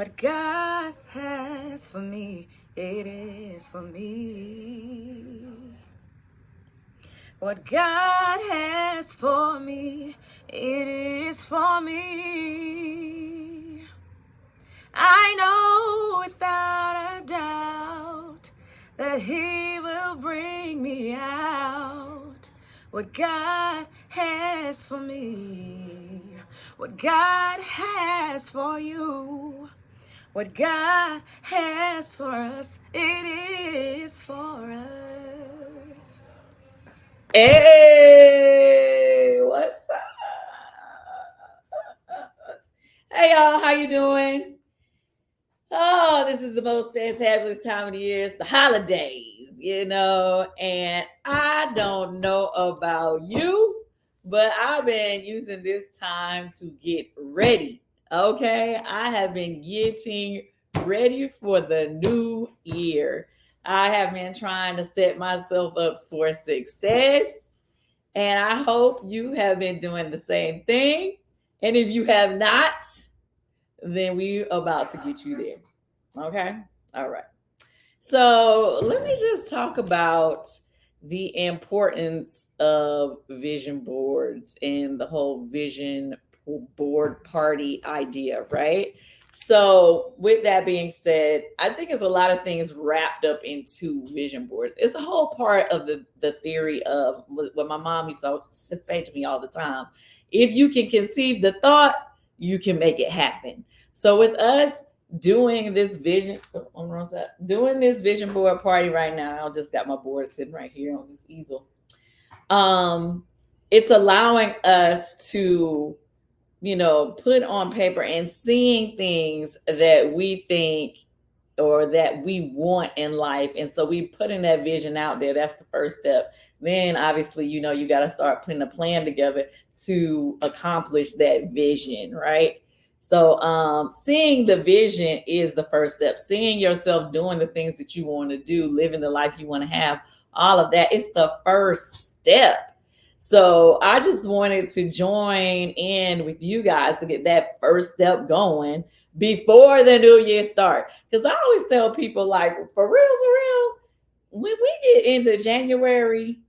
What God has for me, it is for me. What God has for me, it is for me. I know without a doubt that He will bring me out. What God has for me, what God has for you, what God has for us, it is for us. Hey, what's up? Hey y'all, how you doing? Oh, this is the most fantabulous time of the year. It's the holidays, and I don't know about you, but I've been using this time to get ready. Okay, I have been getting ready for the new year. I have been trying to set myself up for success, and I hope you have been doing the same thing. And if you have not, then we about to get you there. Okay? All right. So let me just talk about the importance of vision boards and the whole vision board party idea, right? So, with that being said, I think it's a lot of things wrapped up into vision boards. It's a whole part of the theory of what my mom used to say to me all the time. If you can conceive the thought, you can make it happen. So, with us, doing this doing this vision board party right now. I just got my board sitting right here on this easel. It's allowing us to, put on paper and seeing things that we think or that we want in life. And so we putting that vision out there. That's the first step. Then obviously, you got to start putting a plan together to accomplish that vision, right? So seeing the vision is the first step. Seeing yourself doing the things that you want to do, living the life you want to have, all of that is the first step. So I just wanted to join in with you guys to get that first step going before the new year start. Because I always tell people, like, for real, when we get into January,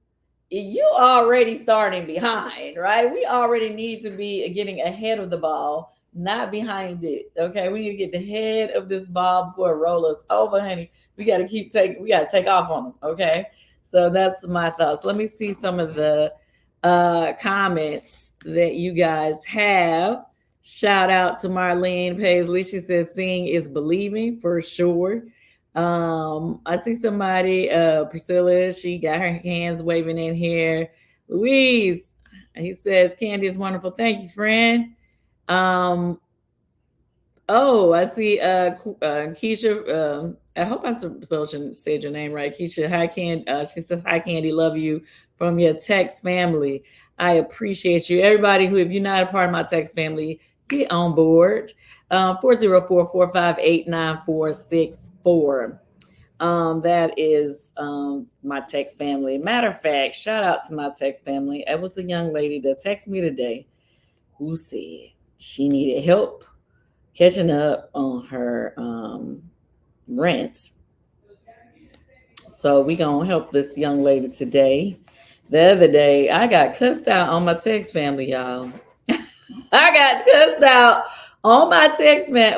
you already starting behind, right? We already need to be getting ahead of the ball, not behind it. Okay, we need to get the head of this ball before it rolls us over, honey. We got to take off on them. Okay, so that's my thoughts. Let me see some of the comments that you guys have. Shout out to Marlene Paisley. She says, "Seeing is believing for sure." I see somebody, Priscilla, she got her hands waving in here. Louise, he says, Candy is wonderful. Thank you, friend. Um, I see Keisha. I hope I said your name right. Keisha, hi Candy. She says, hi Candy, love you from your text family. I appreciate you. Everybody who, if you're not a part of my text family, get on board. 404-458-9464. That is my text family. Matter of fact, shout out to my text family. It was a young lady that texted me today who said she needed help catching up on her rent. So we gonna help this young lady today. The other day, I got cussed out on my text family, y'all. I got cussed out on my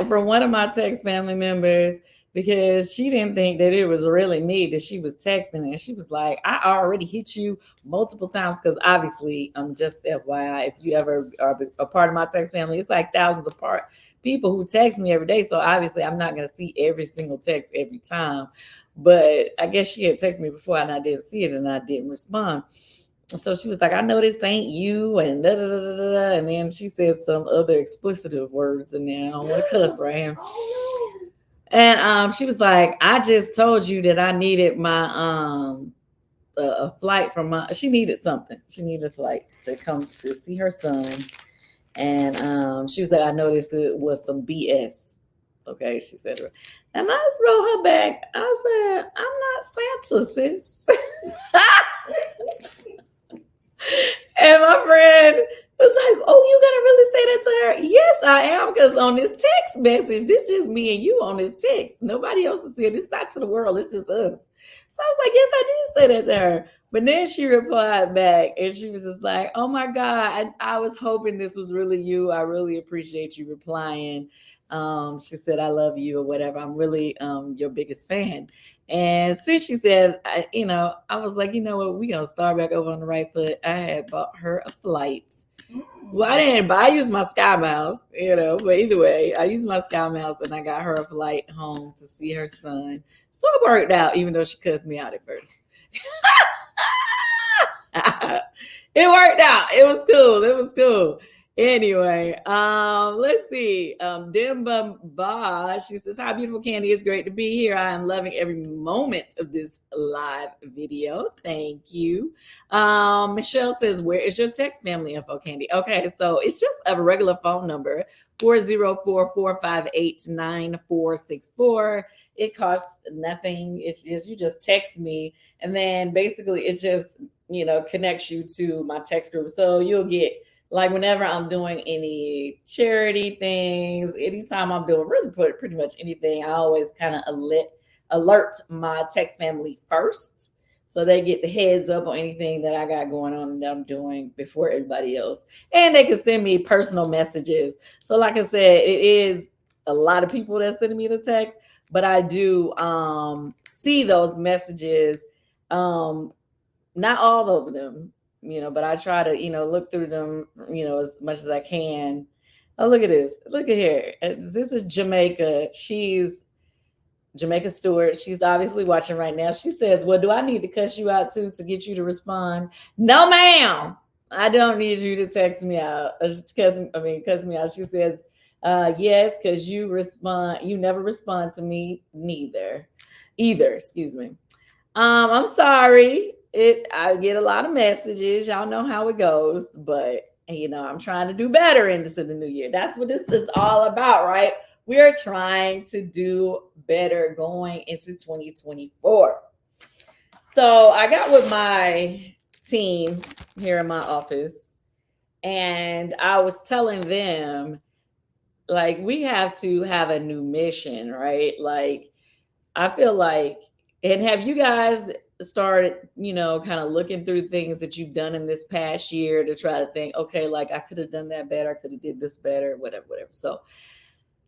from one of my text family members because she didn't think that it was really me that she was texting, and she was like, I already hit you multiple times. Because obviously, just FYI, if you ever are a part of my text family, it's like thousands of people who text me every day. So obviously I'm not going to see every single text every time, but I guess she had texted me before and I didn't see it and I didn't respond. So she was like, I know this ain't you, and da da da da da. And then she said some other explicitive words in there. I don't want to cuss right here. And she was like, I just told you that I needed my a flight from my. She needed something. She needed a flight to come to see her son. And she was like, I noticed it was some BS. Okay, she said, and I just wrote her back. I said, I'm not Santa, sis. And my friend was like, "Oh, you gonna really say that to her?" Yes, I am, because on this text message, this just me and you on this text. Nobody else is here. This not to the world. It's just us. So I was like, "Yes, I did say that to her." But then she replied back, and she was just like, "Oh my God, I was hoping this was really you. I really appreciate you replying." She said, "I love you," or whatever. "I'm really your biggest fan." And since she said, I was like, you know what, we gonna start back over on the right foot. I had bought her a flight. Well, I didn't buy. I used my Sky Miles, But either way, I used my Sky Miles, and I got her a flight home to see her son. So it worked out, even though she cussed me out at first. It worked out. It was cool. It was cool. Anyway, let's see. Dimba Ba, she says, "Hi, beautiful Candy. It's great to be here. I am loving every moment of this live video. Thank you." Michelle says, "Where is your text family info, Candy?" Okay, so it's just a regular phone number, 404-458-9464. It costs nothing. It's just, you just text me, and then basically it just connects you to my text group. So you'll get, like, whenever I'm doing any charity things, anytime I'm doing really pretty much anything, I always kind of alert my text family first, so they get the heads up on anything that I got going on that I'm doing before everybody else. And they can send me personal messages. So like I said, it is a lot of people that send me the text, but I do see those messages. Not all of them, but I try to, look through them, as much as I can. Oh, look at this. Look at here. This is Jamaica. She's Jamaica Stewart. She's obviously watching right now. She says, "Well, do I need to cuss you out too to get you to respond?" No, ma'am. I don't need you to text me out. Cuss me out. She says, "Yes, because you never respond to me either, excuse me." I'm sorry. I get a lot of messages. Y'all know how it goes, but I'm trying to do better into the new year. That's what this is all about, right? We're trying to do better going into 2024. So I got with my team here in my office, and I was telling them, like, we have to have a new mission, right? Like, I feel like, and have you guys started, kind of looking through things that you've done in this past year to try to think, okay, like, I could have done that better, I could have did this better, whatever. So,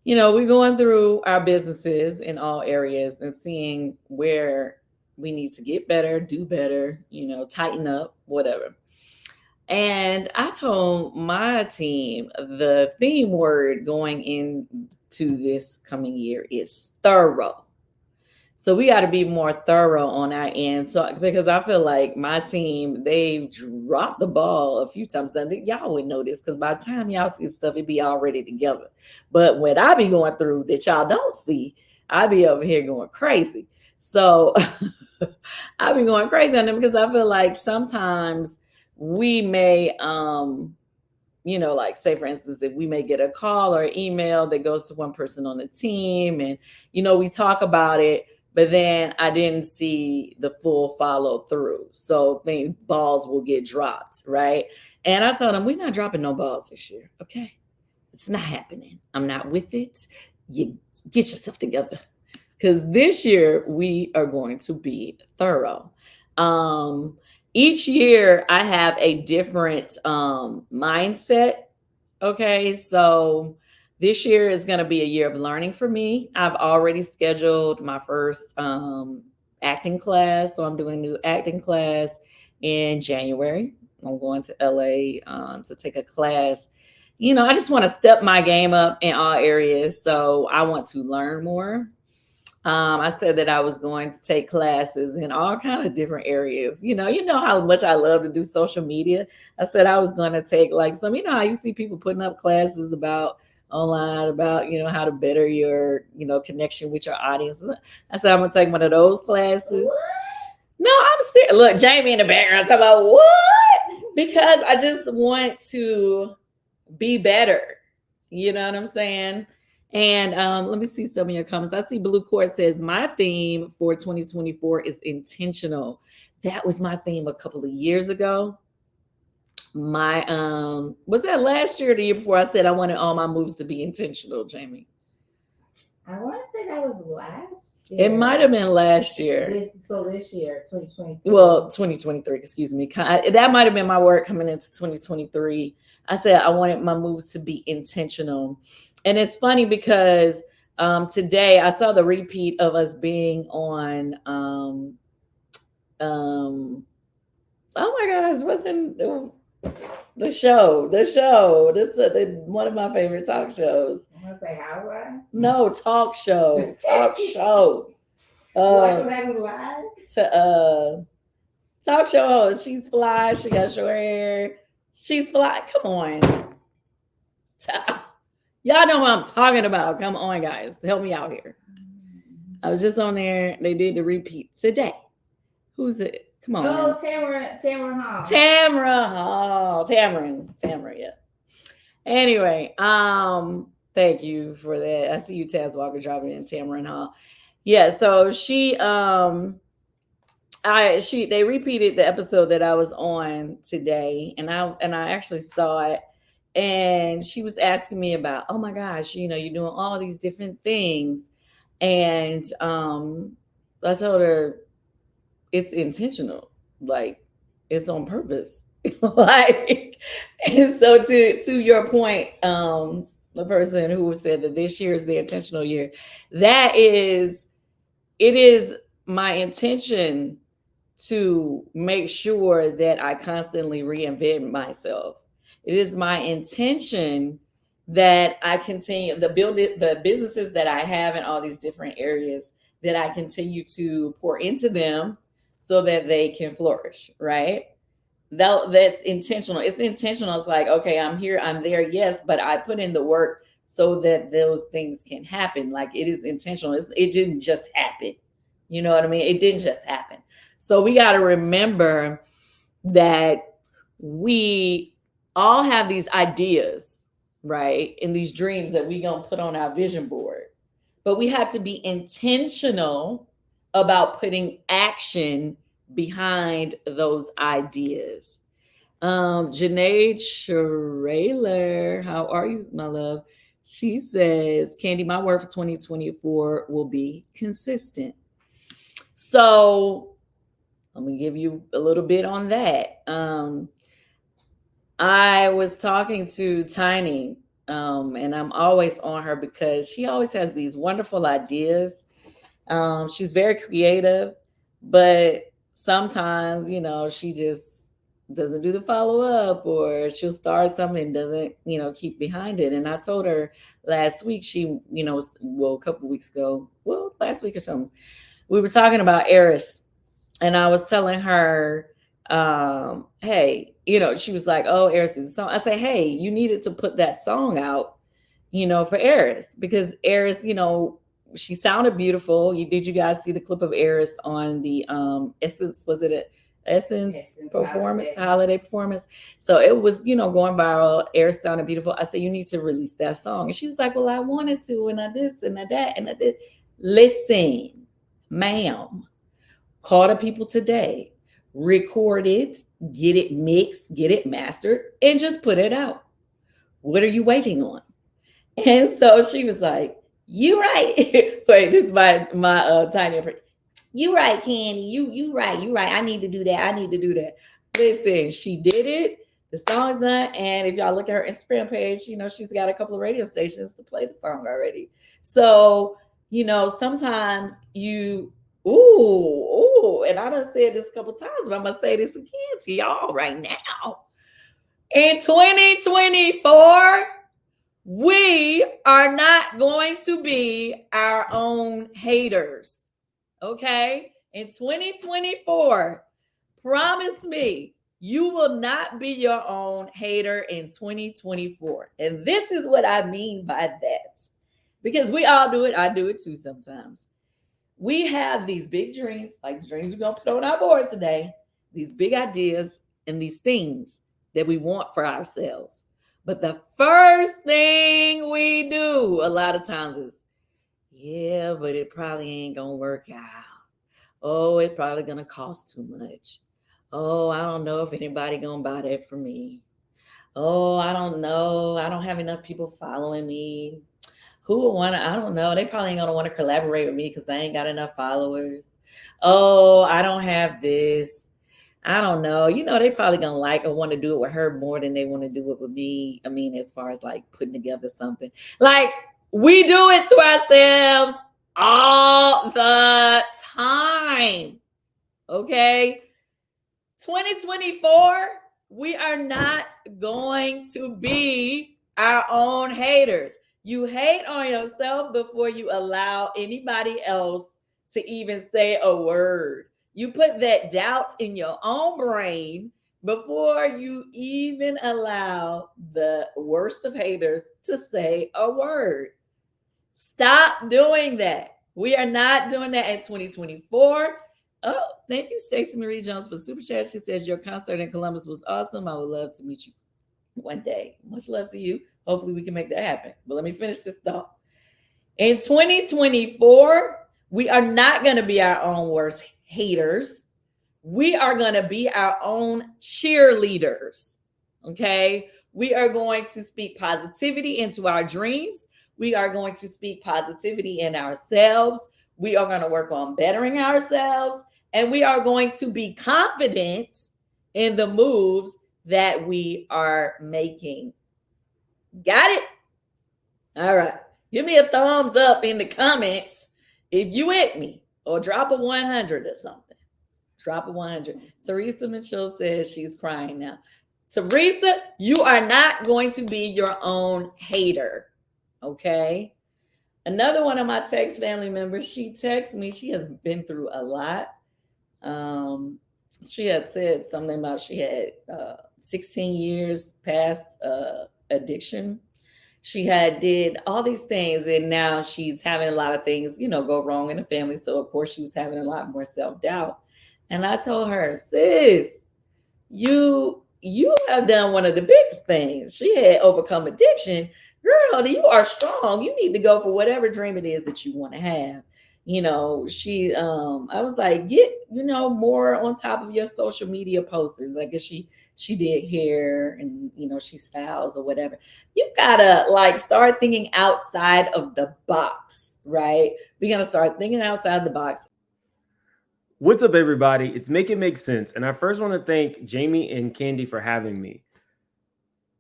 we're going through our businesses in all areas and seeing where we need to get better, do better, tighten up, whatever. And I told my team the theme word going into this coming year is thorough. So we got to be more thorough on our end. So, because I feel like my team, they dropped the ball a few times. Now, y'all would know this, because by the time y'all see stuff, it be already together. But what I be going through that y'all don't see, I be over here going crazy. So I be going crazy on them, because I feel like sometimes we may, like, say for instance, if we may get a call or email that goes to one person on the team, and we talk about it, but then I didn't see the full follow through. So balls will get dropped, right? And I told them, we're not dropping no balls this year, okay? It's not happening. I'm not with it. You get yourself together, because this year we are going to be thorough. Each year I have a different mindset. Okay, so this year is going to be a year of learning for me. I've already scheduled my first acting class. So I'm doing a new acting class in January. I'm going to LA to take a class. I just want to step my game up in all areas. So I want to learn more. I said that I was going to take classes in all kind of different areas. You know how much I love to do social media. I said I was going to take, like, some, how you see people putting up classes about online, about, how to better your, connection with your audience. I said, I'm going to take one of those classes. No, I'm still, look, Jamie in the background talking about what? Because I just want to be better. You know what I'm saying? And let me see some of your comments. I see Blue Court says, my theme for 2024 is intentional. That was my theme a couple of years ago. My was that last year or the year before I said I wanted all my moves to be intentional, Jamie? I want to say that was last It year. might have been last year. This year, 2023. Well, 2023, excuse me. That might have been my word coming into 2023. I said I wanted my moves to be intentional. And it's funny because today I saw the repeat of us being on oh my gosh, wasn't the show. That's one of my favorite talk shows. I'm gonna say Housewives. No, talk show. Talk show. Watch What Happens Live. To talk show host. She's fly. She got short hair. She's fly. Come on. Y'all know what I'm talking about. Come on, guys. Help me out here. I was just on there. They did the repeat today. Who's it? Come on. Oh, Tamara Hall. Tamara Hall. Tamara, yeah. Anyway, thank you for that. I see you, Taz Walker, dropping in Tamara Hall. Yeah, so they repeated the episode that I was on today, and I actually saw it, and she was asking me about, oh my gosh, you're doing all these different things, and I told her it's intentional, like it's on purpose. Like, and so to your point, the person who said that this year is the intentional year, it is my intention to make sure that I constantly reinvent myself. It is my intention that I continue the businesses that I have in all these different areas, that I continue to pour into them so that they can flourish, right? That's intentional. It's intentional. It's like, okay, I'm here, I'm there, yes, but I put in the work so that those things can happen. Like, it is intentional. It didn't just happen. You know what I mean? It didn't just happen. So we got to remember that we all have these ideas, right? And these dreams that we going to put on our vision board. But we have to be intentional about putting action behind those ideas. Janae Schraler, how are you, my love? She says, Kandi, my word for 2024 will be consistent. So let me give you a little bit on that. I was talking to Tiny, and I'm always on her because she always has these wonderful ideas. She's very creative, but sometimes, she just doesn't do the follow up, or she'll start something and doesn't, keep behind it. And I told her last week, a couple weeks ago, last week or something, we were talking about Eris, and I was telling her, hey, she was like, oh, Eris did the song. I say, hey, you needed to put that song out, for Eris, because Eris, she sounded beautiful. Did you guys see the clip of Eris on the Essence? Was it an Essence performance, holiday performance? So it was, going viral. Eris sounded beautiful. I said, you need to release that song. And she was like, well, I wanted to, and I this and I that, and I did. Listen, ma'am, call the people today, record it, get it mixed, get it mastered, and just put it out. What are you waiting on? And so she was like, you right. Wait, this is my tiny. You right, Kandi. You right. I need to do that. Listen, she did it. The song's done. And if y'all look at her Instagram page, she's got a couple of radio stations to play the song already. So, sometimes and I done said this a couple times, but I'm gonna say this again to y'all right now. In 2024, we are not going to be our own haters. Okay? In 2024, promise me, you will not be your own hater in 2024. And this is what I mean by that. Because we all do it. I do it too sometimes. We have these big dreams, like the dreams we're going to put on our boards today, these big ideas and these things that we want for ourselves. But the first thing we do a lot of times is, yeah, but it probably ain't going to work out. Oh, it's probably going to cost too much. Oh, I don't know if anybody gonna buy that for me. Oh, I don't know. I don't have enough people following me. Who would want to? I don't know. They probably ain't gonna want to collaborate with me because I ain't got enough followers. Oh, I don't have this. I don't know. They probably gonna like or want to do it with her more than they want to do it with me. I mean, as far as like putting together something, like we do it to ourselves all the time. Okay. 2024, we are not going to be our own haters. You hate on yourself before you allow anybody else to even say a word. You put that doubt in your own brain before you even allow the worst of haters to say a word. Stop doing that. We are not doing that in 2024. Oh, thank you, Stacey Marie Jones, for super chat. She says your concert in Columbus was awesome. I would love to meet you one day. Much love to you. Hopefully, we can make that happen. But let me finish this thought. In 2024, we are not going to be our own worst haters. We are going to be our own cheerleaders. Okay. We are going to speak positivity into our dreams. We are going to speak positivity in ourselves. We are going to work on bettering ourselves. And we are going to be confident in the moves that we are making. Got it? All right. Give me a thumbs up in the comments if you with me, or drop a 100 or something. Drop a 100. Teresa Mitchell says she's crying now. Teresa, you are not going to be your own hater. Okay. Another one of my text family members, she texts me. She has been through a lot. She had said something about she had 16 years past addiction. She had did all these things, and now she's having a lot of things, go wrong in the family. So of course she was having a lot more self-doubt. And I told her, sis, you have done one of the biggest things. She had overcome addiction. Girl, you are strong. You need to go for whatever dream it is that you want to have. I was like, get, more on top of your social media postings. Like if she did hair and, she styles or whatever. You gotta like start thinking outside of the box, right? We're gonna start thinking outside the box. What's up, everybody? It's Make It Make Sense. And I first want to thank Jamie and Kandi for having me.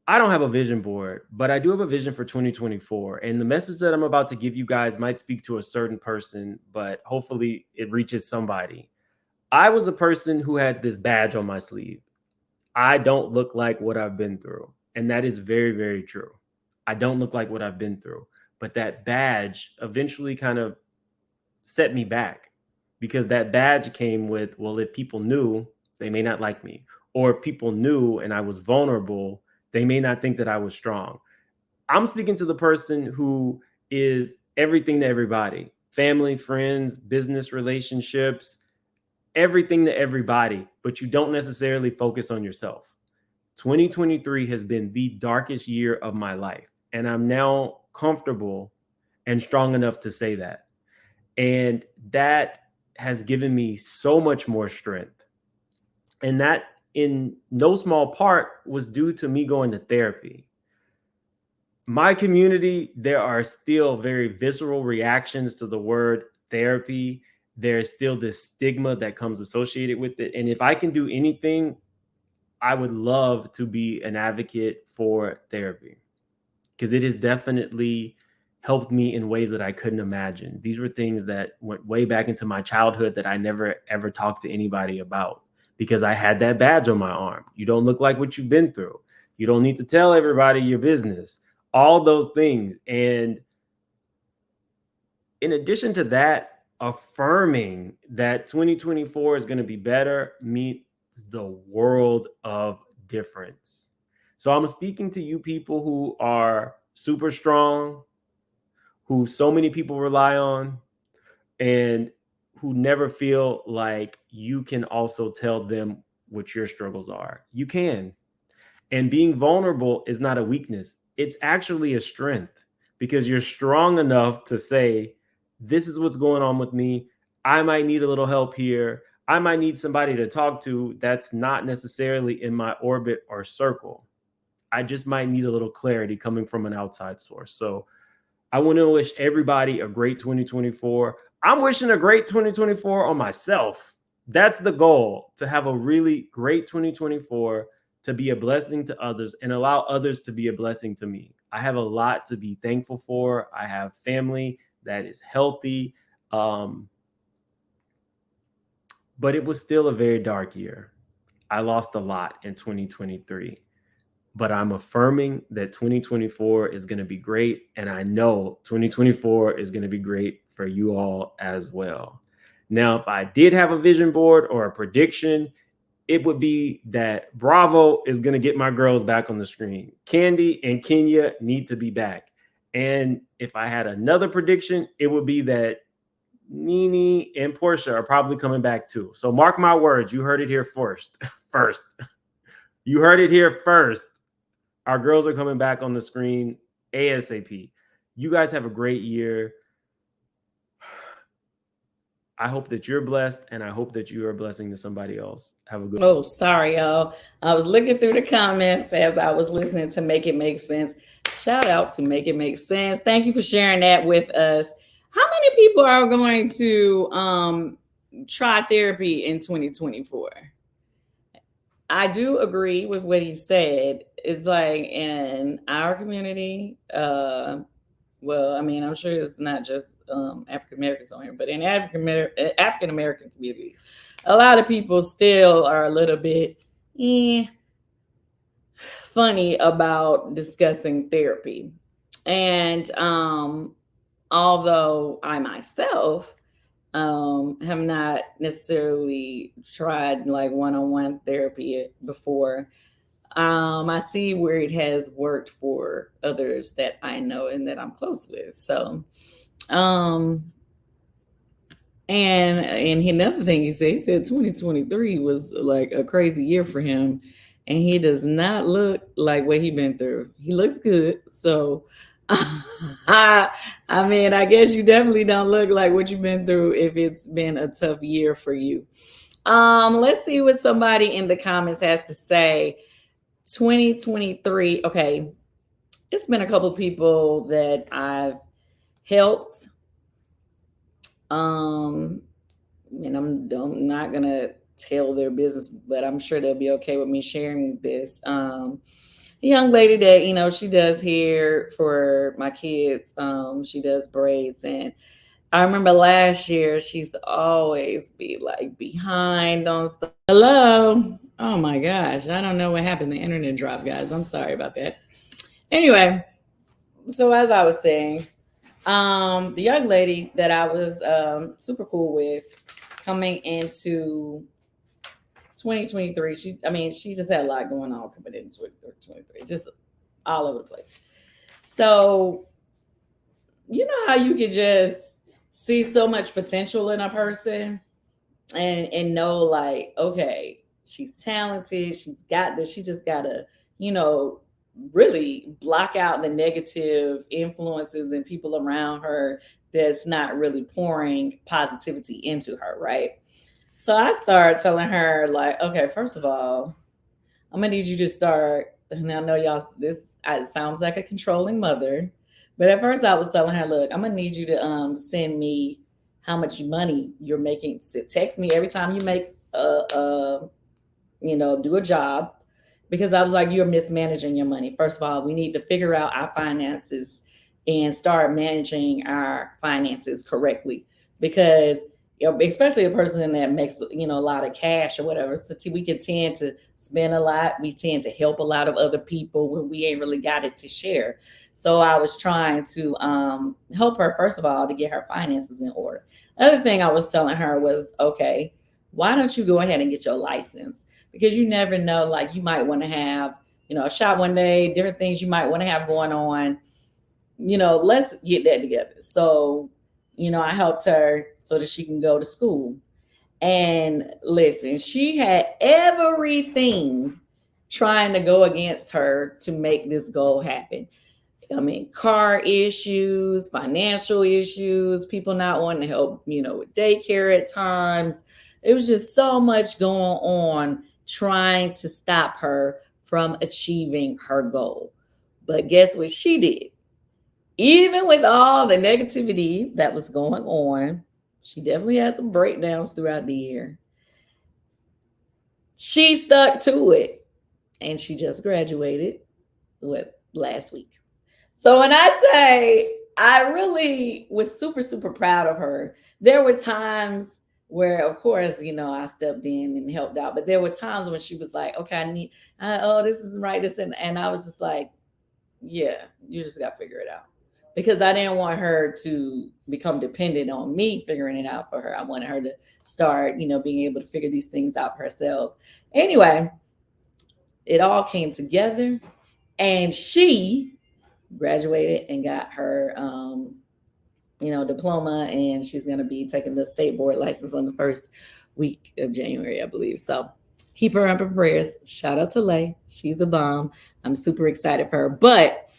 I don't have a vision board, but I do have a vision for 2024. And the message that I'm about to give you guys might speak to a certain person, but hopefully it reaches somebody. I was a person who had this badge on my sleeve. I don't look like what I've been through. And that is very, very true. I don't look like what I've been through. But that badge eventually kind of set me back, because that badge came with, well, if people knew, they may not like me. Or if people knew and I was vulnerable, they may not think that I was strong. I'm speaking to the person who is everything to everybody: family, friends, business relationships, everything to everybody, but you don't necessarily focus on yourself. 2023 has been the darkest year of my life, and I'm now comfortable and strong enough to say that. And that has given me so much more strength. And that, in no small part, was due to me going to therapy. My community, there are still very visceral reactions to the word therapy. There's still this stigma that comes associated with it. And if I can do anything, I would love to be an advocate for therapy, because it has definitely helped me in ways that I couldn't imagine. These were things that went way back into my childhood that I never, ever talked to anybody about, because I had that badge on my arm. You don't look like what you've been through. You don't need to tell everybody your business, all those things. And in addition to that, affirming that 2024 is going to be better means the world of difference. So I'm speaking to you people who are super strong, who so many people rely on, and who never feel like you can also tell them what your struggles are. You can. And being vulnerable is not a weakness. It's actually a strength, because you're strong enough to say, this is what's going on with me. I might need a little help here. I might need somebody to talk to that's not necessarily in my orbit or circle. I just might need a little clarity coming from an outside source. So I want to wish everybody a great 2024. I'm wishing a great 2024 on myself. That's the goal, to have a really great 2024, to be a blessing to others and allow others to be a blessing to me. I have a lot to be thankful for. I have family that is healthy. But it was still a very dark year. I lost a lot in 2023, but I'm affirming that 2024 is going to be great. And I know 2024 is going to be great for you all as well. Now, if I did have a vision board or a prediction, it would be that Bravo is going to get my girls back on the screen. Kandi and Kenya need to be back. And if I had another prediction, it would be that Nene and Portia are probably coming back too. So mark my words. You heard it here first. You heard it here first. Our girls are coming back on the screen ASAP. You guys have a great year. I hope that you're blessed, and I hope that you are a blessing to somebody else. Have a good. Oh, sorry, y'all. I was looking through the comments as I was listening to Make It Make Sense. Shout out to Make It Make Sense. Thank you for sharing that with us. How many people are going to try therapy in 2024? I do agree with what he said. It's like in our community, well, I mean, I'm sure it's not just African Americans on here, but in African American community, a lot of people still are a little bit funny about discussing therapy. And although I myself have not necessarily tried like one-on-one therapy before, I see where it has worked for others that I know and that I'm close with. So, and another thing he said 2023 was like a crazy year for him, and he does not look like what he's been through. He looks good, so I mean, I guess you definitely don't look like what you've been through if it's been a tough year for you. Let's see what somebody in the comments has to say. 2023. Okay. It's been a couple of people that I've helped. And I'm not going to tell their business, but I'm sure they'll be okay with me sharing this. A young lady that, she does hair for my kids. She does braids. And I remember last year, she used to always be like behind on stuff. Hello. Oh my gosh. I don't know what happened. The internet dropped, guys. I'm sorry about that. Anyway, so as I was saying, the young lady that I was super cool with coming into 2023, she just had a lot going on coming into 2023, just all over the place. So, you know how you could just see so much potential in a person and know like, okay, she's talented, she's got this, she just gotta, really block out the negative influences and people around her that's not really pouring positivity into her, right? So I started telling her like, okay, first of all, I'm gonna need you to start, and I know y'all, it sounds like a controlling mother, but at first I was telling her, look, I'm gonna need you to send me how much money you're making. Text me every time you make do a job, because I was like, you're mismanaging your money. First of all, we need to figure out our finances and start managing our finances correctly, because especially a person that makes a lot of cash or whatever, so we can tend to spend a lot. We tend to help a lot of other people when we ain't really got it to share. So I was trying to help her, first of all, to get her finances in order. Other thing I was telling her was, okay, why don't you go ahead and get your license? Because you never know, like you might want to have, a shop one day, different things you might want to have going on. Let's get that together. So, I helped her so that she can go to school. And listen, she had everything trying to go against her to make this goal happen. I mean, car issues, financial issues, people not wanting to help, with daycare at times, It was just so much going on trying to stop her from achieving her goal. But guess what she did? Even with all the negativity that was going on, she definitely had some breakdowns throughout the year. She stuck to it, and she just graduated last week. So when I say I really was super, super proud of her, there were times where, of course, I stepped in and helped out, but there were times when she was like, okay, this isn't right. And I was just like, yeah, you just got to figure it out. Because I didn't want her to become dependent on me figuring it out for her. I wanted her to start, being able to figure these things out for herself. Anyway, it all came together, and she graduated and got her, diploma, and she's going to be taking the state board license on the first week of January, I believe. So keep her up in prayers. Shout out to Lay. She's a bomb. I'm super excited for her. But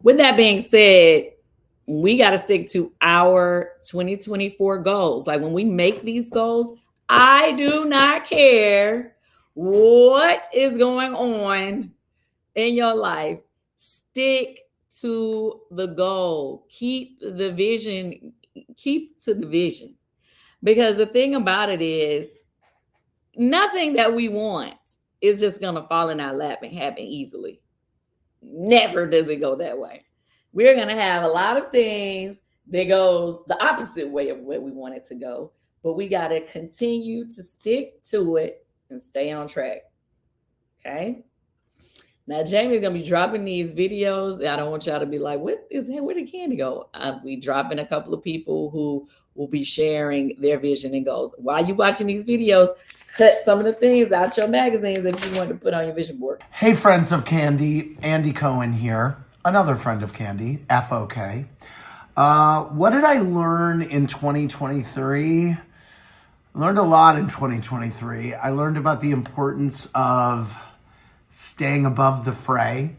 with that being said, we got to stick to our 2024 goals. Like when we make these goals, I do not care what is going on in your life. Stick to the goal. Keep the vision. Keep to the vision. Because the thing about it is, nothing that we want is just going to fall in our lap and happen easily. Never does it go that way. We're going to have a lot of things that goes the opposite way of where we want it to go. But we got to continue to stick to it and stay on track. Okay? Now, Jamie's going to be dropping these videos. I don't want y'all to be like, where did Kandi go? We dropping a couple of people who will be sharing their vision and goals. While you watching these videos, cut some of the things out your magazines that you want to put on your vision board. Hey, friends of Kandi, Andy Cohen here. Another friend of Kandi, FOK. What did I learn in 2023? I learned a lot in 2023. I learned about the importance of staying above the fray.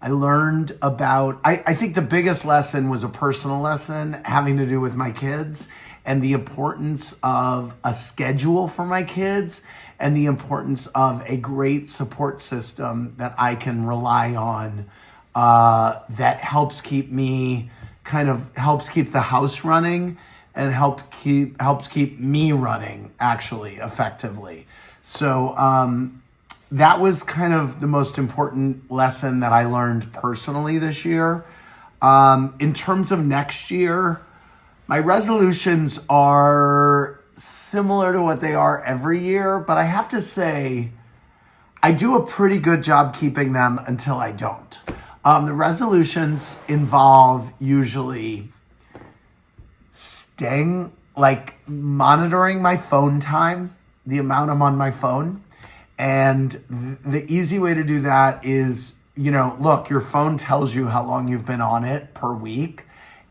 I learned about, I think the biggest lesson was a personal lesson having to do with my kids and the importance of a schedule for my kids and the importance of a great support system that I can rely on that helps keep me, helps keep the house running and helps keep me running actually effectively. So that was kind of the most important lesson that I learned personally this year. In terms of next year, my resolutions are similar to what they are every year, but I have to say, I do a pretty good job keeping them until I don't. The resolutions involve usually monitoring my phone time, the amount I'm on my phone. And the easy way to do that is, look, your phone tells you how long you've been on it per week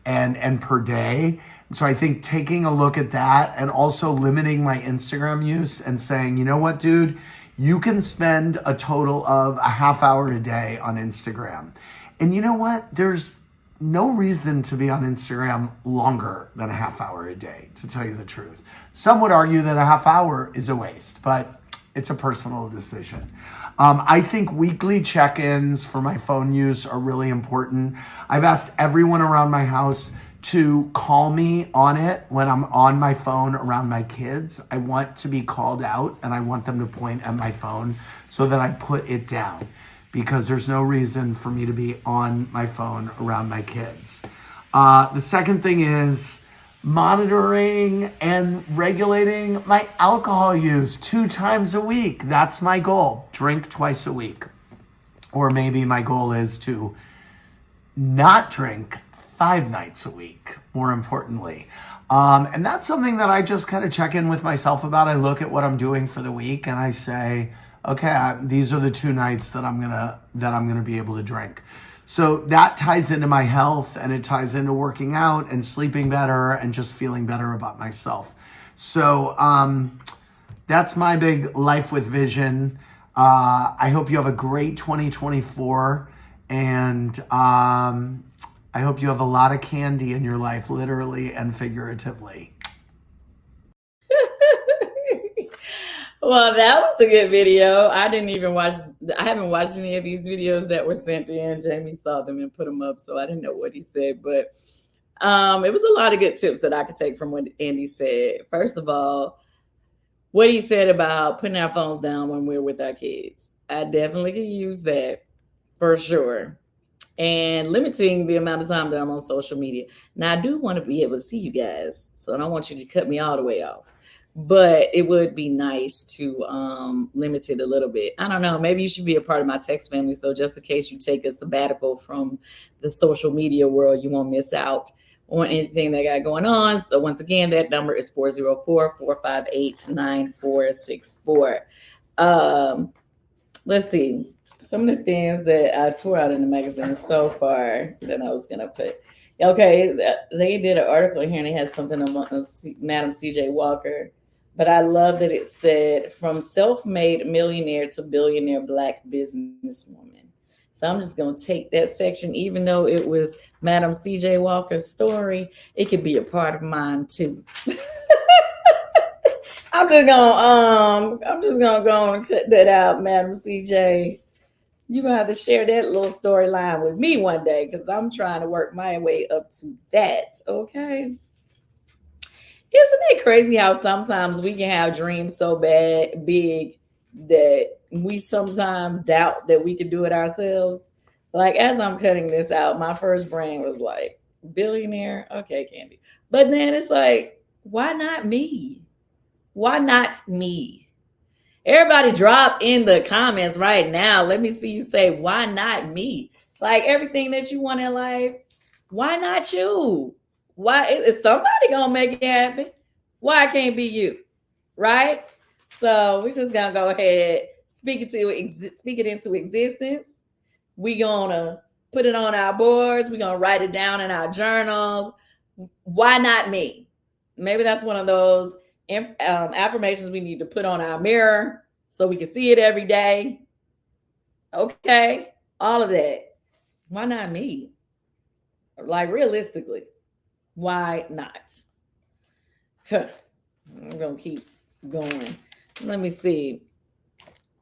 and per day. So I think taking a look at that and also limiting my Instagram use and saying, you know what, dude, you can spend a total of a half hour a day on Instagram. And you know what? There's no reason to be on Instagram longer than a half hour a day, to tell you the truth. Some would argue that a half hour is a waste, but it's a personal decision. I think weekly check-ins for my phone use are really important. I've asked everyone around my house to call me on it when I'm on my phone around my kids. I want to be called out and I want them to point at my phone so that I put it down, because there's no reason for me to be on my phone around my kids. The second thing is monitoring and regulating my alcohol use 2 times a week. That's my goal. Drink twice a week. Or maybe my goal is to not drink 5 nights a week, more importantly. And that's something that I just kind of check in with myself about. I look at what I'm doing for the week and I say, okay, these are the 2 nights that I'm gonna be able to drink. So that ties into my health and it ties into working out and sleeping better and just feeling better about myself. So that's my big life with vision. I hope you have a great 2024, and I hope you have a lot of candy in your life, literally and figuratively. Well, that was a good video. I haven't watched any of these videos that were sent in. Jamie saw them and put them up, so I didn't know what he said, but it was a lot of good tips that I could take from what Andy said. First of all, what he said about putting our phones down when we're with our kids. I definitely could use that for sure. And limiting the amount of time that I'm on social media. Now, I do want to be able to see you guys, so I don't want you to cut me all the way off. But it would be nice to limit it a little bit. I don't know. Maybe you should be a part of my text family, so just in case you take a sabbatical from the social media world, you won't miss out on anything they got going on. So once again, that number is 404-458-9464. Let's see. Some of the things that I tore out in the magazine so far that I was going to put. Okay, they did an article here and it has something on Madam C.J. Walker. But I love that it said, from self-made millionaire to billionaire Black businesswoman. So I'm just going to take that section, even though it was Madam C.J. Walker's story, it could be a part of mine too. I'm just gonna go on and cut that out, Madam CJ. You're gonna have to share that little storyline with me one day, because I'm trying to work my way up to that. Okay. Isn't it crazy how sometimes we can have dreams so big that we sometimes doubt that we could do it ourselves? Like, as I'm cutting this out, my first brain was like, billionaire? Okay, Candy. But then it's like, why not me? Why not me? Everybody drop in the comments right now. Let me see you say, why not me? Like, everything that you want in life, why not you? Why is somebody gonna make it happen? Why it can't be you? Right? So we're just gonna go ahead, speak it into existence. We're gonna put it on our boards. We're gonna write it down in our journals. Why not me? Maybe that's one of those affirmations we need to put on our mirror so we can see it every day. Okay, all of that. Why not me? Like, realistically, why not? I'm gonna keep going. Let me see.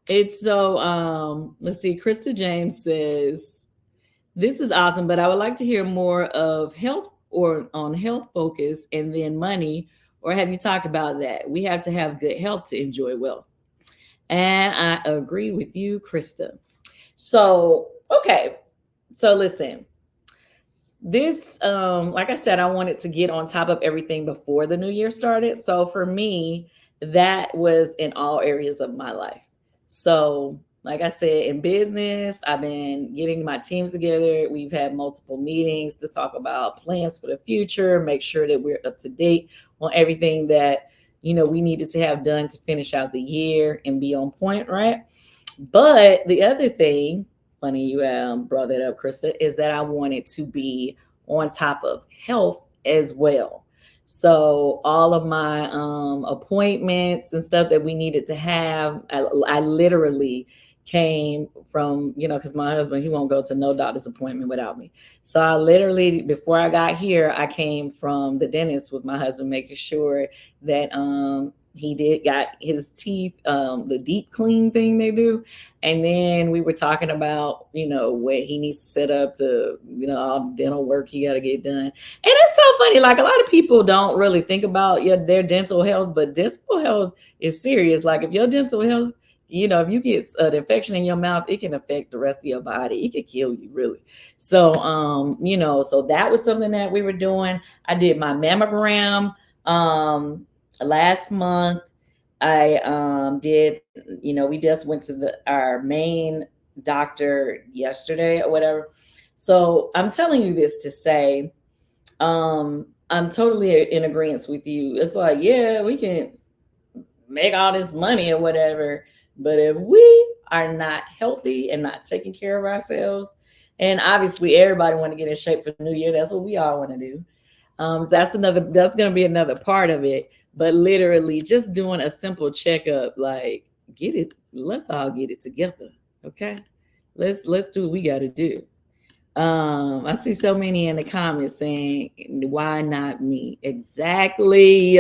It's so let's see. Krista James says, this is awesome, but I would like to hear more of health or on health focus and then money. Or have you talked about that? We have to have good health to enjoy wealth. And I agree with you, Krista. So, okay. So listen, this, like I said, I wanted to get on top of everything before the new year started. So for me, that was in all areas of my life. So like I said, in business, I've been getting my teams together. We've had multiple meetings to talk about plans for the future, make sure that we're up to date on everything that, we needed to have done to finish out the year and be on point, right? But the other thing, funny you brought that up, Krista, is that I wanted to be on top of health as well. So all of my appointments and stuff that we needed to have, I literally came from, because my husband, he won't go to no doctor's appointment without me. So I literally, before I got here, I came from the dentist with my husband, making sure that he got his teeth, the deep clean thing they do. And then we were talking about, what he needs to set up to, all the dental work he got to get done. And it's so funny. Like, a lot of people don't really think about their dental health, but dental health is serious. Like, if your dental health, if you get an infection in your mouth, it can affect the rest of your body. It could kill you, really. So, so that was something that we were doing. I did my mammogram last month. I did, we just went to our main doctor yesterday or whatever. So I'm telling you this to say, I'm totally in agreement with you. It's like, yeah, we can make all this money or whatever, but if we are not healthy and not taking care of ourselves, and obviously everybody want to get in shape for the new year, that's what we all want to do. That's going to be another part of it. But literally just doing a simple checkup, like, let's all get it together. Okay. Let's do what we got to do. I see so many in the comments saying, why not me? Exactly.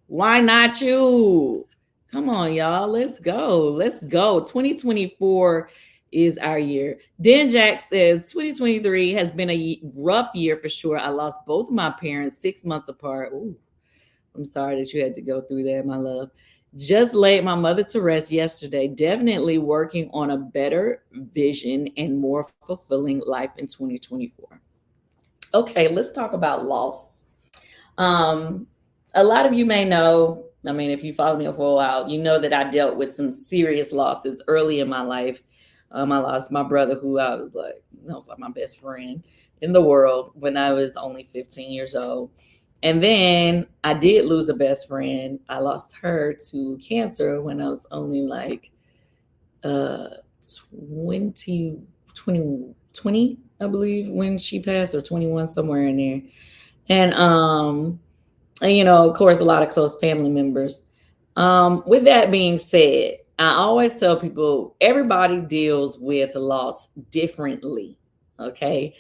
Why not you? Come on, y'all. Let's go. Let's go. 2024 is our year. Dan Jack says 2023 has been a rough year for sure. I lost both my parents 6 months apart. Ooh, I'm sorry that you had to go through that, my love. Just laid my mother to rest yesterday. Definitely working on a better vision and more fulfilling life in 2024. Okay, let's talk about loss. Um, a lot of you may know, I mean, if you follow me for a while, you know that I dealt with some serious losses early in my life. I lost my brother, who I was like, that was like my best friend in the world when I was only 15 years old. And then I did lose a best friend. I lost her to cancer when I was only like uh 20, 20, I believe, when she passed, or 21, somewhere in there. And you know, of course, a lot of close family members. With that being said, I always tell people everybody deals with loss differently. Okay.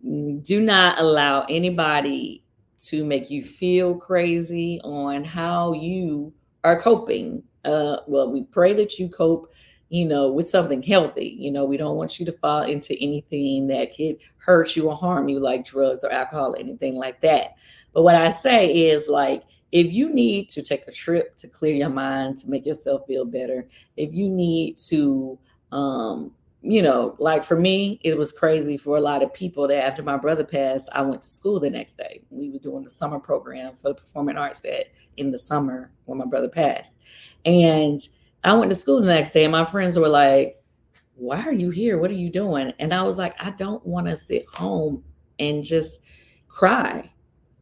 Do not allow anybody to make you feel crazy on how you are coping. Well, we pray that you cope, you know, with something healthy. You know, we don't want you to fall into anything that could hurt you or harm you, like drugs or alcohol or anything like that. But what I say is, like, if you need to take a trip to clear your mind, to make yourself feel better, if you need to, you know, like for me, it was crazy for a lot of people that after my brother passed, I went to school the next day. We were doing the summer program for the performing arts that in the summer when my brother passed. And I went to school the next day and my friends were like, why are you here? What are you doing? And I was like, I don't want to sit home and just cry.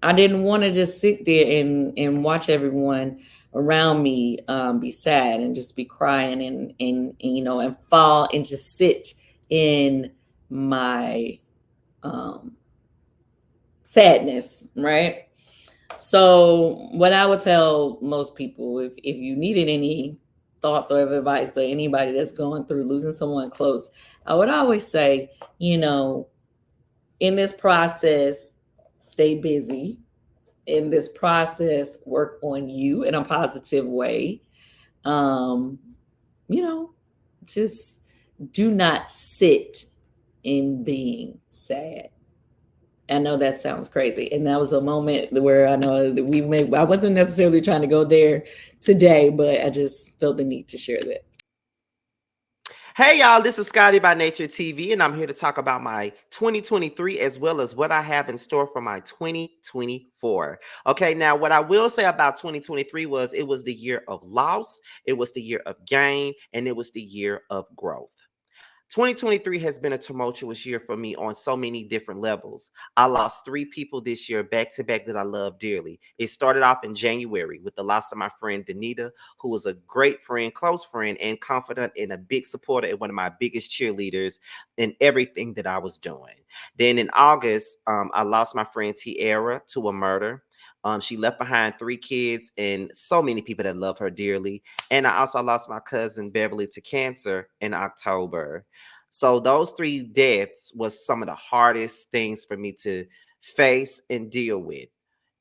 I didn't want to just sit there and watch everyone around me be sad and just be crying and you know, and fall and just sit in my um, sadness, right? So what I would tell most people, if you needed any thoughts or advice or anybody that's going through losing someone close, I would always say, you know, in this process, stay busy. In this process, work on you in a positive way. Um, you know, just do not sit in being sad. I know that sounds crazy. And that was a moment where I know that I wasn't necessarily trying to go there today, but I just felt the need to share that. Hey y'all, this is Scotty by Nature TV, and I'm here to talk about my 2023 as well as what I have in store for my 2024. Okay, now what I will say about 2023 was it was the year of loss, it was the year of gain, and it was the year of growth. 2023 has been a tumultuous year for me on so many different levels. I lost 3 people this year back to back that I love dearly. It started off in January with the loss of my friend Danita, who was a great friend, close friend, and confidant, and a big supporter and one of my biggest cheerleaders in everything that I was doing. Then in August, I lost my friend Tiara to a murder. She left behind 3 kids and so many people that love her dearly. And I also lost my cousin Beverly to cancer in October. So those 3 deaths was some of the hardest things for me to face and deal with.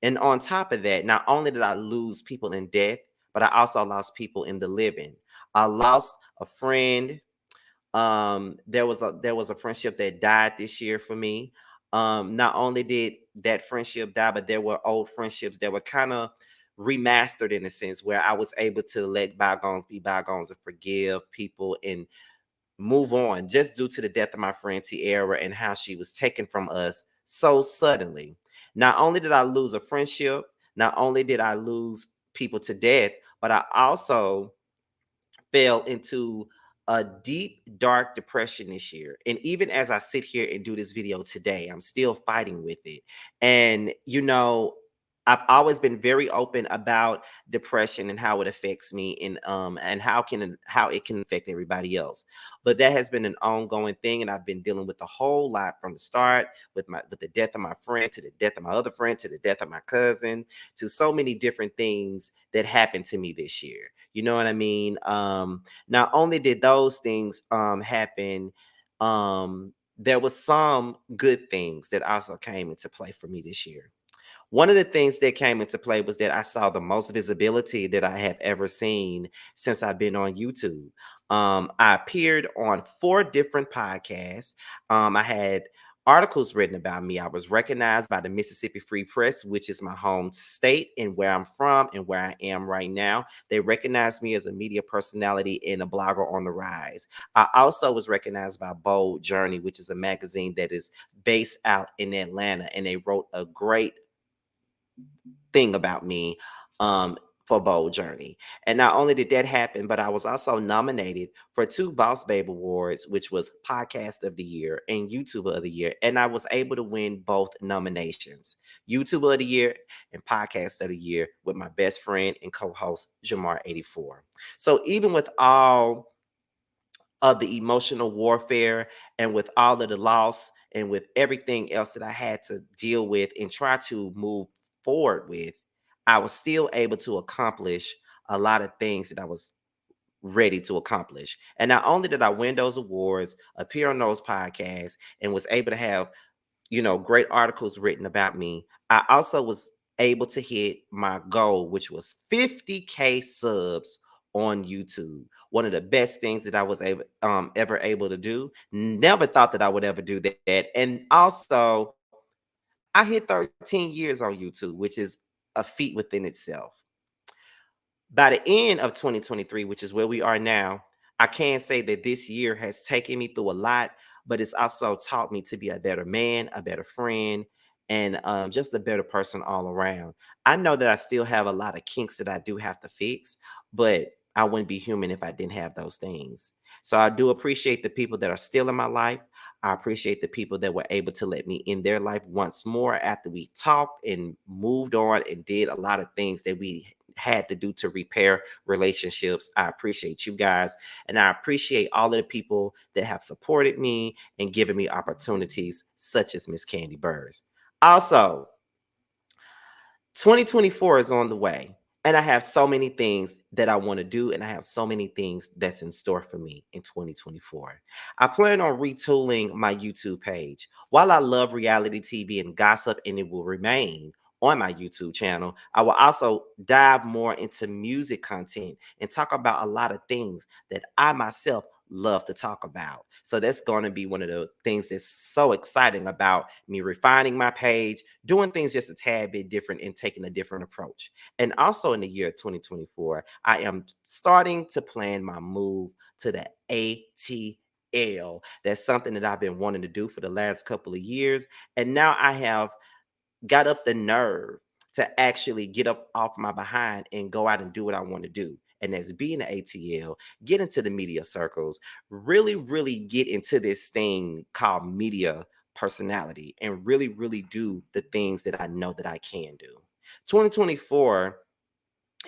And on top of that, not only did I lose people in death, but I also lost people in the living. I lost a friend. There was a friendship that died this year for me. Not only did that friendship die, but there were old friendships that were kind of remastered in a sense where I was able to let bygones be bygones and forgive people and move on just due to the death of my friend Tiara and how she was taken from us so suddenly. Not only did I lose a friendship, not only did I lose people to death, but I also fell into a deep, dark depression this year. And even as I sit here and do this video today, I'm still fighting with it. And, you know, I've always been very open about depression and how it affects me and how it can affect everybody else. But that has been an ongoing thing, and I've been dealing with a whole lot from the start with the death of my friend to the death of my other friend to the death of my cousin to so many different things that happened to me this year. You know what I mean? Not only did those things happen, there was some good things that also came into play for me this year. One of the things that came into play was that I saw the most visibility that I have ever seen since I've been on YouTube. I appeared on 4 different podcasts. I had articles written about me. I was recognized by the Mississippi Free Press, which is my home state and where I'm from and where I am right now. They recognized me as a media personality and a blogger on the rise. I also was recognized by Bold Journey, which is a magazine that is based out in Atlanta, and they wrote a great thing about me for Bold Journey. And not only did that happen, but I was also nominated for 2 Boss Babe Awards, which was Podcast of the Year and YouTuber of the Year. And I was able to win both nominations, YouTuber of the Year and Podcast of the Year, with my best friend and co-host Jamar84. So even with all of the emotional warfare and with all of the loss and with everything else that I had to deal with and try to move forward with, I was still able to accomplish a lot of things that I was ready to accomplish. And not only did I win those awards, appear on those podcasts, and was able to have, great articles written about me, I also was able to hit my goal, which was 50K subs on YouTube. One of the best things that I was ever able to do. Never thought that I would ever do that. And also, I hit 13 years on YouTube, which is a feat within itself. By the end of 2023, which is where we are now, I can say that this year has taken me through a lot, but it's also taught me to be a better man, a better friend, and just a better person all around. I know that I still have a lot of kinks that I do have to fix, but I wouldn't be human if I didn't have those things. So I do appreciate the people that are still in my life. I appreciate the people that were able to let me in their life once more after we talked and moved on and did a lot of things that we had to do to repair relationships. I appreciate you guys, and I appreciate all of the people that have supported me and given me opportunities, such as Miss Kandi Burrs. Also, 2024 is on the way, and I have so many things that I want to do, and I have so many things that's in store for me in 2024. I plan on retooling my YouTube page. While I love reality TV and gossip, and it will remain on my YouTube channel, I will also dive more into music content and talk about a lot of things that I myself love to talk about. So that's going to be one of the things that's so exciting about me refining my page, doing things just a tad bit different and taking a different approach. And also in the year 2024, I am starting to plan my move to the ATL. That's something that I've been wanting to do for the last couple of years. And now I have got up the nerve to actually get up off my behind and go out and do what I want to do. And that's be in the ATL, get into the media circles, really, really get into this thing called media personality and really, really do the things that I know that I can do. 2024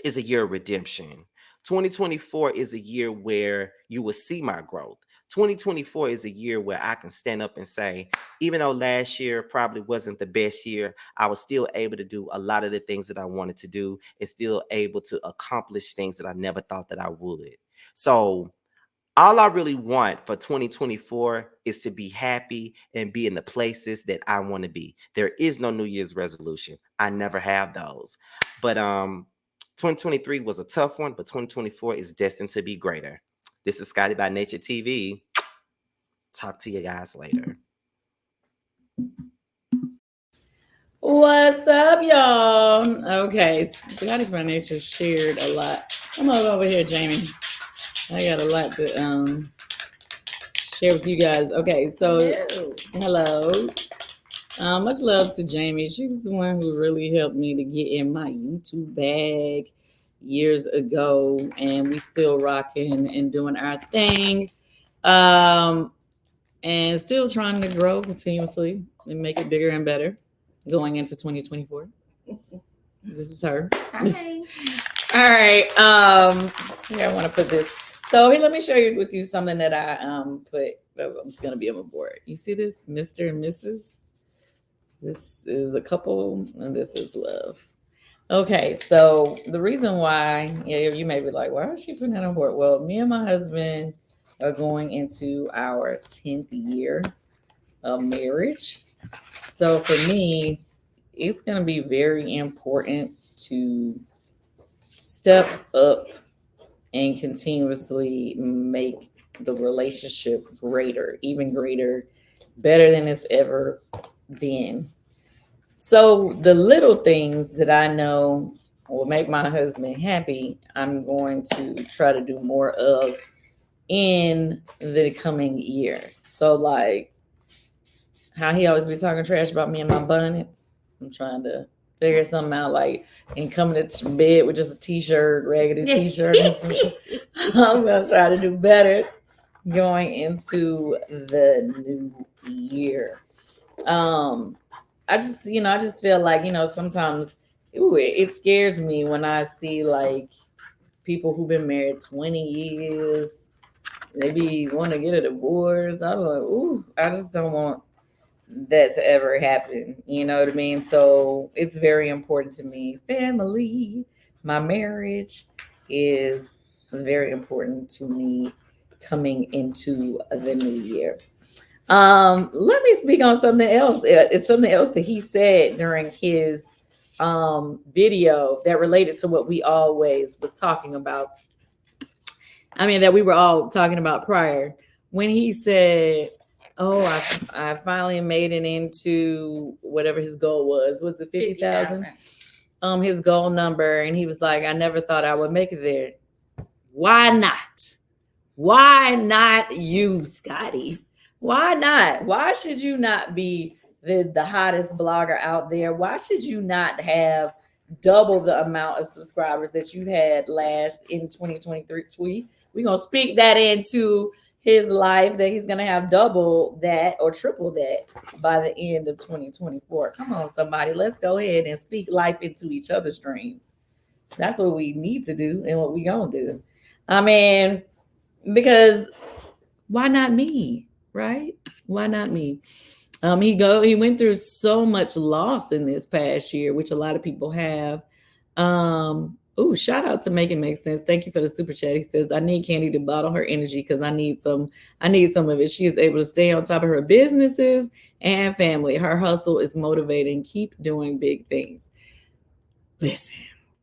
is a year of redemption. 2024 is a year where you will see my growth. 2024 is a year where I can stand up and say, even though last year probably wasn't the best year, I was still able to do a lot of the things that I wanted to do and still able to accomplish things that I never thought that I would. So all I really want for 2024 is to be happy and be in the places that I want to be. There is no New Year's resolution. I never have those. But 2023 was a tough one, but 2024 is destined to be greater. This is Scotty by Nature TV. Talk to you guys later. What's up, y'all? Okay, Scotty by Nature shared a lot. Come on over here, Jamie. I got a lot to share with you guys. Okay, so hello. Much love to Jamie. She was the one who really helped me to get in my YouTube bag years ago, and we still rocking and doing our thing, and still trying to grow continuously and make it bigger and better going into 2024. This is her. Hi. All right. Here, I want to put this. So here, let me share with you something that I put. It's going to be on my board. You see this, Mr. and Mrs.? This is a couple, and this is love. Okay, so the reason why, you may be like, why is she putting that on board? Well, me and my husband are going into our 10th year of marriage. So for me, it's going to be very important to step up and continuously make the relationship greater, even greater, better than it's ever been. So the little things that I know will make my husband happy, I'm going to try to do more of in the coming year. So like how he always be talking trash about me and my bonnets, I'm trying to figure something out, like, and coming to bed with just a t-shirt, raggedy t-shirt. I'm gonna try to do better going into the new year. I just feel like, sometimes it scares me when I see like people who've been married 20 years, they be want to get a divorce. I'm like, ooh, I just don't want that to ever happen. You know what I mean? So it's very important to me. Family, my marriage is very important to me coming into the new year. Let me speak on something else. It's something else that he said during his video that related to what we always was talking about. I mean, that we were all talking about prior, when he said, "Oh, I finally made it into whatever his goal was. Was it 50,000? His goal number." And he was like, "I never thought I would make it there." Why not? Why not you, Scotty? Why not? Why should you not be the hottest blogger out there? Why should you not have double the amount of subscribers that you had last in 2023? We're going to speak that into his life, that he's going to have double that or triple that by the end of 2024. Come on, somebody. Let's go ahead and speak life into each other's dreams. That's what we need to do and what we going to do. I mean, because why not me, right? Why not me? He went through so much loss in this past year, which a lot of people have. Shout out to Make It Make Sense. Thank you for the super chat. He says, "I need Kandi to bottle her energy because I need some of it. She is able to stay on top of her businesses and family. Her hustle is motivating. Keep doing big things." Listen,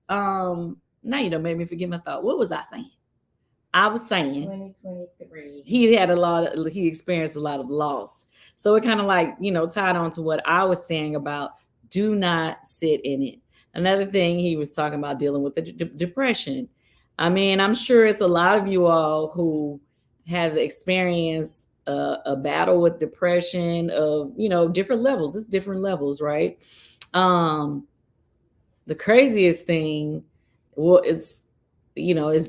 now you done made me forget my thought. What was I saying? I was saying 2023. He experienced a lot of loss. So it kind of like, tied on to what I was saying about do not sit in it. Another thing, he was talking about dealing with the depression. I mean, I'm sure it's a lot of you all who have experienced a battle with depression of, different levels. It's different levels, right? The craziest thing, it's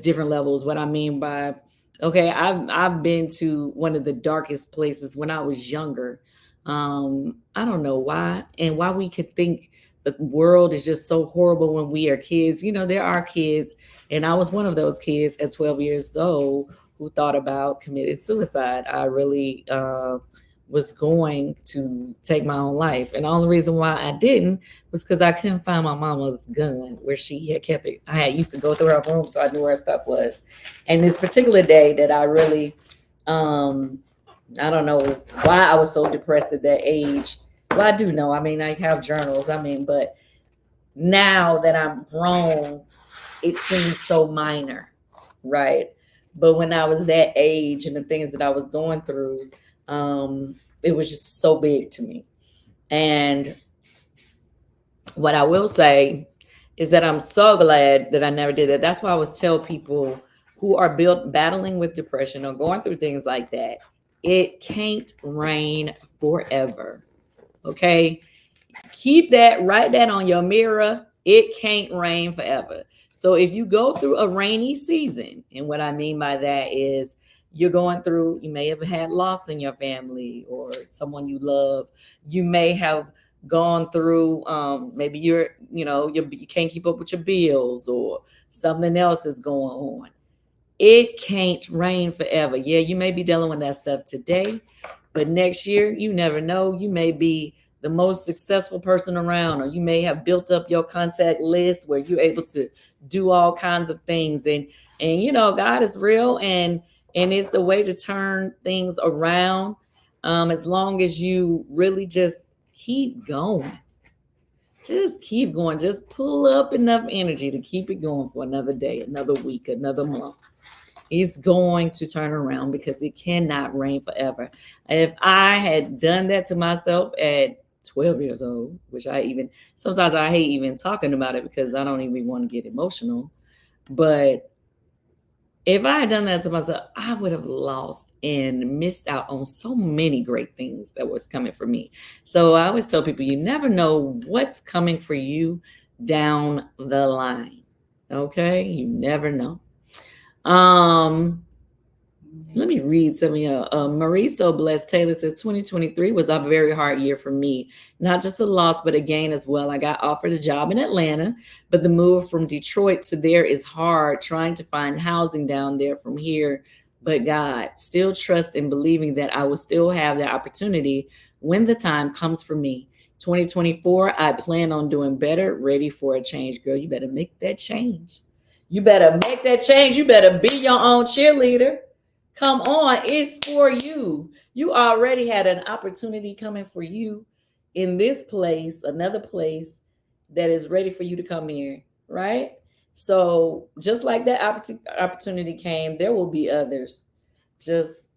different levels. What I mean by, okay, I've been to one of the darkest places when I was younger. I don't know why, and why we could think the world is just so horrible when we are kids. There are kids, and I was one of those kids at 12 years old who thought about committing suicide. I really was going to take my own life. And the only reason why I didn't was because I couldn't find my mama's gun where she had kept it. I used to go through her room, so I knew where her stuff was. And this particular day that I really, I don't know why I was so depressed at that age. Well, I do know. I mean, I have journals. But now that I'm grown, it seems so minor, right? But when I was that age and the things that I was going through, it was just so big to me. And what I will say is that I'm so glad that I never did that. That's why I always tell people who are battling with depression or going through things like that, it can't rain forever. Okay? Write that on your mirror. It can't rain forever. So if you go through a rainy season, and what I mean by that is you may have had loss in your family or someone you love. You may have gone through, maybe you can't keep up with your bills or something else is going on. It can't rain forever. Yeah, you may be dealing with that stuff today, but next year, you never know. You may be the most successful person around, or you may have built up your contact list where you're able to do all kinds of things. And God is real, and it's the way to turn things around, as long as you really just keep going. Just keep going. Just pull up enough energy to keep it going for another day, another week, another month. It's going to turn around because it cannot rain forever. If I had done that to myself at 12 years old, which sometimes I hate even talking about it because I don't even want to get emotional. But if I had done that to myself, I would have lost and missed out on so many great things that was coming for me. So I always tell people, you never know what's coming for you down the line. Okay? You never know. Let me read some of your. Marie So Blessed Taylor says 2023 was a very hard year for me. Not just a loss, but a gain as well. I got offered a job in Atlanta, but the move from Detroit to there is hard. Trying to find housing down there from here, but God, still trust and believing that I will still have the opportunity when the time comes for me. 2024, I plan on doing better. Ready for a change, girl. You better make that change. You better make that change. You better be your own cheerleader. Come on, it's for you. You already had an opportunity coming for you in this place, another place that is ready for you to come here, right? So just like that opportunity came, there will be others. Just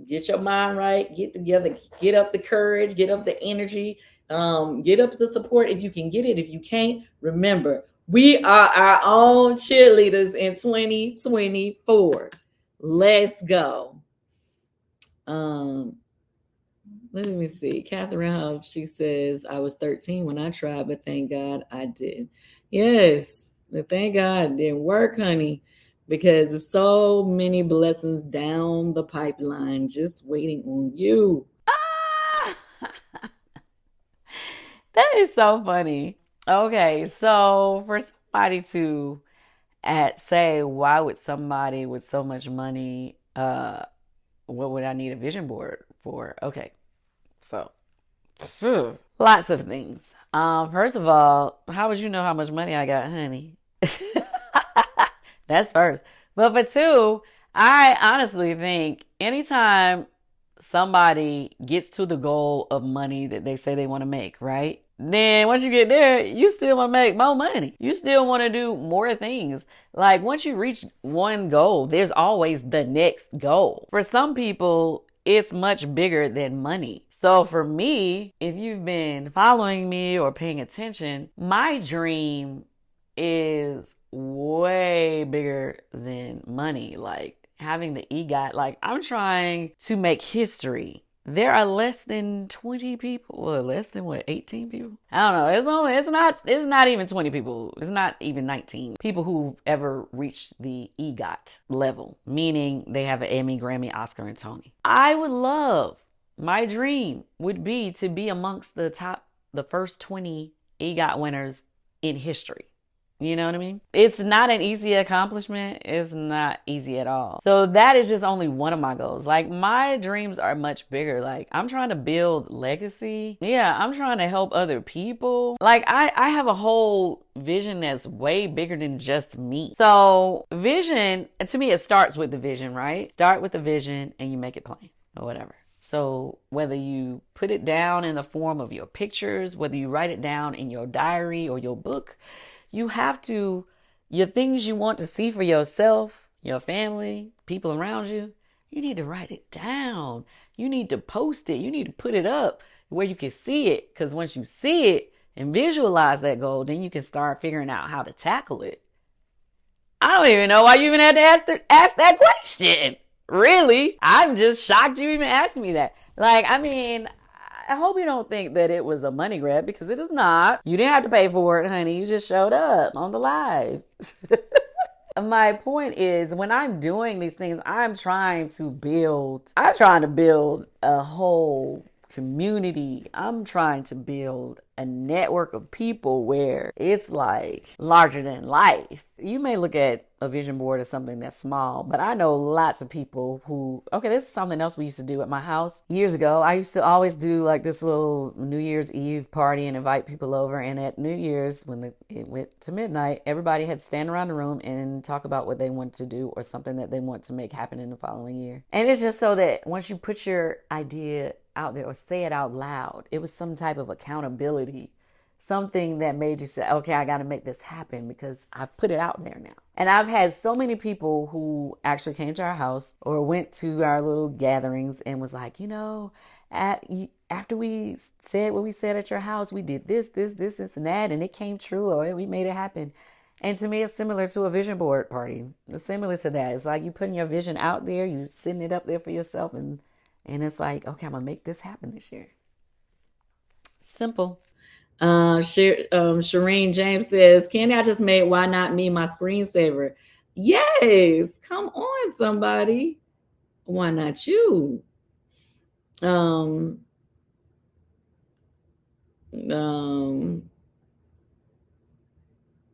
get your mind right, get together, get up the courage, get up the energy, get up the support if you can get it. If you can't, remember, we are our own cheerleaders in 2024. Let's go. Let me see. Catherine Huff, she says, I was 13 when I tried, but thank God I did. Yes, thank God it didn't work, honey, because there's so many blessings down the pipeline just waiting on you. That is so funny. Okay, so for somebody to say, why would somebody with so much money, what would I need a vision board for? Okay, so lots of things. First of all, how would you know how much money I got, honey? That's first. But for two, I honestly think anytime somebody gets to the goal of money that they say they want to make, right? Then once you get there, you still want to make more money. You still want to do more things. Like once you reach one goal, there's always the next goal. For some people, it's much bigger than money. So for me, if you've been following me or paying attention, my dream is way bigger than money. Like having the EGOT, like I'm trying to make history. There are less than 20 people. Well, less than what, 18 people? I don't know. It's not even 20 people. It's not even 19 people who've ever reached the EGOT level, meaning they have an Emmy, Grammy, Oscar, and Tony. I would love, my dream would be to be amongst the first 20 EGOT winners in history. You know what I mean? It's not an easy accomplishment. It's not easy at all. So that is just only one of my goals. Like my dreams are much bigger. Like I'm trying to build legacy. Yeah, I'm trying to help other people. Like I have a whole vision that's way bigger than just me. So vision, to me, it starts with the vision, right? Start with the vision and you make it plain or whatever. So whether you put it down in the form of your pictures, whether you write it down in your diary or your book, you have to, your things you want to see for yourself, your family, people around you, you need to write it down. You need to post it. You need to put it up where you can see it. Because once you see it and visualize that goal, then you can start figuring out how to tackle it. I don't even know why you even had to ask that question. Really? I'm just shocked you even asked me that. Like, I mean, I hope you don't think that it was a money grab because it is not. You didn't have to pay for it, honey. You just showed up on the live. My point is when I'm doing these things, I'm trying to build a whole community. I'm trying to build a network of people where it's like larger than life. You may look at a vision board as something that's small, but I know lots of people who, okay, this is something else we used to do at my house years ago. I used to always do like this little New Year's Eve party and invite people over. And at New Year's, when it went to midnight, everybody had to stand around the room and talk about what they wanted to do or something that they want to make happen in the following year. And it's just so that once you put your idea out there or say it out loud, it was some type of accountability. something that made you say, okay, I got to make this happen because I put it out there now. And I've had so many people who actually came to our house or went to our little gatherings and was like, after we said what we said at your house, we did this, and that, and it came true, or we made it happen. And to me, it's similar to a vision board party. It's similar to that. It's like you putting your vision out there, you sitting it up there for yourself, and it's like, okay, I'm gonna make this happen this year. Simple. Shireen James says, Candy, I just made Why Not Me my screensaver. Yes, come on, somebody. Why not you?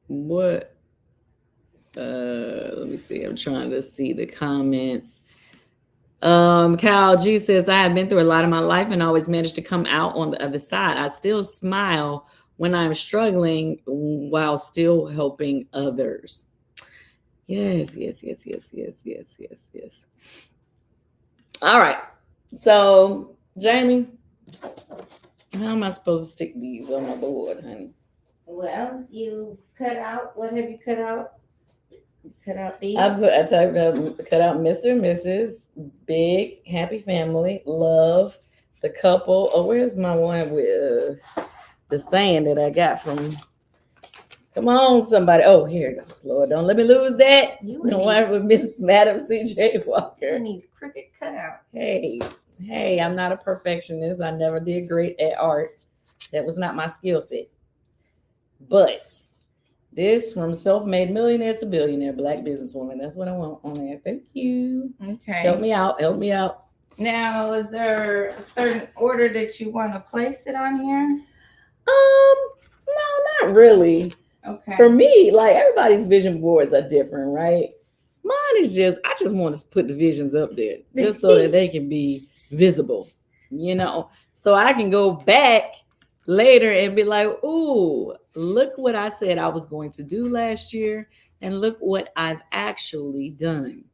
What? Let me see. I'm trying to see the comments. Kyle G says, I have been through a lot of my life and always managed to come out on the other side. I still smile when I'm struggling while still helping others. Yes. All right. So, Jamie, how am I supposed to stick these on my board, honey? Well, you cut out. What have you cut out? You cut out these. I typed up, cut out Mr. and Mrs. Big Happy Family, Love, the couple. Oh, where's my one with the saying that I got from? Come on, somebody. Oh, here it goes. Lord, don't let me lose that. You The one with Miss Madam C.J. Walker. and these crooked cutouts. Hey, I'm not a perfectionist. I never did great at art. That was not my skill set. But this from self-made millionaire to billionaire, Black businesswoman. That's what I want on there. Thank you. Okay. Help me out. Now, is there a certain order that you want to place it on here? No, not really. Okay. For me, like everybody's vision boards are different, right? Mine is I just want to put the visions up there just so that they can be visible, so I can go back later and be like, ooh, look what I said I was going to do last year. And look what I've actually done.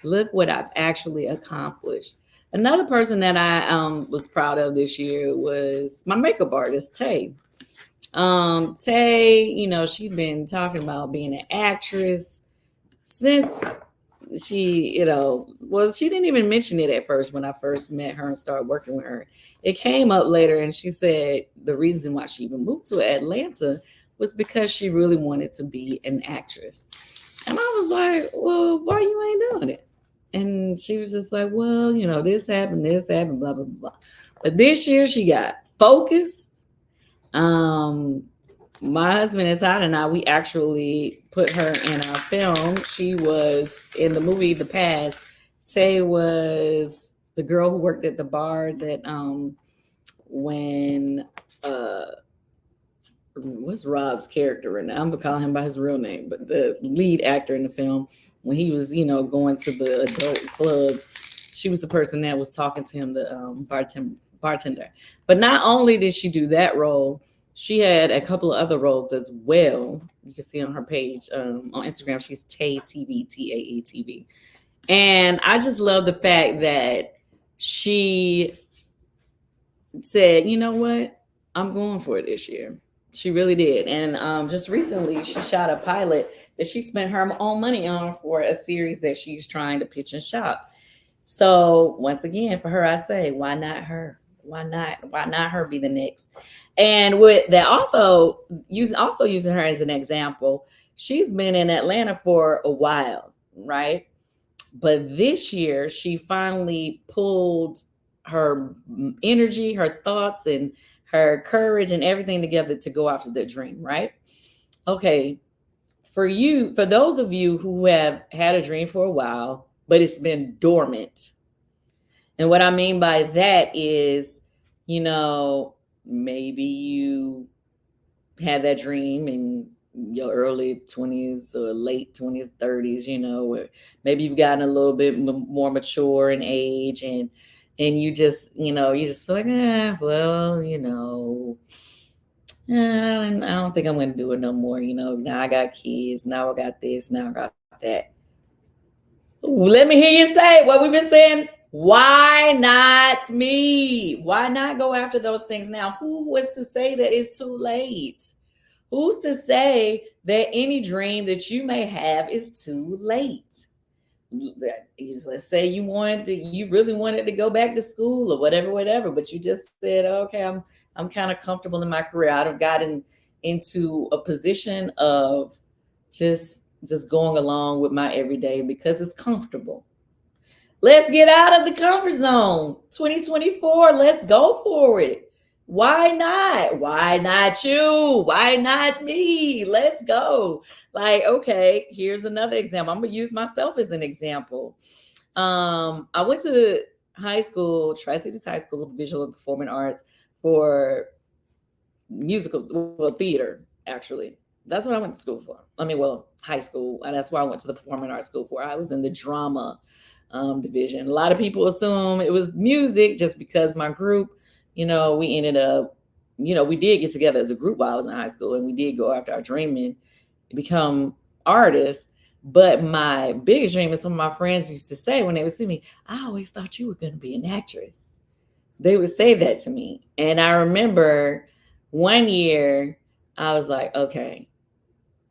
Look what I've actually accomplished. Another person that I was proud of this year was my makeup artist, Tay. Tay, she'd been talking about being an actress since she, she didn't even mention it at first when I first met her and started working with her. It came up later, and she said the reason why she even moved to Atlanta was because she really wanted to be an actress. And I was like, well, why you ain't doing it? And she was just like, well, this happened, blah, blah, blah. But this year she got focused. My husband and Todd and I, we actually put her in our film. She was in the movie The Past. Tay was the girl who worked at the bar that when what's Rob's character right now? I'm gonna call him by his real name, but the lead actor in the film, when he was, going to the adult club, she was the person that was talking to him, the bartender. But not only did she do that role, she had a couple of other roles as well. You can see on her page on Instagram, she's Tay TV, TAE TV. And I just love the fact that she said, you know what? I'm going for it this year. She really did. And just recently, she shot a pilot that she spent her own money on for a series that she's trying to pitch and shop. So once again, for her, I say, why not her? Why not her be the next? And with that, also using her as an example, she's been in Atlanta for a while, right? But this year, she finally pulled her energy, her thoughts, and her courage and everything together to go after the dream, right? Okay, for those of you who have had a dream for a while, but it's been dormant. And what I mean by that is, maybe you had that dream in your early 20s or late 20s, 30s, where maybe you've gotten a little bit more mature in age and you just, you just feel like, well, I don't think I'm going to do it no more. Now I got kids. Now I got this. Now I got that. Let me hear you say what we've been saying. Why not me? Why not go after those things now? Who was to say that it's too late? Who's to say that any dream that you may have is too late? Let's say you really wanted to go back to school or whatever, but you just said, okay, I'm kind of comfortable in my career. I'd have gotten into a position of just going along with my everyday because it's comfortable. Let's get out of the comfort zone. 2024, let's go for it. Why not? Why not you? Why not me? Let's go. Like, okay, here's another example. I'm gonna use myself as an example. I went to high school, Tri-Cities High School of Visual and Performing Arts for theater, actually. That's what I went to school for. High school. And that's why I went to the performing arts school for. I was in the drama division. A lot of people assume it was music just because my group, we ended up, we did get together as a group while I was in high school, and we did go after our dream and become artists. But my biggest dream, and some of my friends used to say when they would see me, I always thought you were going to be an actress. They would say that to me. And I remember one year I was like, okay,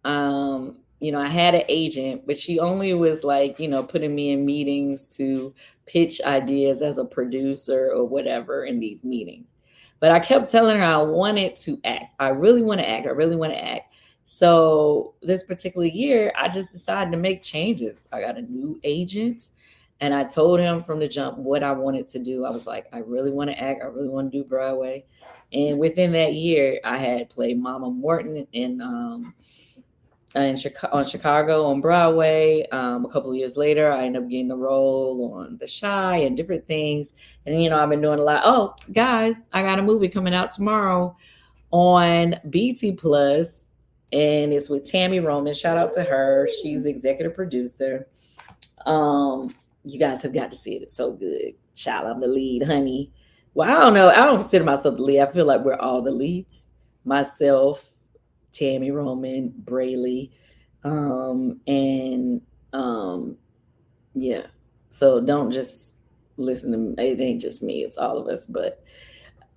I had an agent, but she only was like, putting me in meetings to pitch ideas as a producer or whatever in these meetings. But I kept telling her I wanted to act. I really want to act. I really want to act. So this particular year, I just decided to make changes. I got a new agent, and I told him from the jump what I wanted to do. I was like, I really want to act. I really want to do Broadway. And within that year, I had played Mama Morton in Chicago on Broadway. A couple of years later, I ended up getting the role on The Chi and different things. And, I've been doing a lot. Oh, guys, I got a movie coming out tomorrow on BT Plus, and it's with Tammy Roman. Shout out to her. She's the executive producer. You guys have got to see it. It's so good. Child, I'm the lead, honey. Well, I don't know. I don't consider myself the lead. I feel like we're all the leads. Myself, Tammy Roman, Brayley, yeah. So don't just listen to me. It ain't just me. It's all of us. But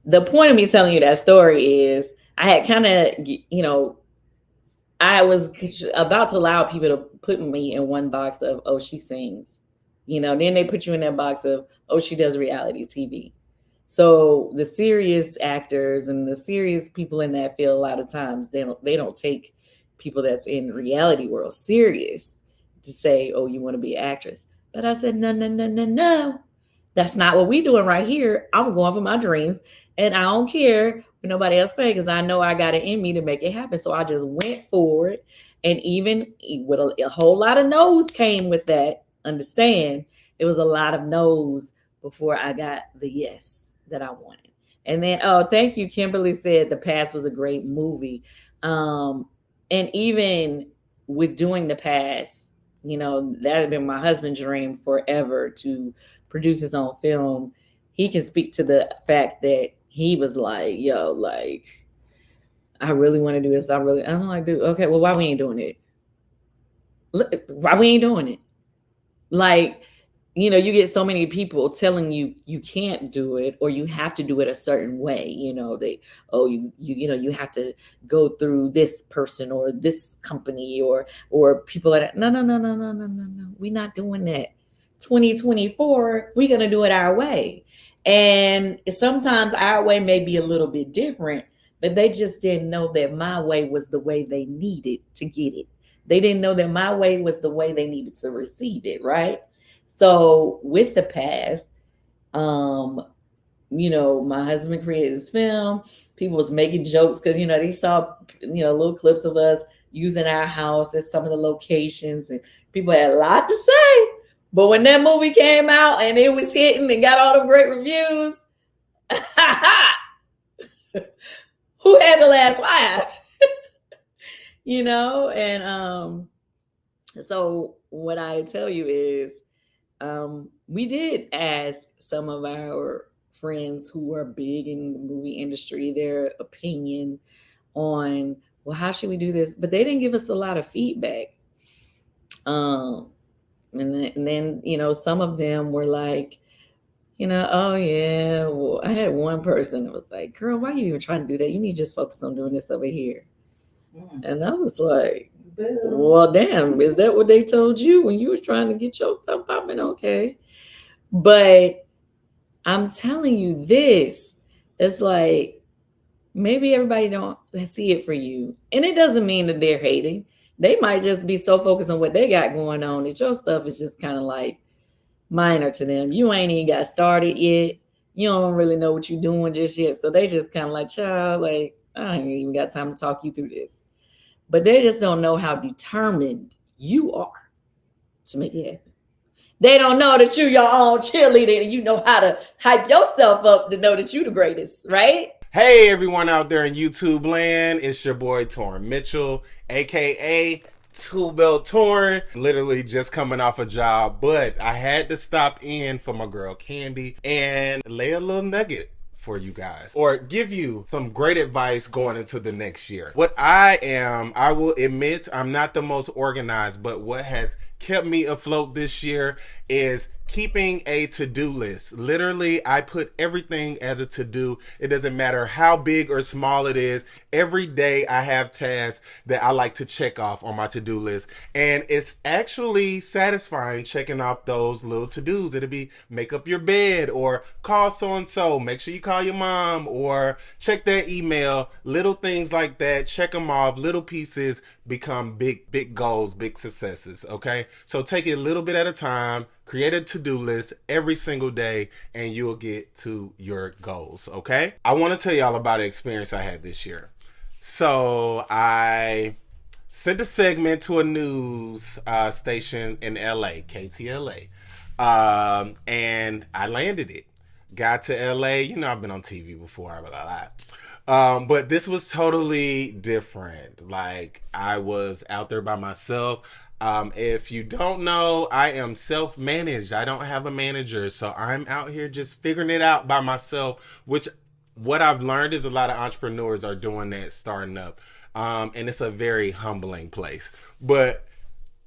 the point of me telling you that story is I had kind of, I was about to allow people to put me in one box of, oh, she sings. Then they put you in that box of, oh, she does reality TV. So the serious actors and the serious people in that field, a lot of times they don't take people that's in reality world serious to say, oh, you want to be an actress. But I said, no. That's not what we doing right here. I'm going for my dreams, and I don't care what nobody else say, because I know I got it in me to make it happen. So I just went forward, and even with a whole lot of no's came with that. Understand, it was a lot of no's before I got the yes that I wanted. And then, oh, thank you. Kimberly said The Past was a great movie. And even with doing The Past, that had been my husband's dream forever, to produce his own film. He can speak to the fact that he was like, yo, like, I really want to do this. I'm like, dude, okay, well, why we ain't doing it? Why we ain't doing it? Like, you get so many people telling you you can't do it, or you have to do it a certain way. You have to go through this person or this company or people that no. We're not doing that. 2024, we're gonna do it our way. And sometimes our way may be a little bit different, but they just didn't know that my way was the way they needed to get it. They didn't know that my way was the way they needed to receive it, right? So with The Past, my husband created this film. People was making jokes because, they saw, little clips of us using our house as some of the locations, and people had a lot to say. But when that movie came out and it was hitting and got all the great reviews, who had the last laugh? And so what I tell you is, we did ask some of our friends who are big in the movie industry their opinion on, well, how should we do this? But they didn't give us a lot of feedback. And then some of them were like, Oh yeah, well, I had one person that was like, girl, why are you even trying to do that? You need to just focus on doing this over here. And I was like, well, damn, is that what they told you when you was trying to get your stuff popping? Okay. But I'm telling you this, it's like, maybe everybody don't see it for you. And it doesn't mean that they're hating. They might just be so focused on what they got going on that your stuff is just kind of like minor to them. You ain't even got started yet. You don't really know what you're doing just yet. So they just kind of like, child, like, I ain't even got time to talk you through this. But they just don't know how determined you are to make it happen. They don't know that you're your own cheerleader and you know how to hype yourself up to know that you're the greatest, right? Hey, everyone out there in YouTube land, it's your boy Torrin Mitchell, aka Tool Belt Torrin. Literally just coming off a job, but I had to stop in for my girl Kandi and lay a little nugget for you guys, or give you some great advice going into the next year. What I will admit, I'm not the most organized, but what has kept me afloat this year is keeping a to-do list. Literally, I put everything as a to-do. It doesn't matter how big or small it is. Every day I have tasks that I like to check off on my to-do list. And it's actually satisfying checking off those little to-dos. It'll be make up your bed, or call so-and-so, make sure you call your mom, or check their email. Little things like that, check them off. Little pieces become big goals, big successes. Okay, so take it a little bit at a time. Create a to-do list every single day and you'll get to your goals. Okay, I want to tell y'all about an experience I had this year. So I sent a segment to a news station in LA, KTLA, and I landed it. Got to LA. I've been on TV before, but this was totally different. Like, I was out there by myself. If you don't know, I am self-managed. I don't have a manager, so I'm out here just figuring it out by myself, which what I've learned is a lot of entrepreneurs are doing that, starting up. And it's a very humbling place. But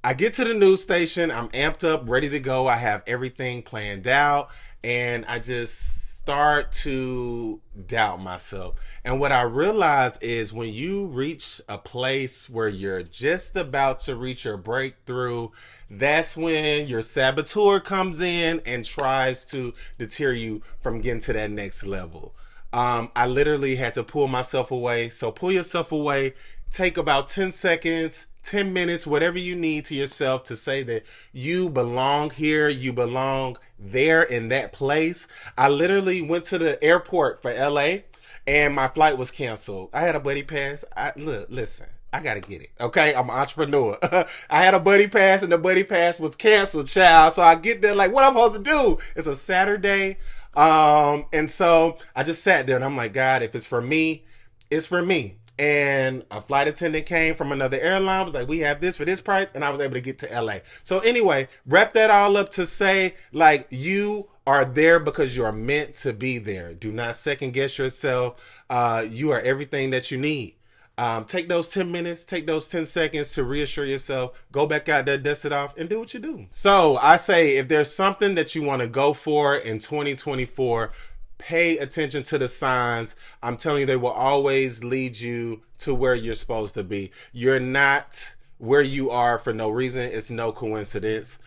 I get to the news station, I'm amped up, ready to go. I have everything planned out, and I just start to doubt myself. And what I realize is when you reach a place where you're just about to reach your breakthrough, that's when your saboteur comes in and tries to deter you from getting to that next level. I literally had to pull myself away. So pull yourself away, take about 10 seconds, 10 minutes, whatever you need to yourself to say that you belong here, you belong there in that place. I literally went to the airport for LA and my flight was canceled. I had a buddy pass. Listen, I gotta get it. Okay, I'm an entrepreneur. I had a buddy pass and the buddy pass was canceled, child. So I get there like, what I'm supposed to do? It's a Saturday. And so I just sat there and I'm like, God, if it's for me, it's for me. And a flight attendant came from another airline, was like, we have this for this price, and I was able to get to LA. So anyway, wrap that all up to say, like, you are there because you are meant to be there. Do not second guess yourself. You are everything that you need. Take those 10 minutes, take those 10 seconds to reassure yourself, go back out there, dust it off, and do what you do. So I say, if there's something that you want to go for in 2024, pay attention to the signs. I'm telling you, they will always lead you to where you're supposed to be. You're not where you are for no reason. It's no coincidence.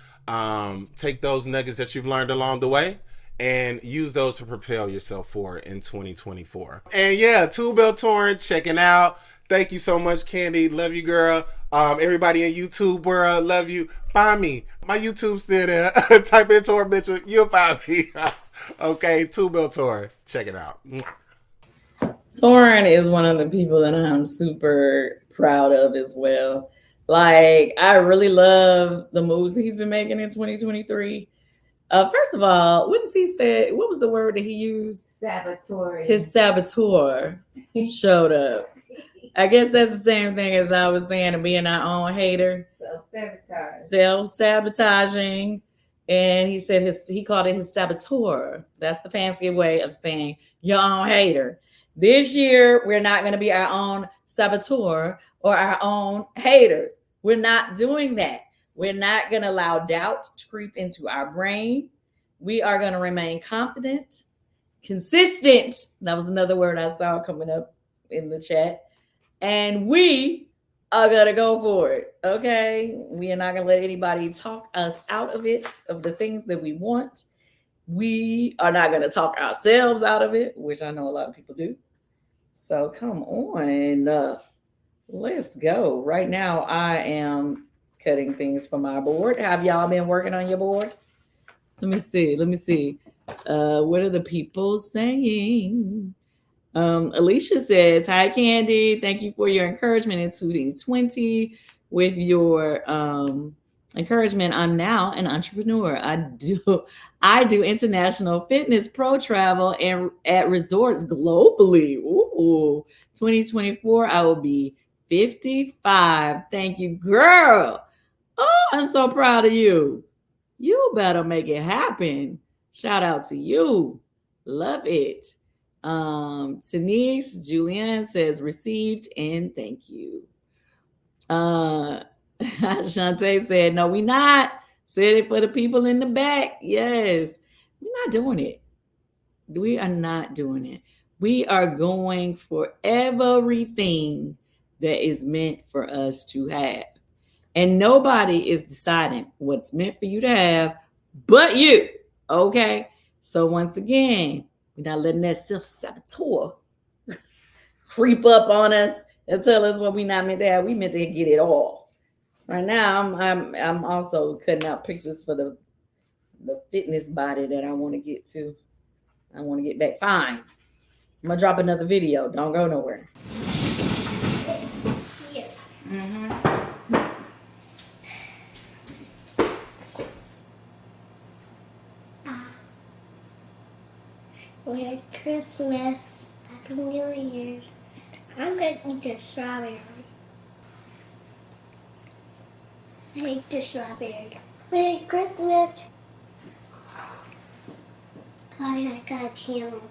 Take those nuggets that you've learned along the way and use those to propel yourself forward in 2024. And yeah, Tool Belt Torrin checking out. Thank you so much, Kandi. Love you, girl. Everybody in YouTube world, love you. Find me. My YouTube's still there. Type in Torrin Mitchell. You'll find me. Okay, Tool Belt Torrin. Check it out. Torrin is one of the people that I'm super proud of as well. Like, I really love the moves that he's been making in 2023. First of all, what does he say? What was the word that he used? Saboteur. His saboteur showed up. I guess that's the same thing as I was saying, to being our own hater. Self-sabotage. Self-sabotaging. And he said he called it his saboteur. That's the fancy way of saying your own hater. This year, we're not going to be our own saboteur or our own haters. We're not doing that. We're not going to allow doubt to creep into our brain. We are going to remain confident, consistent. That was another word I saw coming up in the chat. And we are going to go for it. Okay. We are not going to let anybody talk us out of it, of the things that we want. We are not going to talk ourselves out of it, which I know a lot of people do. So come on. Let's go. Right now, I am cutting things for my board. Have y'all been working on your board? Let me see. What are the people saying? Alicia says, "Hi, Candy. Thank you for your encouragement in 2020. With your encouragement, I'm now an entrepreneur. I do international fitness pro travel and at resorts globally. Ooh, 2024, I will be 55. Thank you, girl. Oh, I'm so proud of you. You better make it happen. Shout out to you. Love it." Denise Julianne says received and thank you. Shantae said, no, we not. Said it for the people in the back. Yes. We're not doing it. We are not doing it. We are going for everything that is meant for us to have. And nobody is deciding what's meant for you to have but you. Okay? So once again, we're not letting that self-saboteur creep up on us and tell us what we not meant to have. We meant to get it all. Right now, I'm also cutting out pictures for the fitness body that I want to get to. I want to get back fine. I'm gonna drop another video. Don't go nowhere. Here. Merry Christmas. Happy New Year's. I'm gonna eat the strawberry. I hate the strawberry. Merry Christmas. Guys, I got a channel.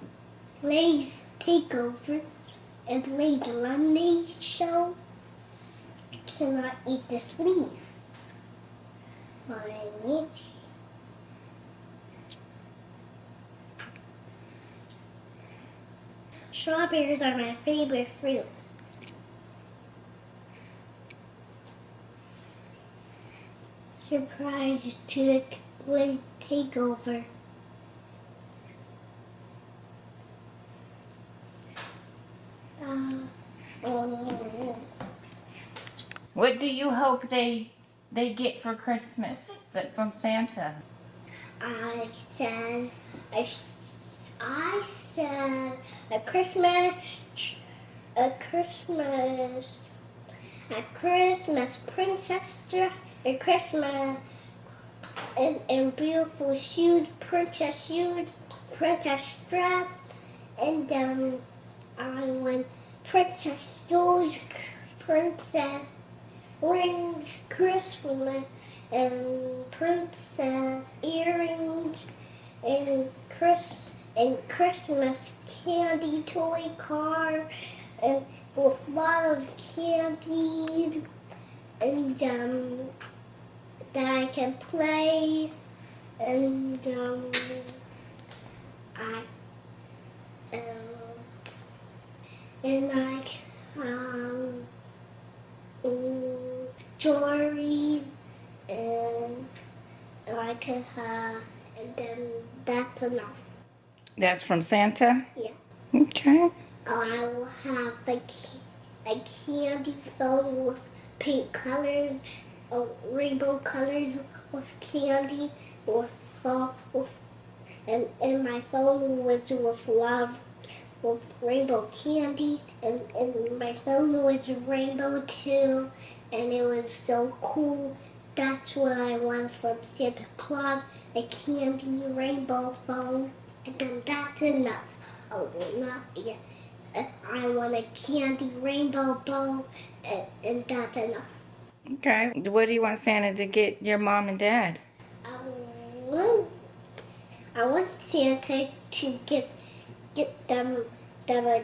Blaze Takeover and Blaze Lemonade Show. I cannot eat this leaf. I need Strawberries are my favorite fruit. Surprise to the Blaze Takeover. What do you hope they get for Christmas from Santa? I said a Christmas princess dress, a Christmas and beautiful shoes, princess dress, and I want princess shoes, princess rings, Christmas, and princess earrings, and Christmas candy toy car, and with a lot of candies, and that I can play, and jewelry, and I can have, and then that's enough. That's from Santa? Yeah. Okay. I will have a candy phone with pink colors, rainbow colors with candy, and my phone was with love, with rainbow candy, and my phone was rainbow too, and it was so cool. That's what I want from Santa Claus, a candy rainbow phone, and then that's enough. Oh, not yet. I want a candy rainbow bow, and that's enough. Okay. What do you want Santa to get your mom and dad? I want Santa to get them a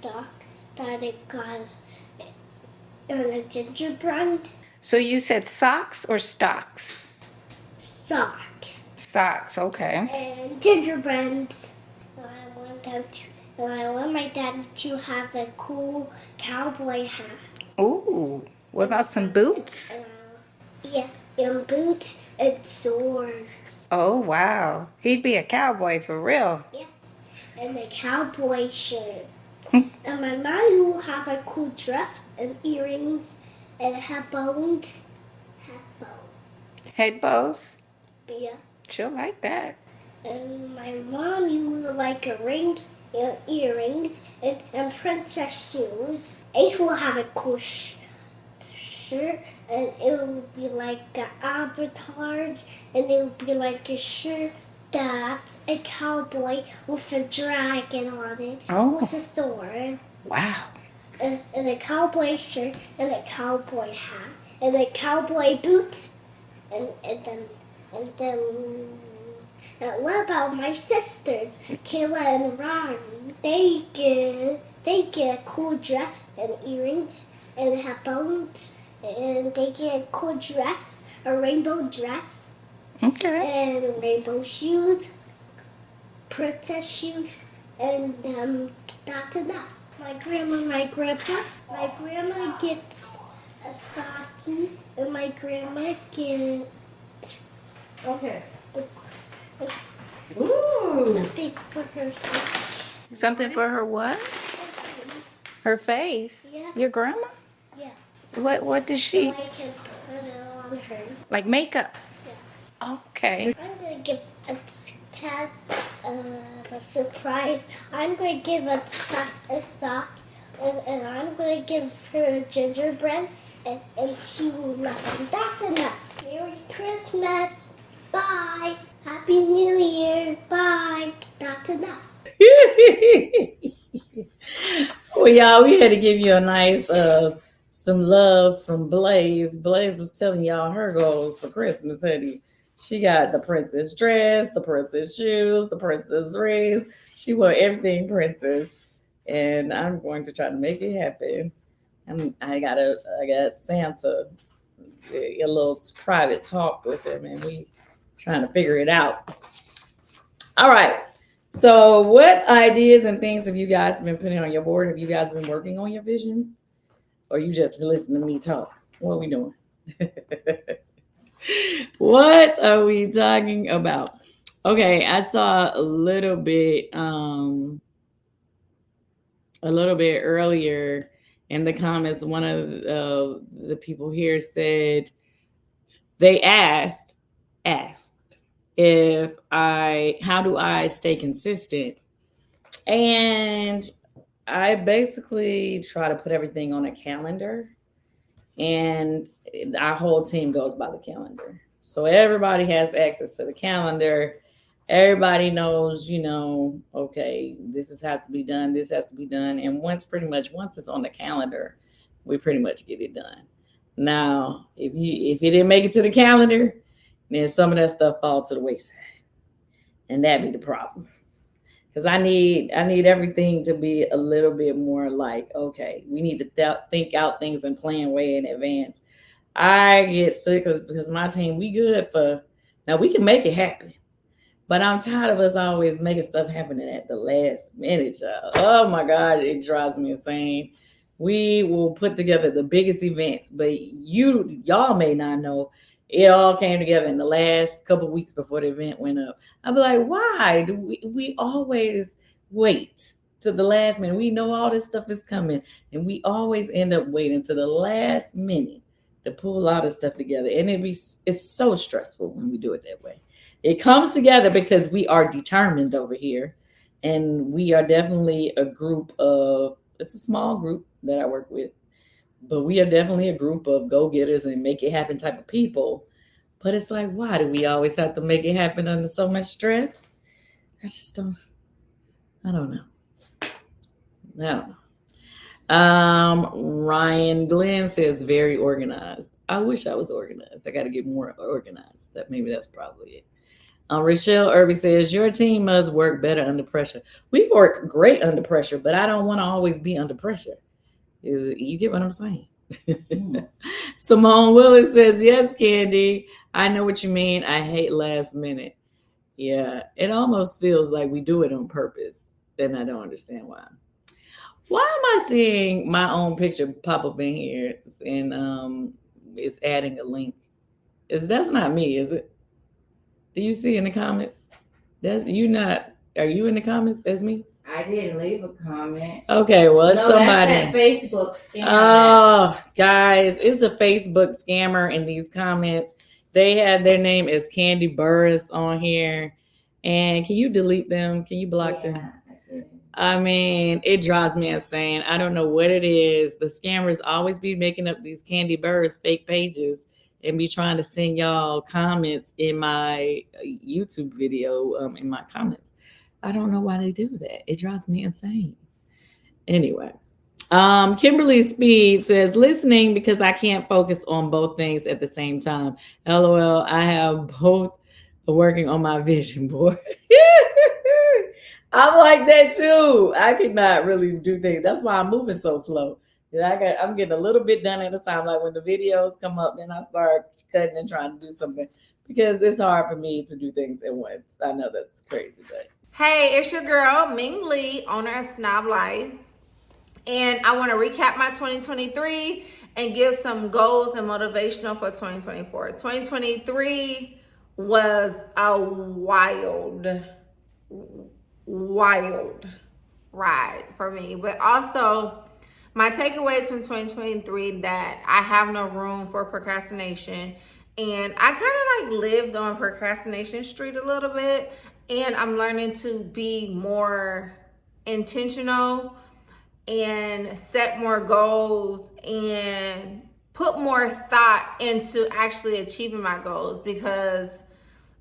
sock that it got on a gingerbread. So you said socks or stocks? Socks. Socks, okay. And gingerbreads. And I want them to, and I want my daddy to have a cool cowboy hat. Ooh, what about some boots? Yeah, and boots and swords. Oh, wow. He'd be a cowboy for real. Yeah, and a cowboy shirt. And my mom will have a cool dress and earrings and headphones. Head bows? Yeah. She'll like that. And my mom, you will like a ring and earrings and princess shoes. Ace will have a cool shirt, and it will be like an avatar, and it will be like a shirt that's a cowboy with a dragon on it. Oh. With a sword. Wow. And a cowboy shirt, and a cowboy hat, and a cowboy boots, and then what about my sisters, Kayla and Ronnie? They get a cool dress and earrings and headphones, and they get a cool dress, a rainbow dress, Okay. and rainbow shoes, princess shoes, and that's enough. My grandma and my grandpa. My grandma gets a stocking, and my grandma gets Ooh. something for her face. Something for her what? Her face? Yeah. Your grandma? Yeah. What does So she, I can put it on her. like makeup? Yeah. Okay. I'm gonna give a cat a surprise. I'm gonna give a sock, and I'm gonna give her a gingerbread, and she will love it. That's enough. Merry Christmas. Bye. Happy New Year. Bye. That's enough. Well, y'all, we had to give you a nice some love from Blaze. Blaze was telling y'all her goals for Christmas, honey. She got the princess dress, the princess shoes, the princess rings. She want everything princess, and I'm going to try to make it happen. I got Santa a little private talk with him, and we trying to figure it out. All right. So, what ideas and things have you guys been putting on your board? Have you guys been working on your visions, or you just listen to me talk? What are we doing? What are we talking about? Okay, I saw a little bit earlier in the comments. One of the people here said they asked if how do I stay consistent? And I basically try to put everything on a calendar, and our whole team goes by the calendar. So everybody has access to the calendar. Everybody knows, okay, has to be done. This has to be done. And once it's on the calendar, we pretty much get it done. Now, if you didn't make it to the calendar, then some of that stuff falls to the wayside, and that'd be the problem. Because I need everything to be a little bit more like, okay, we need to think out things and plan way in advance. I get sick because my team, we good for now. We can make it happen, but I'm tired of us always making stuff happen at the last minute, y'all. Oh my God, it drives me insane. We will put together the biggest events, but y'all may not know. It all came together in the last couple of weeks before the event went up. I'd be like, why do we always wait to the last minute? We know all this stuff is coming, and we always end up waiting to the last minute to pull all this stuff together. And it's so stressful when we do it that way. It comes together because we are determined over here, and we are definitely it's a small group that I work with. But we are definitely a group of go-getters and make it happen type of people. But it's like, why do we always have to make it happen under so much stress? I don't know. Ryan Glenn says very organized. I wish I was organized. I got to get more organized. Maybe that's probably it. Rochelle Irby says your team must work better under pressure. We work great under pressure, but I don't want to always be under pressure. You get what I'm saying? Simone Willis says, yes, Candy. I know what you mean. I hate last minute. Yeah, it almost feels like we do it on purpose. And I don't understand why. Why am I seeing my own picture pop up in here and it's adding a link? That's not me, is it? Do you see in the comments? Are you in the comments as me? I didn't leave a comment. Okay, well, it's somebody. That's that Facebook scammer. Oh, guys, it's a Facebook scammer in these comments. They have their name as Candy Burris on here. And can you delete them? Can you block them? I mean, it drives me insane. I don't know what it is. The scammers always be making up these Candy Burris fake pages and be trying to send y'all comments in my YouTube video, in my comments. I don't know why they do that. It drives me insane. Anyway, Kimberly Speed says, listening because I can't focus on both things at the same time. LOL, I have both working on my vision board. I'm like that too. I could not really do things. That's why I'm moving so slow. I'm getting a little bit done at a time. Like when the videos come up, then I start cutting and trying to do something because it's hard for me to do things at once. I know that's crazy, but. Hey, it's your girl, Ming Lee, owner of Snob Life. And I want to recap my 2023 and give some goals and motivational for 2024. 2023 was a wild ride for me. But also, my takeaways from 2023 that I have no room for procrastination. And I kind of lived on procrastination street a little bit. And I'm learning to be more intentional and set more goals and put more thought into actually achieving my goals, because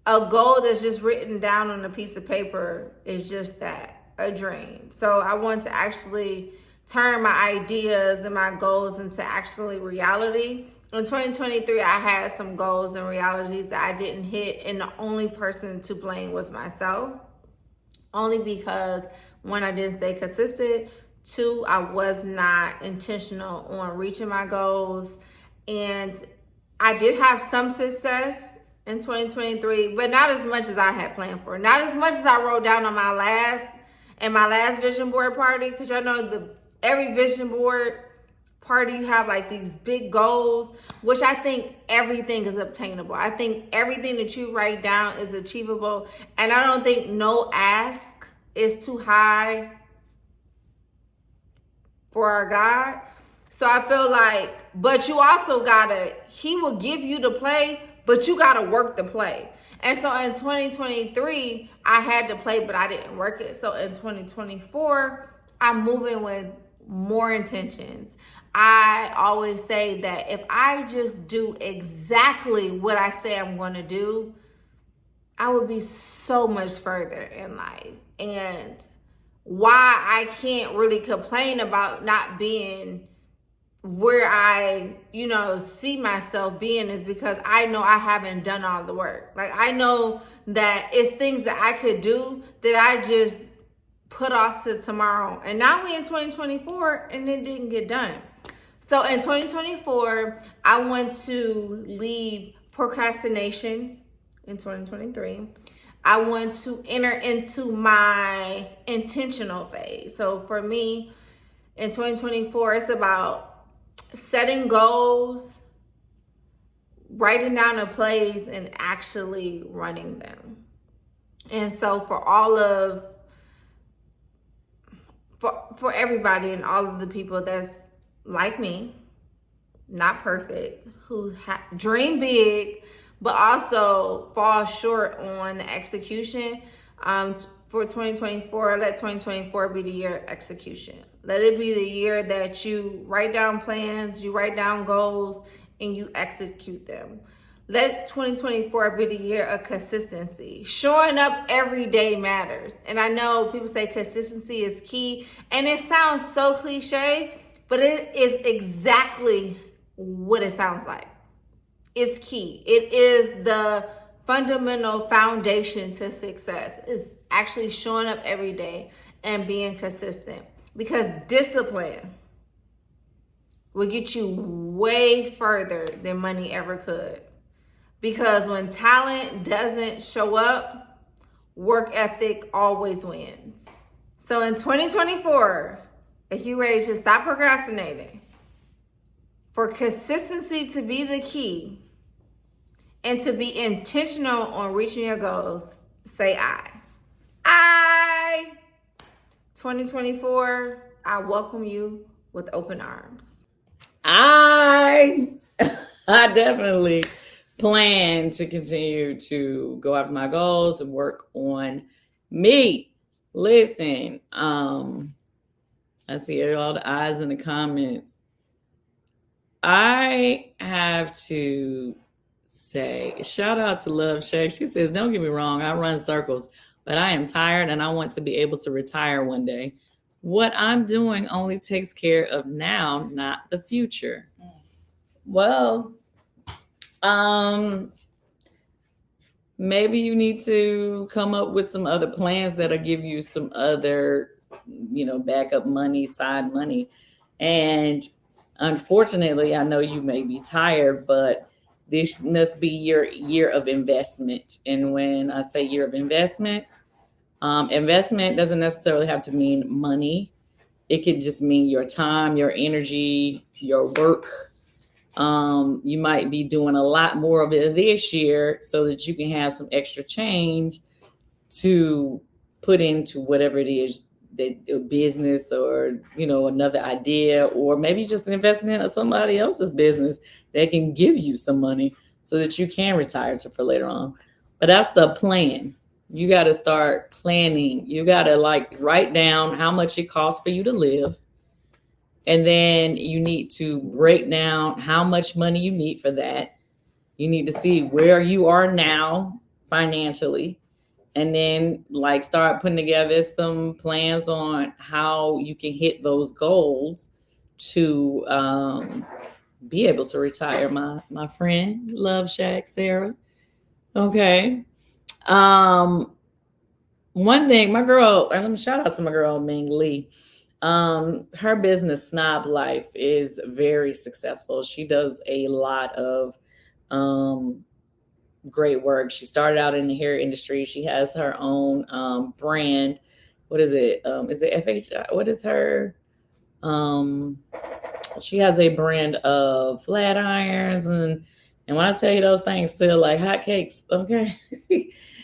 a goal that's just written down on a piece of paper is just that, a dream. So I want to actually turn my ideas and my goals into actually reality. In 2023, I had some goals and realities that I didn't hit, and the only person to blame was myself. Only because, one, I didn't stay consistent. Two, I was not intentional on reaching my goals. And I did have some success in 2023, but not as much as I had planned for. Not as much as I wrote down on my last vision board party, because y'all know every vision board party you have like these big goals, which I think everything is obtainable. I think everything that you write down is achievable, and I don't think no ask is too high for our God. So I feel like, but you also he will give you the play, but you gotta work the play. And so in 2023, I had to play, but I didn't work it. So in 2024, I'm moving with more intentions. I always say that if I just do exactly what I say I'm going to do, I would be so much further in life. And why I can't really complain about not being where I, see myself being is because I know I haven't done all the work. Like, I know that it's things that I could do that I just put off to tomorrow. And now we in 2024 and it didn't get done. So in 2024, I want to leave procrastination in 2023. I want to enter into my intentional phase. So for me, in 2024, it's about setting goals, writing down the plays, and actually running them. And so for everybody and all of the people that's like me, not perfect, who dream big, but also fall short on the execution, for 2024, let 2024 be the year of execution. Let it be the year that you write down plans, you write down goals, and you execute them. Let 2024 be the year of consistency. Showing up every day matters. And I know people say consistency is key, and it sounds so cliche, but it is exactly what it sounds like. It's key. It is the fundamental foundation to success. It's actually showing up every day and being consistent, because discipline will get you way further than money ever could. Because when talent doesn't show up, work ethic always wins. So in 2024, if you're ready to stop procrastinating, for consistency to be the key, and to be intentional on reaching your goals, say I. 2024, I welcome you with open arms. I definitely plan to continue to go after my goals and work on me. Listen, I see all the eyes in the comments. I have to say, shout out to Love Shack. She says, don't get me wrong, I run circles, but I am tired and I want to be able to retire one day. What I'm doing only takes care of now, not the future. Well, maybe you need to come up with some other plans that'll give you some other, backup money, side money. And unfortunately, I know you may be tired, but this must be your year of investment. And when I say year of investment, investment doesn't necessarily have to mean money. It could just mean your time, your energy, your work. You might be doing a lot more of it this year so that you can have some extra change to put into whatever it is, that a business or, another idea, or maybe just investing in somebody else's business that can give you some money so that you can retire for later on. But that's the plan. You got to start planning. You got to write down how much it costs for you to live. And then you need to break down how much money you need for that. You need to see where you are now financially. And then start putting together some plans on how you can hit those goals to be able to retire. My friend, Love Shack, Sarah. Okay. One thing, my girl, let me shout out to my girl, Ming Lee. Her business, Snob Life, is very successful. She does a lot of great work. She started out in the hair industry. She has her own brand. What is it? Is it FHI? What is her? She has a brand of flat irons, and when I tell you those things sell like hotcakes, okay.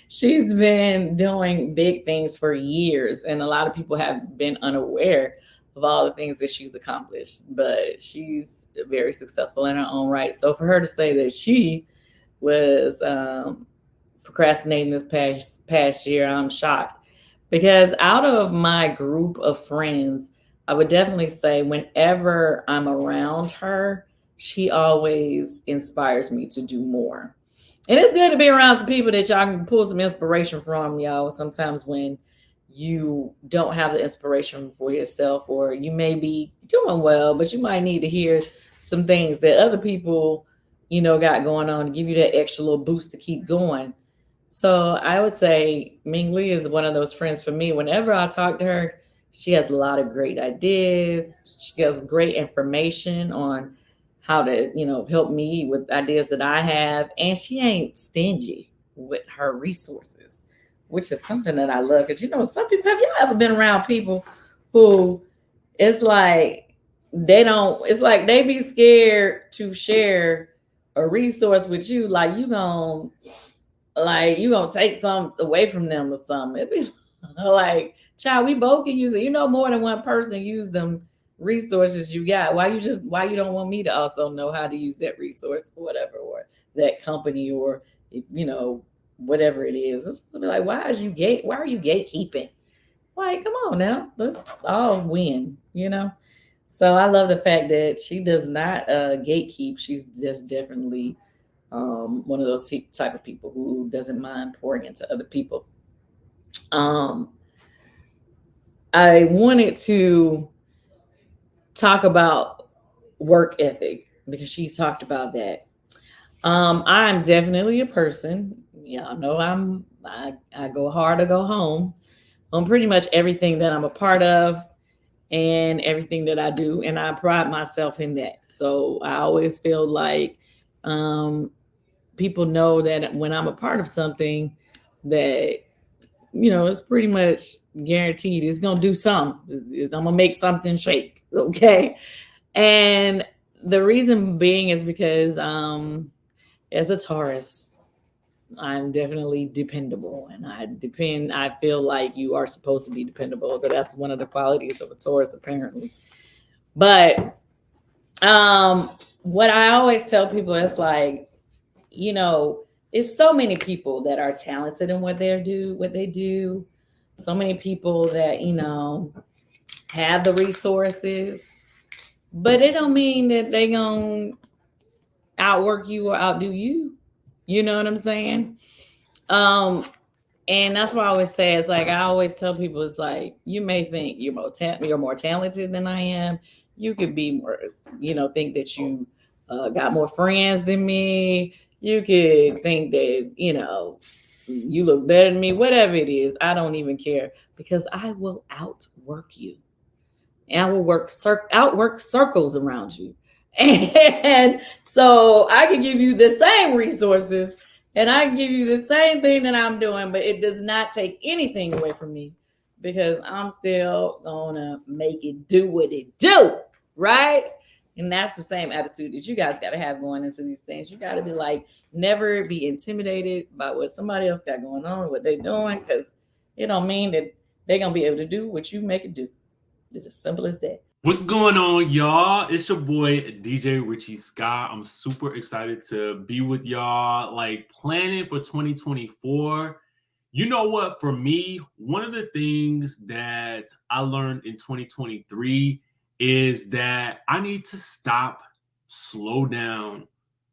She's been doing big things for years, and a lot of people have been unaware of all the things that she's accomplished, but she's very successful in her own right. So for her to say that she was procrastinating this past year, I'm shocked, because out of my group of friends, I would definitely say whenever I'm around her, she always inspires me to do more. And it's good to be around some people that y'all can pull some inspiration from, y'all. Sometimes when you don't have the inspiration for yourself, or you may be doing well, but you might need to hear some things that other people, got going on to give you that extra little boost to keep going. So I would say Ming Lee is one of those friends for me. Whenever I talk to her, she has a lot of great ideas. She has great information on how to, help me with ideas that I have. And she ain't stingy with her resources, which is something that I love. Because, some people, have y'all ever been around people who it's like they be scared to share a resource with you. You gonna take something away from them or something. It'd be like, child, we both can use it. More than one person use them resources you got. Why you don't want me to also know how to use that resource or whatever, or that company, or whatever it is. It's supposed to be like, why are you gatekeeping? Come on now, let's all win, So I love the fact that she does not gatekeep. She's just definitely one of those type of people who doesn't mind pouring into other people. I wanted to talk about work ethic because she's talked about that. I'm definitely a person. Y'all know I go hard or go home on pretty much everything that I'm a part of. and everything that I do. And I pride myself in that. So I always feel like people know that when I'm a part of something that, it's pretty much guaranteed it's going to do something. I'm going to make something shake. Okay. And the reason being is because as a Taurus, I'm definitely dependable, and I feel like you are supposed to be dependable, but that's one of the qualities of a Taurus, apparently. But what I always tell people is like, it's so many people that are talented in what they do. So many people that, have the resources, but it don't mean that they gonna outwork you or outdo you. You know what I'm saying? And that's why I always say, it's like, I always tell people, it's like, you may think you're more talented than I am. You could be more, think that you got more friends than me. You could think that, you look better than me, whatever it is. I don't even care, because I will outwork you. And I will outwork circles around you. And so I can give you the same resources, and I can give you the same thing that I'm doing, but it does not take anything away from me, because I'm still gonna make it do what it do, right? And that's the same attitude that you guys got to have going into these things. You got to be like, never be intimidated by what somebody else got going on, what they're doing, because it don't mean that they're gonna be able to do what you make it do. It's as simple as that. What's going on, y'all? It's your boy DJ Richie Scott. I'm super excited to be with y'all, like planning for 2024. You know what? For me, one of the things that I learned in 2023 is that I need to stop, slow down,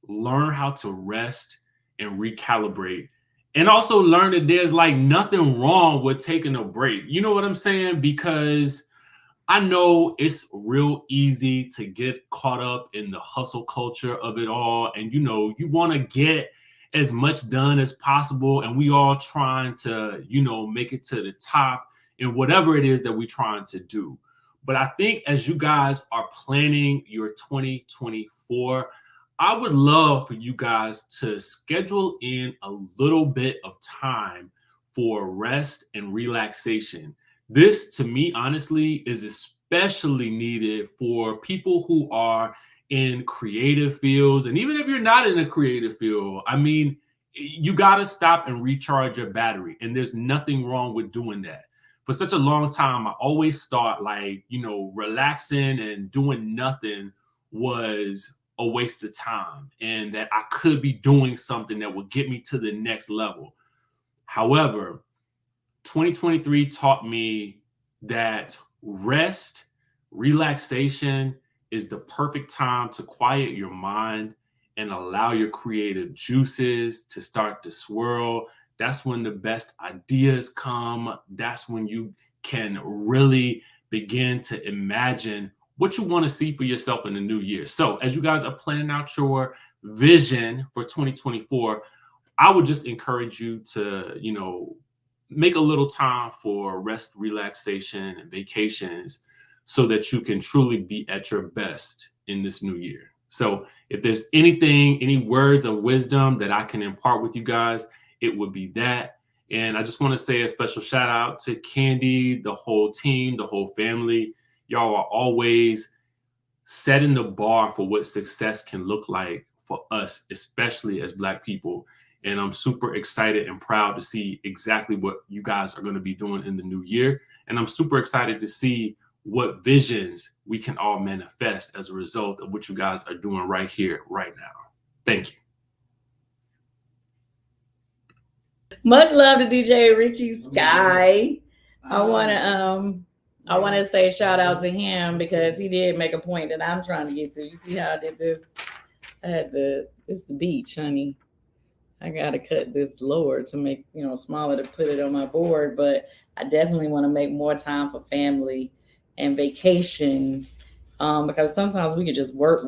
learn how to rest and recalibrate. And also learn that there's like nothing wrong with taking a break. You know what I'm saying? Because I know it's real easy to get caught up in the hustle culture of it all. And, you want to get as much done as possible. And we all trying to, make it to the top in whatever it is that we're trying to do. But I think as you guys are planning your 2024, I would love for you guys to schedule in a little bit of time for rest and relaxation. This, to me, honestly, is especially needed for people who are in creative fields. And even if you're not in a creative field, I mean, you got to stop and recharge your battery. And there's nothing wrong with doing that. For such a long time, I always thought like, relaxing and doing nothing was a waste of time, and that I could be doing something that would get me to the next level. However, 2023 taught me that rest, relaxation is the perfect time to quiet your mind and allow your creative juices to start to swirl. That's when the best ideas come. That's when you can really begin to imagine what you want to see for yourself in the new year. So as you guys are planning out your vision for 2024, I would just encourage you to, make a little time for rest, relaxation, and vacations so that you can truly be at your best in this new year. So if there's any words of wisdom that I can impart with you guys, it would be that. And I just want to say a special shout out to Kandi, the whole team, the whole family. Y'all are always setting the bar for what success can look like for us, especially as Black people. And I'm super excited and proud to see exactly what you guys are going to be doing in the new year. And I'm super excited to see what visions we can all manifest as a result of what you guys are doing right here, right now. Thank you. Much love to DJ Richie Sky. I want to say shout out to him, because he did make a point that I'm trying to get to. You see how I did this? It's the beach, honey. I got to cut this lower to make, smaller to put it on my board. But I definitely want to make more time for family and vacation, because sometimes we could just work,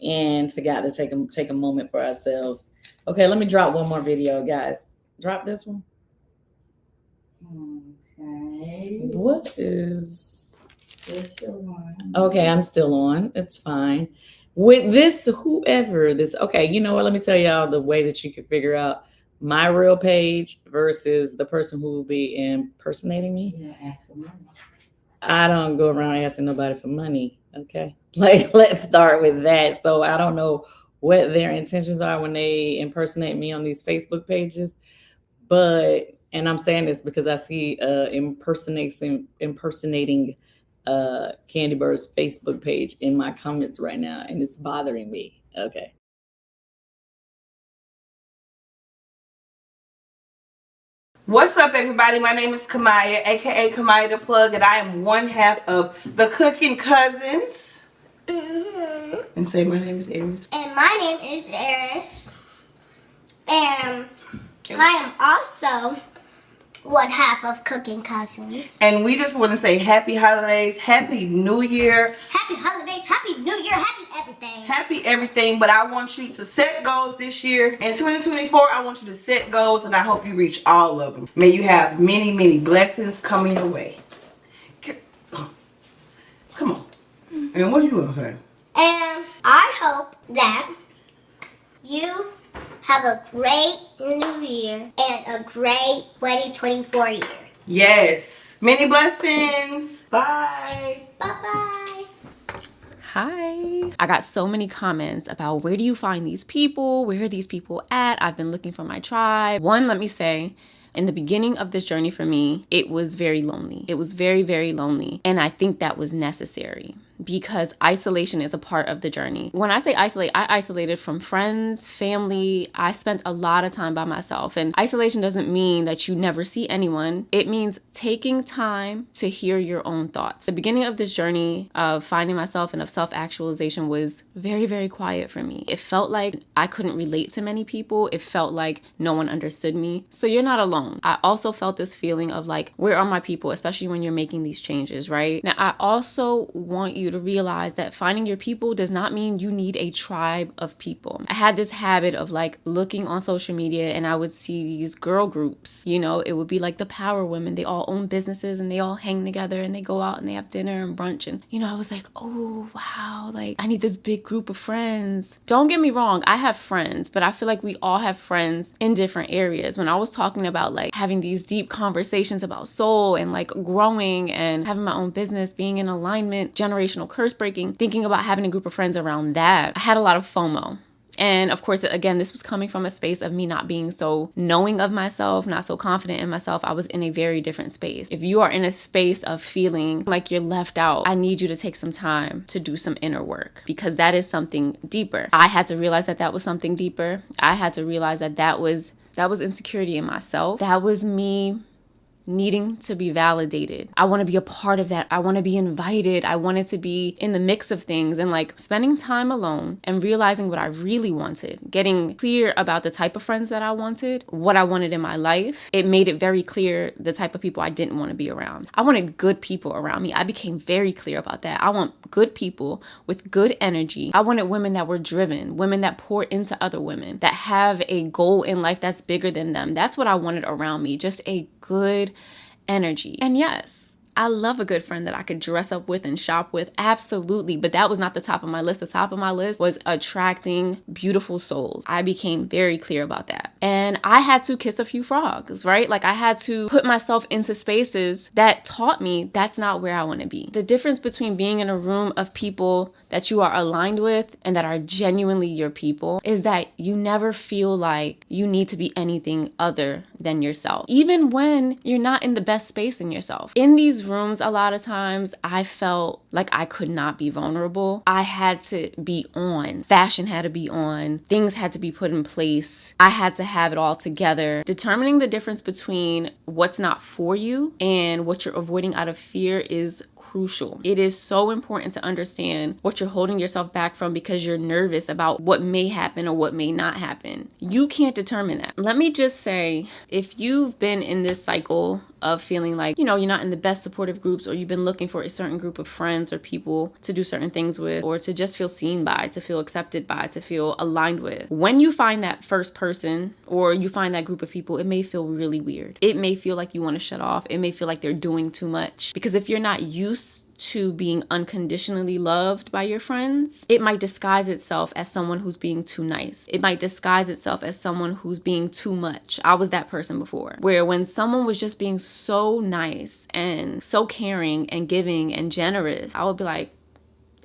and forgot to take a moment for ourselves. Okay, let me drop one more video, guys. Drop this one. Okay. What is... You're still on. Okay, I'm still on. It's fine. With this, whoever this, okay, you know what? Let me tell y'all the way that you can figure out my real page versus the person who will be impersonating me. You ask for money. I don't go around asking nobody for money. Okay. Like, let's start with that. So I don't know what their intentions are when they impersonate me on these Facebook pages. But, and I'm saying this because I see impersonating Candy Bird's Facebook page in my comments right now, and it's bothering me. Okay. What's up, everybody? My name is Kamaya, aka Kamaya the Plug, and I am one half of the Cooking Cousins. And say my name is Eris. And my name is Eris. And I am also one half of Cooking Cousins. And we just want to say happy holidays, happy new year. Happy holidays, happy new year, happy everything. Happy everything, but I want you to set goals this year. In 2024, I want you to set goals, and I hope you reach all of them. May you have many, many blessings coming your way. Come on. And what are you doing, honey? And I hope that you have a great new year and a great 2024 year. Yes. Many blessings. Bye. Bye-bye. Hi. I got so many comments about where do you find these people? Where are these people at? I've been looking for my tribe. One, let me say, in the beginning of this journey for me, it was very lonely. It was very, very lonely. And I think that was necessary because isolation is a part of the journey. When I say isolate, I isolated from friends, family. I spent a lot of time by myself. And isolation doesn't mean that you never see anyone. It means taking time to hear your own thoughts. The beginning of this journey of finding myself and of self-actualization was very, very quiet for me. It felt like I couldn't relate to many people. It felt like no one understood me. So you're not alone. I also felt this feeling of like, where are my people, especially when you're making these changes, right? Now, I also want you to realize that finding your people does not mean you need a tribe of people. I had this habit of like looking on social media and I would see these girl groups, you know, it would be like the power women. They all own businesses and they all hang together and they go out and they have dinner and brunch. And, you know, I was like, oh, wow, like I need this big group of friends. Don't get me wrong. I have friends, but I feel like we all have friends in different areas. When I was talking about like having these deep conversations about soul and like growing and having my own business, being in alignment, generational curse breaking, thinking about having a group of friends around that, I had a lot of FOMO. And of course, again, this was coming from a space of me not being so knowing of myself, not so confident in myself. I was in a very different space. If you are in a space of feeling like you're left out, I need you to take some time to do some inner work because that is something deeper. I had to realize that that was something deeper. I had to realize that that was insecurity in myself. That was me needing to be validated. I want to be a part of that. I want to be invited. I wanted to be in the mix of things and like spending time alone and realizing what I really wanted, getting clear about the type of friends that I wanted, what I wanted in my life. It made it very clear the type of people I didn't want to be around. I wanted good people around me. I became very clear about that. I want good people with good energy. I wanted women that were driven, women that pour into other women, that have a goal in life that's bigger than them. That's what I wanted around me. Just a good energy. And yes, I love a good friend that I could dress up with and shop with. Absolutely. But that was not the top of my list. The top of my list was attracting beautiful souls. I became very clear about that. And I had to kiss a few frogs, right? Like I had to put myself into spaces that taught me that's not where I want to be. The difference between being in a room of people that you are aligned with and that are genuinely your people is that you never feel like you need to be anything other than yourself, even when you're not in the best space in yourself. In these rooms, a lot of times I felt like I could not be vulnerable. I had to be on. Fashion had to be on. Things had to be put in place. I had to have it all together. Determining the difference between what's not for you and what you're avoiding out of fear is crucial. It is so important to understand what you're holding yourself back from because you're nervous about what may happen or what may not happen. You can't determine that. Let me just say, if you've been in this cycle of feeling like, you know, you're not in the best supportive groups, or you've been looking for a certain group of friends or people to do certain things with, or to just feel seen by, to feel accepted by, to feel aligned with. When you find that first person or you find that group of people, it may feel really weird. It may feel like you want to shut off. It may feel like they're doing too much, because if you're not used to being unconditionally loved by your friends, it might disguise itself as someone who's being too nice. It might disguise itself as someone who's being too much. I was that person before, where when someone was just being so nice and so caring and giving and generous, I would be like,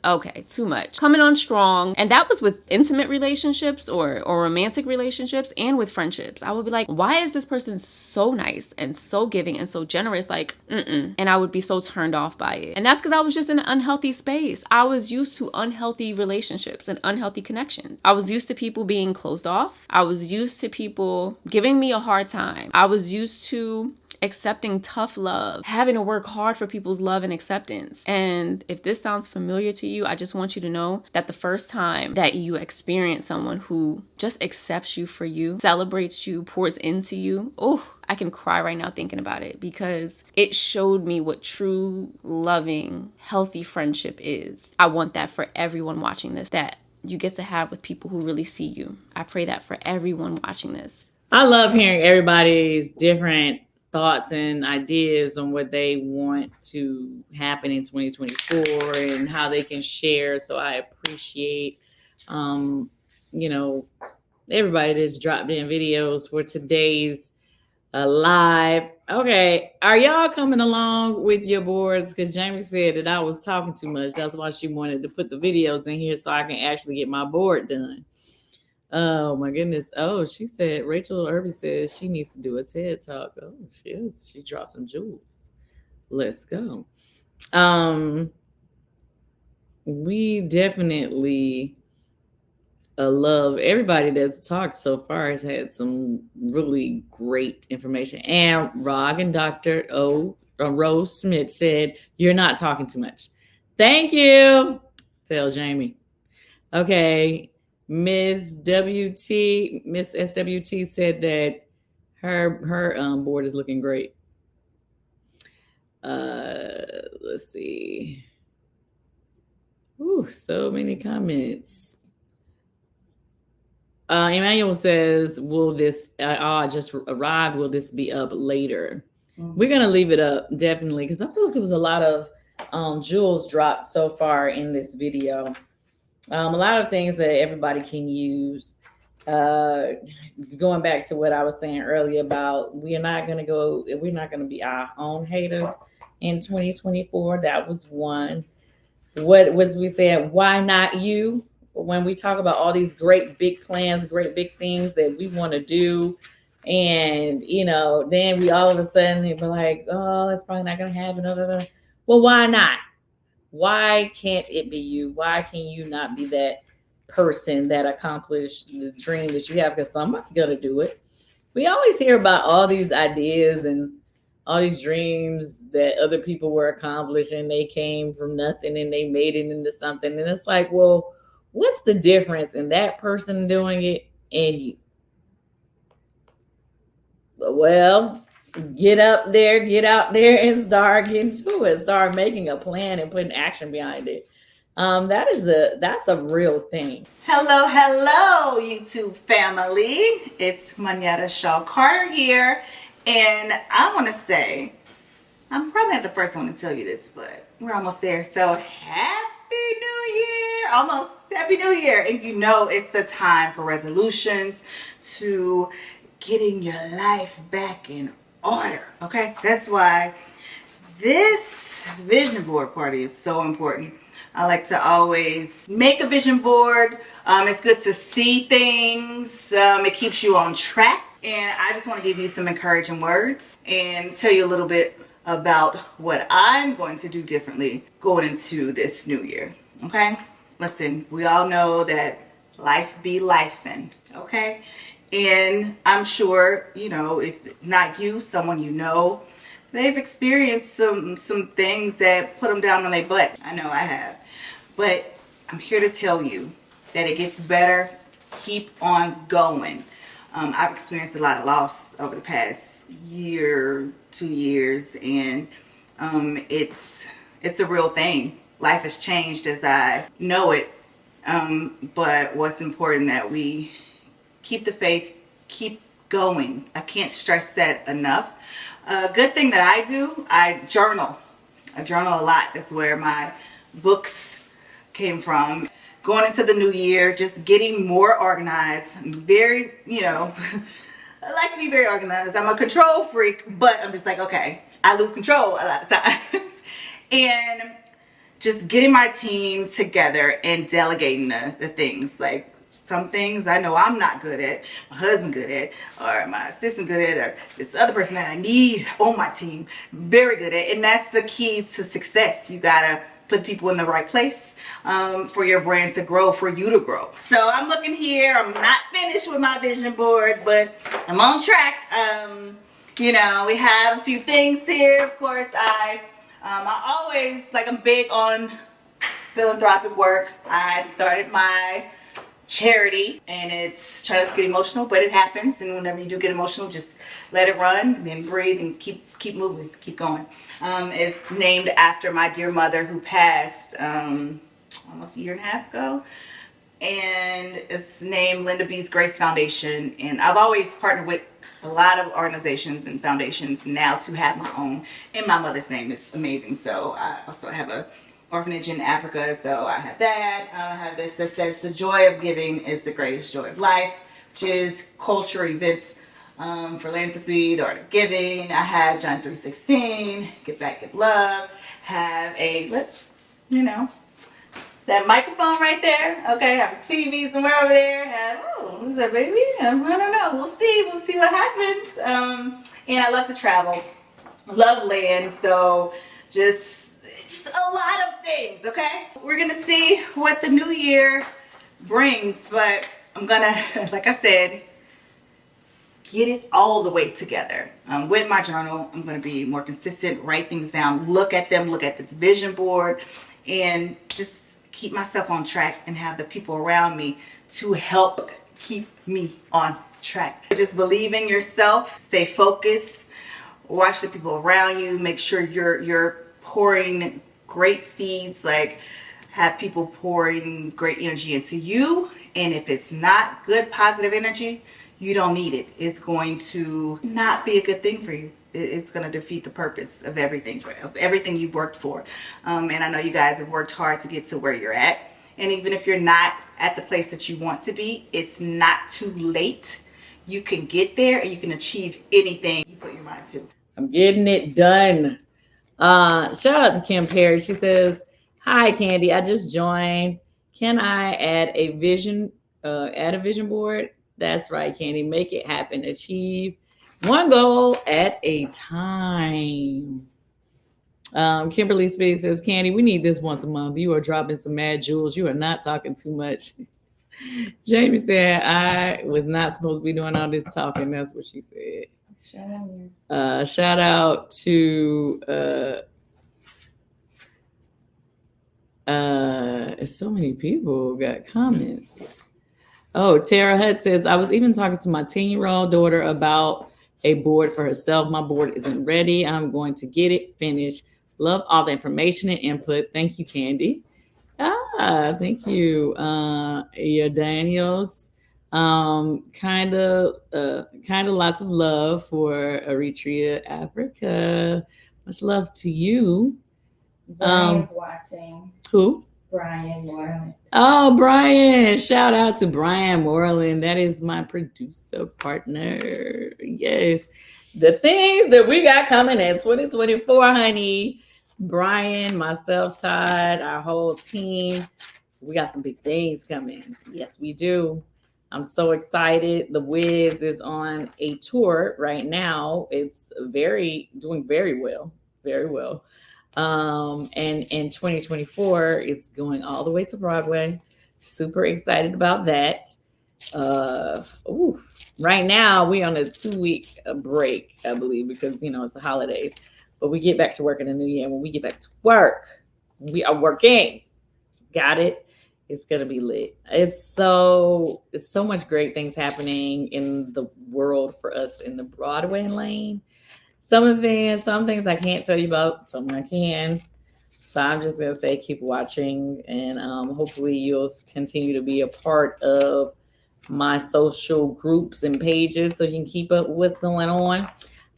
okay, too much. Coming on strong. And that was with intimate relationships or romantic relationships, and with friendships. I would be like, why is this person so nice and so giving and so generous? Like, And I would be so turned off by it. And that's because I was just in an unhealthy space. I was used to unhealthy relationships and unhealthy connections. I was used to people being closed off. I was used to people giving me a hard time. I was used to accepting tough love, having to work hard for people's love and acceptance. And if this sounds familiar to you, I just want you to know that the first time that you experience someone who just accepts you for you, celebrates you, pours into you, I can cry right now thinking about it, because it showed me what true, loving, healthy friendship is. I want that for everyone watching this, that you get to have with people who really see you. I pray that for everyone watching this. I love hearing everybody's different thoughts and ideas on what they want to happen in 2024 and how they can share. So I appreciate, everybody that's dropped in videos for today's live. Okay, are y'all coming along with your boards? Because Jamie said that I was talking too much. That's why she wanted to put the videos in here so I can actually get my board done. Oh my goodness. Oh, she said, Rachel Irby says she needs to do a TED Talk. Oh, she dropped some jewels. Let's go. We definitely love everybody that's talked so far has had some really great information. And Rog and Dr. Rose Smith said, you're not talking too much. Thank you. Tell Jamie. Okay. Miss SWT said that her board is looking great. Let's see. Ooh, so many comments. Emmanuel says, will this, I just arrived, will this be up later? Mm-hmm. We're going to leave it up, definitely, because I feel like there was a lot of jewels dropped so far in this video. A lot of things that everybody can use. Going back to what I was saying earlier about we're not going to be our own haters in 2024. That was one. What was we said? Why not you? When we talk about all these great big plans, great big things that we want to do, and then we all of a sudden be like, oh, it's probably not going to happen. Well, why not? Why can't it be you? Why can you not be that person that accomplished the dream that you have? Because somebody's going to do it. We always hear about all these ideas and all these dreams that other people were accomplishing. They came from nothing and they made it into something. And it's like, well, what's the difference in that person doing it and you? Well, get out there and start getting to it. Start making a plan and putting action behind it. That's a real thing. Hello, YouTube family. It's Manetta Shaw Carter here. And I want to say, I'm probably not the first one to tell you this, but we're almost there. So Happy New Year. Almost Happy New Year. And it's the time for resolutions, to getting your life back in order. Okay, that's why this vision board party is so important. I like to always make a vision board. It's good to see things. It keeps you on track. And I just want to give you some encouraging words and tell you a little bit about what I'm going to do differently going into this new year. Okay, listen, we all know that life be lifing. Okay, and I'm sure if not you, someone they've experienced some things that put them down on their butt. I know I have. But I'm here to tell you that it gets better. Keep on going. I've experienced a lot of loss over the past year, 2 years, and it's a real thing. Life has changed as I know it, but what's important that we keep the faith, keep going. I can't stress that enough. A good thing that I do, I journal. I journal a lot. That's where my books came from. Going into the new year, just getting more organized. I'm very, I like to be very organized. I'm a control freak, but I'm just like, okay, I lose control a lot of times. And just getting my team together and delegating the things. Like some things I know I'm not good at, my husband good at, or my assistant good at, or this other person that I need on my team very good at. And that's the key to success. You gotta put people in the right place for your brand to grow, for you to grow. So I'm looking here. I'm not finished with my vision board, but I'm on track. We have a few things here. Of course, I always, I'm big on philanthropic work. I started my charity, and it's trying not to get emotional, but it happens. And whenever you do get emotional, just let it run, and then breathe and keep moving, keep going. It's named after my dear mother who passed almost a year and a half ago, and it's named Linda B's Grace Foundation. And I've always partnered with a lot of organizations and foundations. Now to have my own in my mother's name is amazing. So I also have a orphanage in Africa, so I have that. I have this that says the joy of giving is the greatest joy of life, which is culture, events, philanthropy, the art of giving. I have John 3:16, give back, give love. Have that microphone right there. Okay, have a TV somewhere over there. Have, what's that, baby? I don't know. We'll see what happens. And I love to travel, love land. So just a lot of things. Okay, we're gonna see what the new year brings, but I'm gonna, like I said, get it all the way together. With my journal, I'm going to be more consistent, write things down, look at them, look at this vision board, and just keep myself on track and have the people around me to help keep me on track. Just believe in yourself, stay focused, watch the people around you, make sure you're pouring great seeds, like have people pouring great energy into you. And if it's not good, positive energy, you don't need it. It's going to not be a good thing for you. It's going to defeat the purpose of everything you've worked for. And I know you guys have worked hard to get to where you're at. And even if you're not at the place that you want to be, it's not too late. You can get there and you can achieve anything you put your mind to. I'm getting it done. Shout out to Kim Perry. She says, "Hi, Kandi. I just joined. Can I add a vision board?" That's right, Kandi. Make it happen. Achieve one goal at a time. Kimberly Space says, "Kandi, we need this once a month. You are dropping some mad jewels. You are not talking too much." Jamie said, "I was not supposed to be doing all this talking." That's what she said. Shout out to so many people got comments. Oh, Tara Hutt says, "I was even talking to my 10-year-old daughter about a board for herself. My board isn't ready. I'm going to get it finished. Love all the information and input. Thank you, Kandi." Thank you. Yeah, Daniels. Kind of lots of love for Eritrea, Africa. Much love to you. Brian's watching. Who? Brian Moreland. Oh, Brian. Shout out to Brian Moreland. That is my producer partner. Yes. The things that we got coming in 2024, honey. Brian, myself, Todd, our whole team. We got some big things coming. Yes, we do. I'm so excited. The Wiz is on a tour right now. It's doing very well. Very well. And in 2024, it's going all the way to Broadway. Super excited about that. Right now, we on a 2-week break, I believe, because, it's the holidays. But we get back to work in the new year. When we get back to work, we are working. Got it? It's gonna be lit. It's so much great things happening in the world for us in the Broadway lane. Some things I can't tell you about, some I can. So I'm just gonna say keep watching, and hopefully you'll continue to be a part of my social groups and pages so you can keep up with what's going on.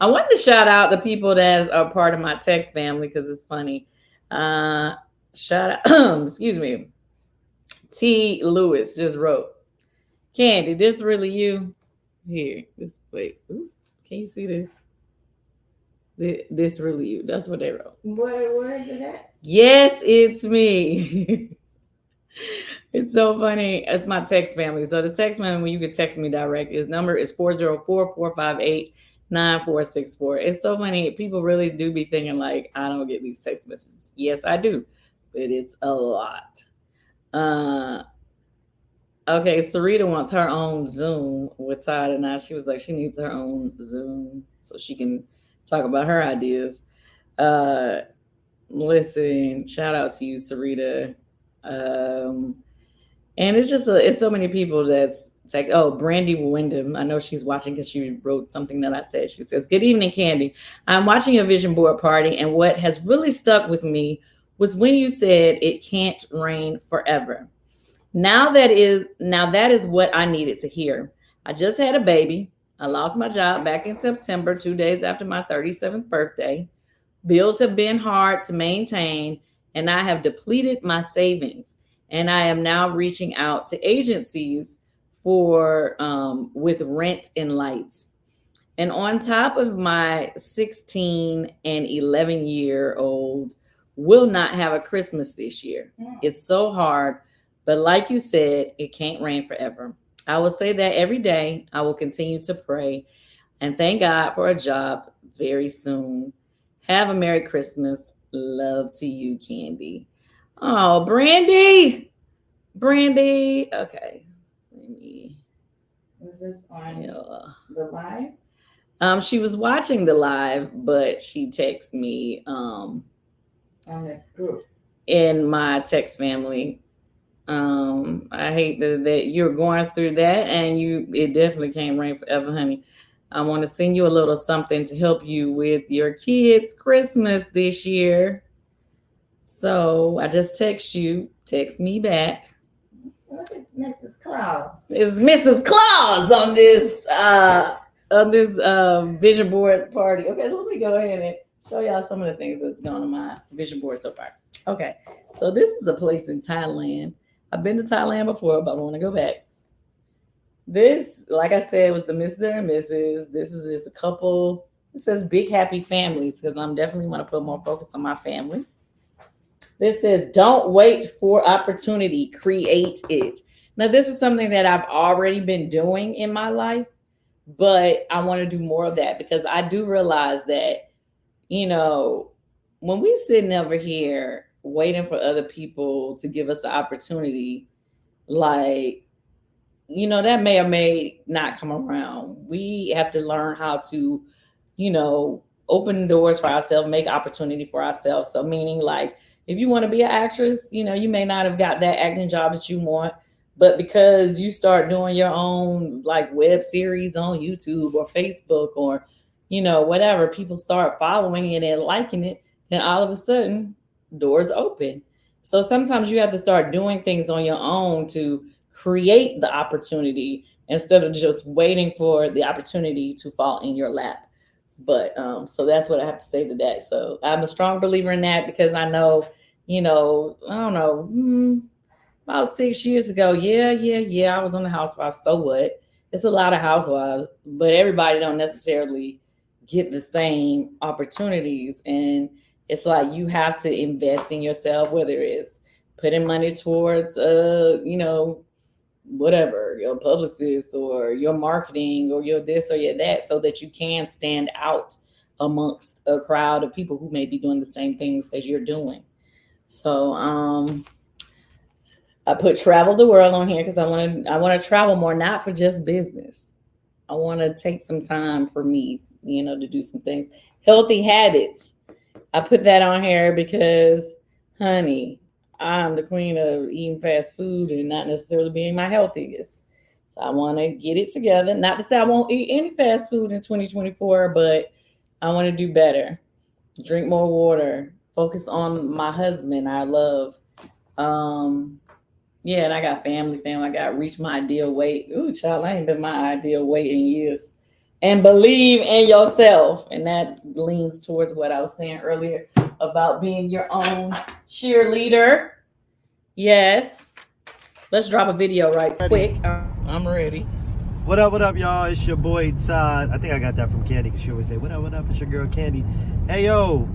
I wanted to shout out the people that are part of my text family because it's funny. Shout out, excuse me. T. Lewis just wrote, Kandi, this really you? Here, ooh, can you see this? This really you. That's what they wrote. Where is it at? Yes, it's me. It's so funny. It's my text family. So the text family, when you can text me direct, his number is 404-458-9464. It's so funny. People really do be thinking like, I don't get these text messages. Yes, I do. But it's a lot. Okay, Sarita wants her own Zoom with Todd and I. She was like, she needs her own Zoom so she can talk about her ideas. Listen, shout out to you, Sarita. And it's just it's so many people that's like, oh, Brandy Wyndham. I know she's watching because she wrote something that I said. She says, good evening, Kandi. I'm watching a vision board party, and what has really stuck with me was when you said it can't rain forever. Now that is what I needed to hear. I just had a baby. I lost my job back in September, 2 days after my 37th birthday. Bills have been hard to maintain, and I have depleted my savings. And I am now reaching out to agencies for with rent and lights. And on top of my 16 and 11-year-old will not have a Christmas this year. It's so hard. But like you said, it can't rain forever. I will say that every day. I will continue to pray and thank God for a job very soon. Have a Merry Christmas. Love to you, Kandi. Oh, Brandy. Okay. Was this on the live? She was watching the live, but she texted me on the group in my text family. I hate that you're going through that, and it definitely can't rain forever, honey. I want to send you a little something to help you with your kids' Christmas this year. So I just text you. Text me back. Look, it's Mrs. Claus. It's Mrs. Claus on this vision board party. Okay, so let me go ahead and show y'all some of the things that's going on my vision board so far. Okay, so this is a place in Thailand. I've been to Thailand before, but I want to go back. This, like I said, was the Mr. and Mrs. This is just a couple. It says big happy families because I'm definitely want to put more focus on my family. This says don't wait for opportunity, create it. Now, this is something that I've already been doing in my life, but I want to do more of that because I do realize that, when we're sitting over here waiting for other people to give us the opportunity, like, that may or may not come around. We have to learn how to, open doors for ourselves, make opportunity for ourselves. So meaning like, if you want to be an actress, you may not have got that acting job that you want, but because you start doing your own like web series on YouTube or Facebook or, whatever, people start following it and liking it, then all of a sudden doors open. So sometimes you have to start doing things on your own to create the opportunity instead of just waiting for the opportunity to fall in your lap. But so that's what I have to say to that. So I'm a strong believer in that because I know, I don't know, about 6 years ago. Yeah. I was on the Housewives. So what? It's a lot of housewives, but everybody don't necessarily get the same opportunities. And it's like you have to invest in yourself, whether it's putting money towards, whatever, your publicist or your marketing or your this or your that, so that you can stand out amongst a crowd of people who may be doing the same things that you're doing. So I put travel the world on here because I want to travel more, not for just business. I want to take some time for me, to do some things. Healthy habits. I put that on here because, honey, I'm the queen of eating fast food and not necessarily being my healthiest. So I want to get it together. Not to say I won't eat any fast food in 2024, but I want to do better. Drink more water. Focus on my husband, our love. Yeah, and I got family. I got to reach my ideal weight. Ooh, child, I ain't been my ideal weight in years. And believe in yourself. And that leans towards what I was saying earlier about being your own cheerleader. Yes. Let's drop a video right quick. I'm ready. What up, y'all? It's your boy Todd. I think I got that from Kandi because she always say, what up? It's your girl Kandi. Hey, yo.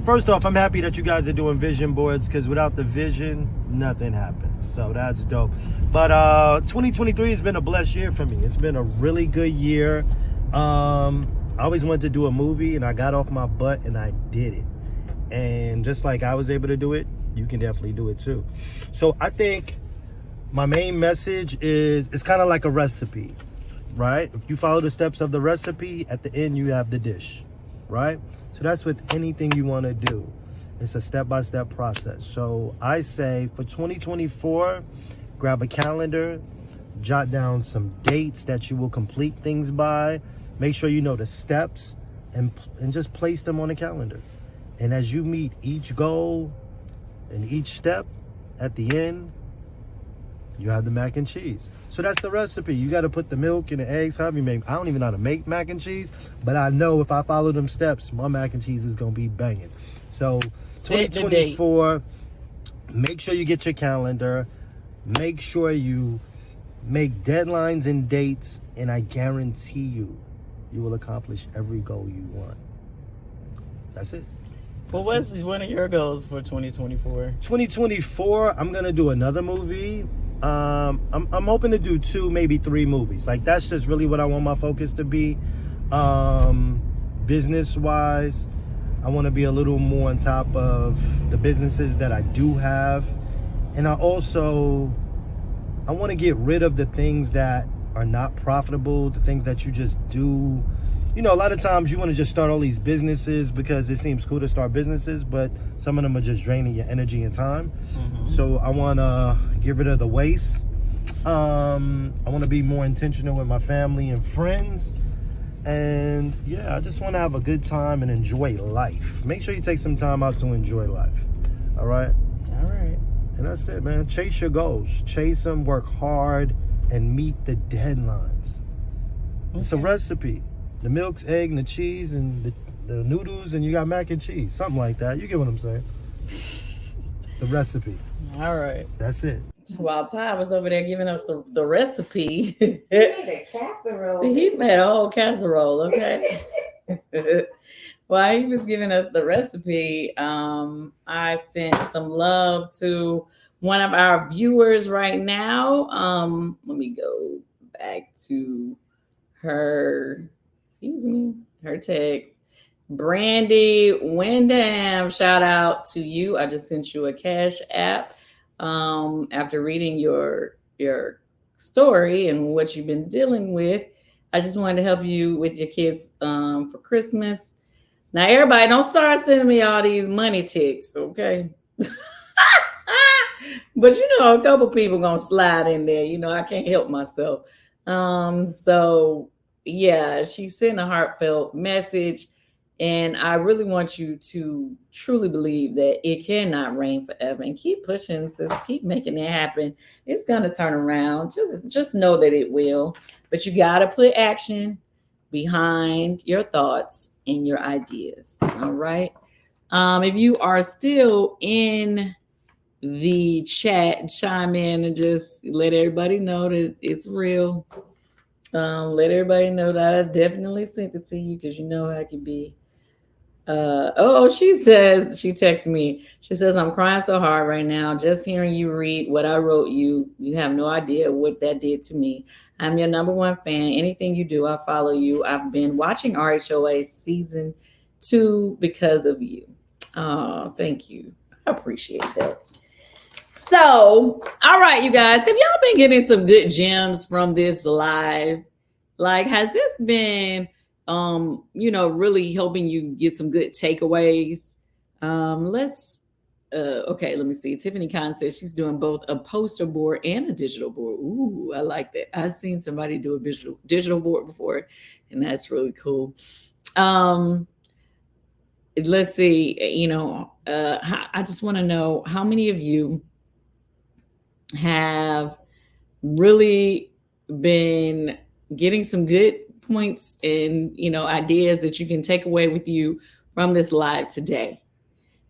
First off, I'm happy that you guys are doing vision boards because without the vision, nothing happens. So that's dope. But 2023 has been a blessed year for me. It's been a really good year. I always wanted to do a movie and I got off my butt and I did it. And just like I was able to do it, you can definitely do it too. So I think my main message is it's kind of like a recipe, right? If you follow the steps of the recipe, at the end you have the dish, right? So that's with anything you want to do. It's a step-by-step process. So I say for 2024, grab a calendar, jot down some dates that you will complete things by. Make sure you know the steps and just place them on the calendar. And as you meet each goal and each step, at the end, you have the mac and cheese. So that's the recipe. You got to put the milk and the eggs, however you make. I don't even know how to make mac and cheese, but I know if I follow them steps, my mac and cheese is going to be banging. So 2024, make sure you get your calendar. Make sure you make deadlines and dates, and I guarantee you will accomplish every goal you want. That's it. Well, what's one of your goals for 2024? 2024, I'm gonna do another movie. I'm hoping to do 2, maybe 3 movies. Like that's just really what I want my focus to be. Business wise, I want to be a little more on top of the businesses that I do have, and I want to get rid of the things that are not profitable, the things that you just do. You know, a lot of times you want to just start all these businesses because it seems cool to start businesses, but some of them are just draining your energy and time. Mm-hmm. So I want to get rid of the waste. I want to be more intentional with my family and friends. And yeah, I just want to have a good time and enjoy life. Make sure you take some time out to enjoy life. All right? All right. And that's it, man. Chase your goals. Chase them, work hard, and meet the deadlines. Okay. It's a recipe. The milk, egg, and the cheese, and the noodles, and you got mac and cheese. Something like that. You get what I'm saying? The recipe. All right. That's it. While Ty was over there giving us the recipe. He made a casserole. He made a whole casserole, okay? While he was giving us the recipe, I sent some love to one of our viewers right now. Let me go back to her text. Brandy Wyndham, shout out to you. I just sent you a Cash App after reading your story and what you've been dealing with. I just wanted to help you with your kids for Christmas. Now, everybody, don't start sending me all these money ticks, okay? But a couple people gonna slide in there. I can't help myself. So yeah, she sent a heartfelt message, and I really want you to truly believe that it cannot rain forever, and keep pushing, sis. Keep making it happen. It's gonna turn around. Just know that it will. But you gotta put action behind your thoughts and your ideas. All right. If you are still in the chat, chime in and just let everybody know that it's real. Let everybody know that I definitely sent it to you because you know how I can be. She texts me. She says, I'm crying so hard right now. Just hearing you read what I wrote you. You have no idea what that did to me. I'm your number one fan. Anything you do, I follow you. I've been watching RHOA season 2 because of you. Thank you. I appreciate that. So, all right, you guys, have y'all been getting some good gems from this live? Like, has this been, really helping you get some good takeaways? Let's Okay, let me see. Tiffany Khan says she's doing both a poster board and a digital board. Ooh, I like that. I've seen somebody do a digital board before, and that's really cool. Let's see. I just want to know how many of you have really been getting some good points and ideas that you can take away with you from this live today.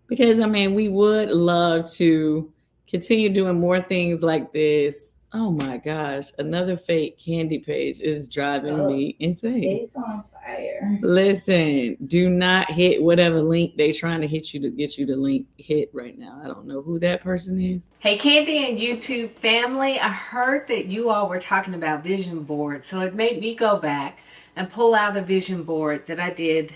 Because we would love to continue doing more things like this. Oh my gosh, another fake candy page is driving me insane. It's on fire. Listen, do not hit whatever link they trying to hit you to get you to hit right now. I don't know who that person is. Hey, Candy and YouTube family, I heard that you all were talking about vision boards, so it made me go back and pull out a vision board that I did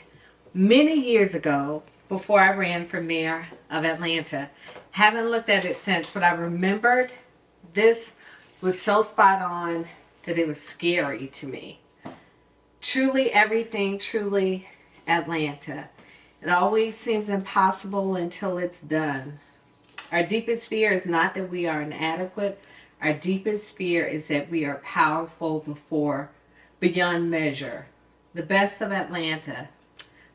many years ago before I ran for mayor of Atlanta. Haven't looked at it since, but I remembered this was so spot on that it was scary to me. Truly everything, truly Atlanta. It always seems impossible until it's done. Our deepest fear is not that we are inadequate. Our deepest fear is that we are powerful beyond measure. The best of Atlanta.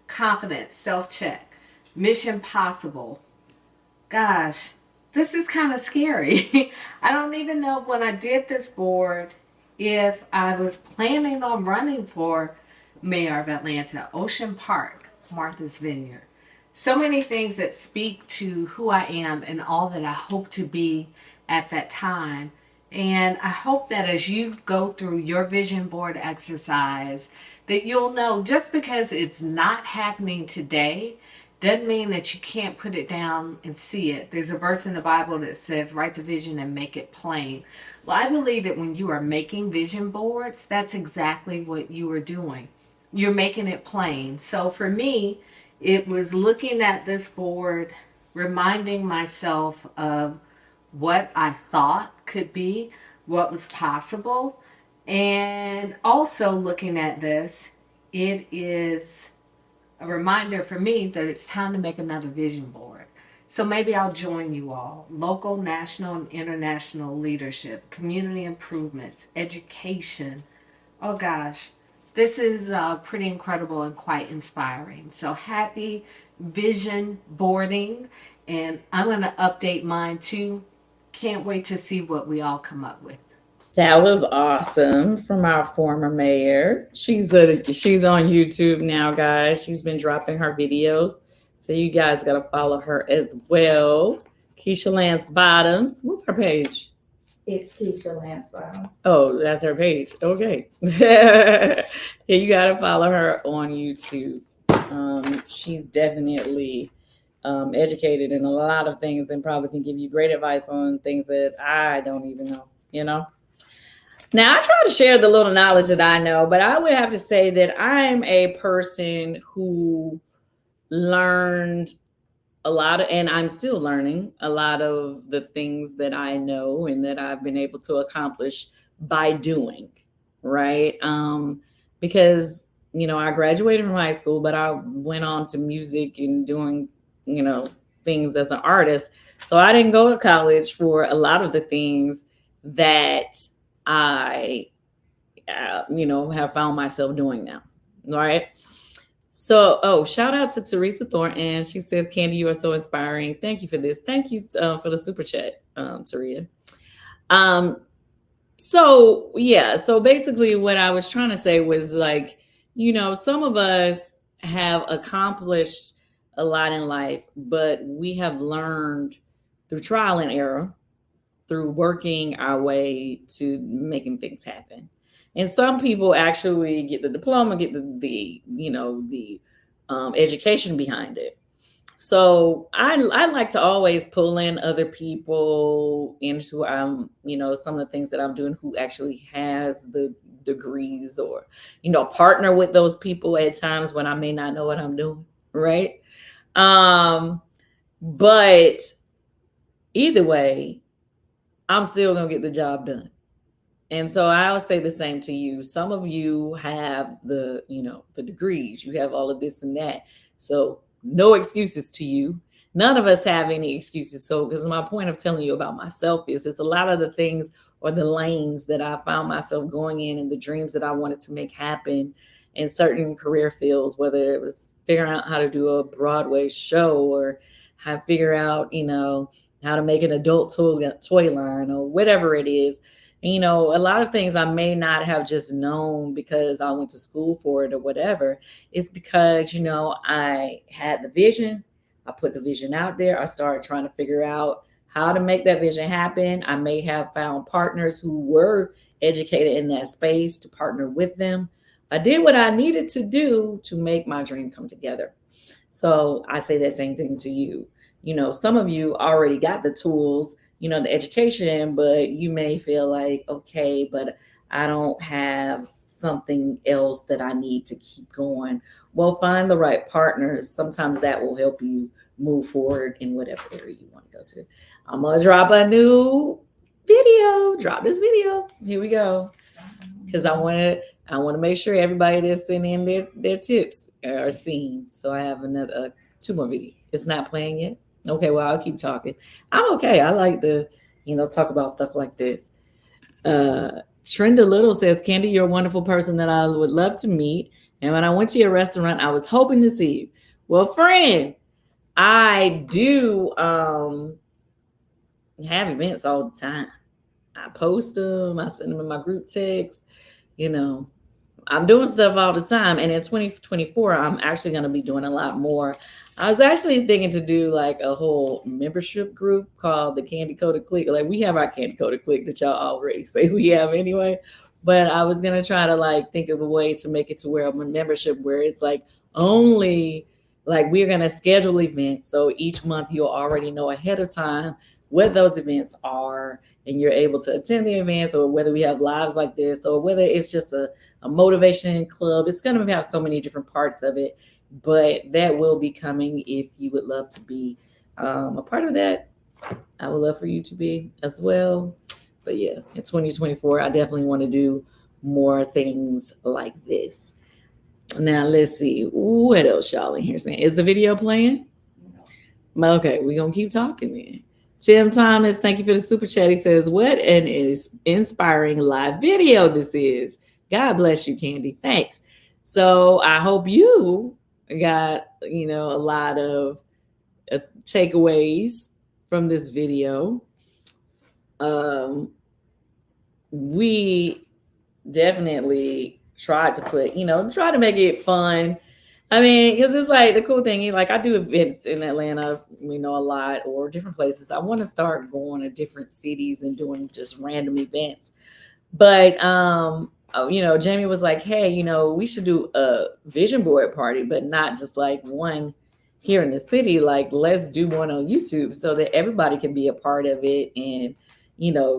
Confidence, self-check, mission possible. Gosh, this is kind of scary. I don't even know when I did this board if I was planning on running for mayor of Atlanta. Ocean Park, Martha's Vineyard. So many things that speak to who I am and all that I hope to be at that time. And I hope that as you go through your vision board exercise, that you'll know just because it's not happening today doesn't mean that you can't put it down and see it. There's a verse in the Bible that says, write the vision and make it plain. Well, I believe that when you are making vision boards, that's exactly what you are doing. You're making it plain. So for me, it was looking at this board, reminding myself of what I thought could be, what was possible, and also looking at this, it is a reminder for me that it's time to make another vision board. So maybe I'll join you all. Local, national, and international leadership, community improvements, education. Oh gosh, this is pretty incredible and quite inspiring. So happy vision boarding, and I'm going to update mine too. Can't wait to see what we all come up with. That was awesome from our former mayor. She's on YouTube now, guys. She's been dropping her videos, so you guys got to follow her as well. Keisha Lance Bottoms. What's her page? It's Keisha Lance Bottoms. Oh, that's her page. Okay. Yeah, you got to follow her on YouTube. She's definitely educated in a lot of things and probably can give you great advice on things that I don't even know, Now, I try to share the little knowledge that I know, but I would have to say that I'm a person who learned a lot and I'm still learning a lot of the things that I know and that I've been able to accomplish by doing, right? Because, I graduated from high school, but I went on to music and doing, things as an artist. So I didn't go to college for a lot of the things that I, have found myself doing now. Right. So, shout out to Teresa Thornton. She says, Candy, you are so inspiring. Thank you for this. Thank you for the super chat, Taria. So basically what I was trying to say was some of us have accomplished a lot in life, but we have learned through trial and error, through working our way to making things happen. And some people actually get the diploma, get the education behind it. So I like to always pull in other people into some of the things that I'm doing who actually has the degrees or partner with those people at times when I may not know what I'm doing, right? But either way, I'm still going to get the job done. And so I'll say the same to you. Some of you have the degrees, you have all of this and that. So no excuses to you. none of us have any excuses. So, because my point of telling you about myself is it's a lot of the things or the lanes that I found myself going in and the dreams that I wanted to make happen in certain career fields, whether it was figuring out how to do a Broadway show or how to figure out, how to make an adult toy line or whatever it is. A lot of things I may not have just known because I went to school for it or whatever. It's because, I had the vision. I put the vision out there. I started trying to figure out how to make that vision happen. I may have found partners who were educated in that space to partner with them. I did what I needed to do to make my dream come together. So I say that same thing to you. Some of you already got the tools, the education, but you may feel like, okay, but I don't have something else that I need to keep going. Well, find the right partners. Sometimes that will help you move forward in whatever area you want to go to. I'm going to drop a new video. Drop this video. Here we go. Because I want to make sure everybody that's sending in their tips are seen. So I have another 2 more videos. It's not playing yet. Okay, well, I'll keep talking. I'm okay. I like to, talk about stuff like this. Trenda Little says, Kandi, you're a wonderful person that I would love to meet. And when I went to your restaurant, I was hoping to see you. Well, friend, I do have events all the time. I post them. I send them in my group text. I'm doing stuff all the time. And in 2024, I'm actually going to be doing a lot more. I was actually thinking to do like a whole membership group called the Kandi Coated Clique. Like we have our Kandi Coated Clique that y'all already say we have anyway. But I was going to try to like think of a way to make it to where I'm a membership where it's like only like we're going to schedule events. So each month you'll already know ahead of time what those events are and you're able to attend the events, or whether we have lives like this, or whether it's just a motivation club. It's going to have so many different parts of it, but that will be coming if you would love to be a part of that. I would love for you to be as well. But yeah, in 2024, I definitely want to do more things like this. Now, let's see. What else y'all in here saying? Is the video playing? Okay, we're going to keep talking then. Tim Thomas, thank you for the super chat. He says, what an inspiring live video this is. God bless you, Kandi. Thanks. So I hope you got, a lot of takeaways from this video. We definitely tried to put, try to make it fun. I mean, because it's like the cool thing, like I do events in Atlanta, a lot, or different places. I want to start going to different cities and doing just random events. But, Jamie was like, hey, we should do a vision board party, but not just like one here in the city. Like, let's do one on YouTube so that everybody can be a part of it and,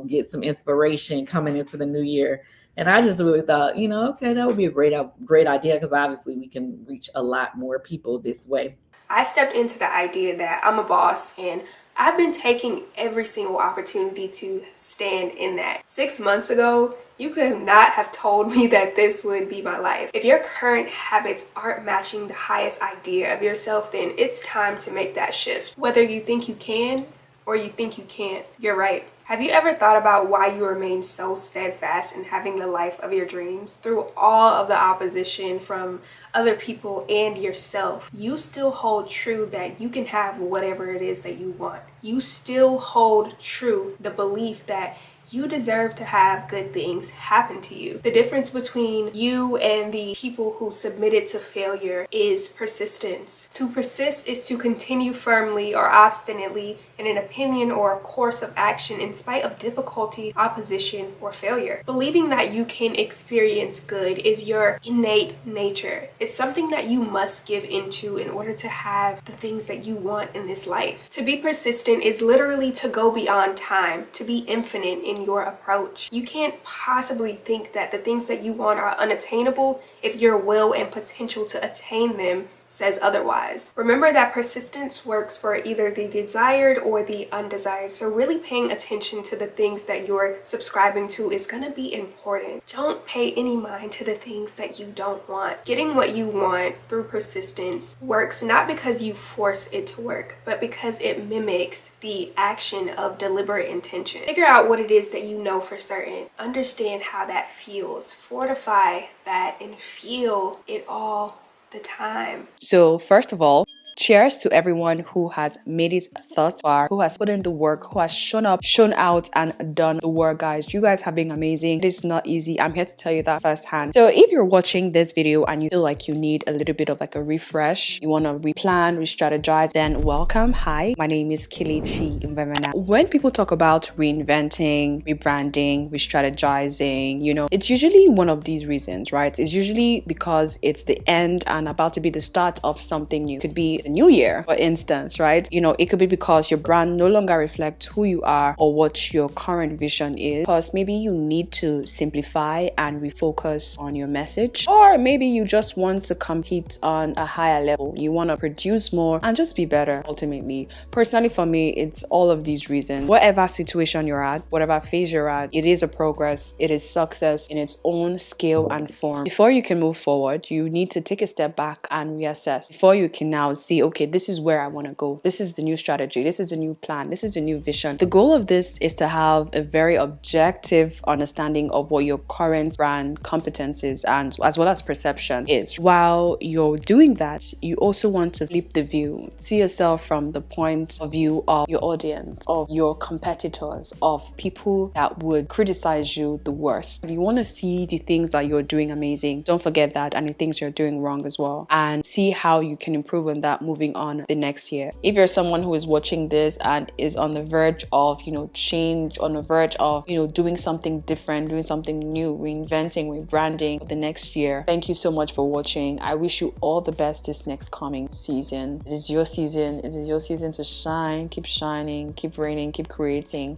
get some inspiration coming into the new year. And I just really thought, okay, that would be a great idea because obviously we can reach a lot more people this way. I stepped into the idea that I'm a boss and I've been taking every single opportunity to stand in that. 6 months ago, you could not have told me that this would be my life. If your current habits aren't matching the highest idea of yourself, then it's time to make that shift. Whether you think you can or you think you can't, you're right. Have you ever thought about why you remain so steadfast in having the life of your dreams? Through all of the opposition from other people and yourself, you still hold true that you can have whatever it is that you want. You still hold true the belief that you deserve to have good things happen to you. The difference between you and the people who submitted to failure is persistence. To persist is to continue firmly or obstinately in an opinion or a course of action in spite of difficulty, opposition, or failure. Believing that you can experience good is your innate nature. It's something that you must give into in order to have the things that you want in this life. To be persistent is literally to go beyond time, to be infinite in in your approach. You can't possibly think that the things that you want are unattainable if your will and potential to attain them says otherwise. Remember that persistence works for either the desired or the undesired. So really paying attention to the things that you're subscribing to is gonna be important. Don't pay any mind to the things that you don't want. Getting what you want through persistence works not because you force it to work, but because it mimics the action of deliberate intention. Figure out what it is that you know for certain. Understand how that feels. Fortify that and feel it all the time. So first of all, cheers to everyone who has made it thus far, who has put in the work, who has shown up, shown out, and done the work, guys. You guys have been amazing. It is not easy. I'm here to tell you that firsthand. So if you're watching this video and you feel like you need a little bit of like a refresh, you want to replan, re-strategize, then welcome. Hi, my name is Kelechi Mbemena. When people talk about reinventing, rebranding, re-strategizing, you know, it's usually one of these reasons, right? It's usually because it's the end and about to be the start of something new. It could be a new year, for instance, right? You know, it could be because your brand no longer reflects who you are or what your current vision is, because maybe you need to simplify and refocus on your message, or maybe you just want to compete on a higher level. You want to produce more and just be better ultimately. Personally, for me, it's all of these reasons. Whatever situation you're at, whatever phase you're at, it is a progress, it is success in its own scale and form. Before you can move forward, you need to take a step back and reassess before you can now see, okay, this is where I want to go. This is the new strategy. This is the new plan. This is the new vision. The goal of this is to have a very objective understanding of what your current brand competencies and as well as perception is. While you're doing that, you also want to flip the view. See yourself from the point of view of your audience, of your competitors, of people that would criticize you the worst. If you want to see the things that you're doing amazing, don't forget that, and the things you're doing wrong as well, and see how you can improve on that moving on the next year. If you're someone who is watching this and is on the verge of, you know, change, on the verge of, you know, doing something different, doing something new, reinventing, rebranding for the next year, thank you so much for watching. I wish you all the best this next coming season. It is your season. It is your season to shine. Keep shining, keep reigning, keep creating.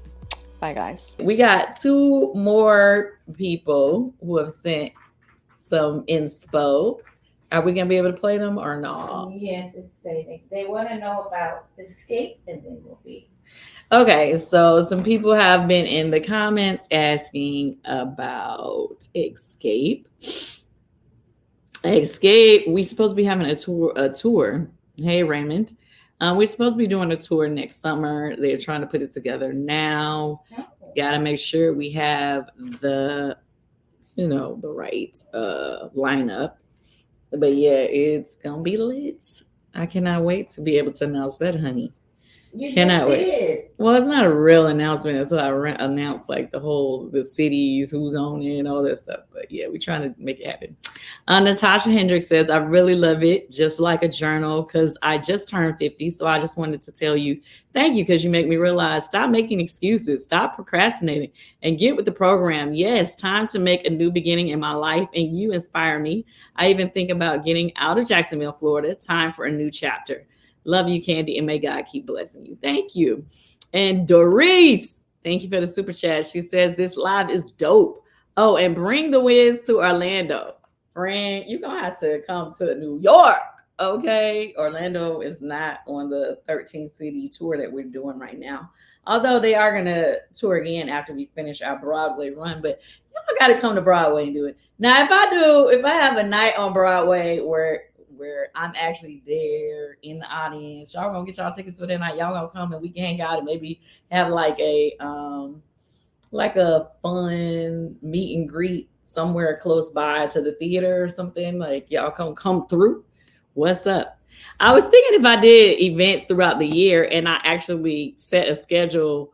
Bye, guys. We got 2 more people who have sent some inspo. Are we gonna be able to play them or not? Yes, it's saving. They want to know about escape, and then we'll be. Okay, so some people have been in the comments asking about escape. Escape. We're supposed to be having a tour. Hey, Raymond. We're supposed to be doing a tour next summer. They're trying to put it together now. Got to make sure we have the, you know, the right lineup. But yeah, it's gonna be lit. I cannot wait to be able to announce that, honey. You Cannot just wait. did. Well, it's not a real announcement until I announce like the cities, who's on it, and all that stuff. But yeah, we're trying to make it happen. Natasha Hendricks says, I really love it, just like a journal, because I just turned 50. So I just wanted to tell you, thank you, because you make me realize, stop making excuses, stop procrastinating, and get with the program. Yes, time to make a new beginning in my life, and you inspire me. I even think about getting out of Jacksonville, Florida. Time for a new chapter. Love you, Kandi, and may God keep blessing you. Thank you. And Doris, thank you for the super chat. She says, this live is dope. Oh, and bring the Wiz to Orlando. Friend, you're going to have to come to New York, okay? Orlando is not on the 13 city tour that we're doing right now. Although they are going to tour again after we finish our Broadway run. But y'all got to come to Broadway and do it. Now, if I have a night on Broadway where I'm actually there in the audience, y'all gonna get y'all tickets for that night. Y'all gonna come and we can hang out and maybe have like a fun meet and greet somewhere close by to the theater or something. Like y'all come through. What's up? I was thinking if I did events throughout the year and I actually set a schedule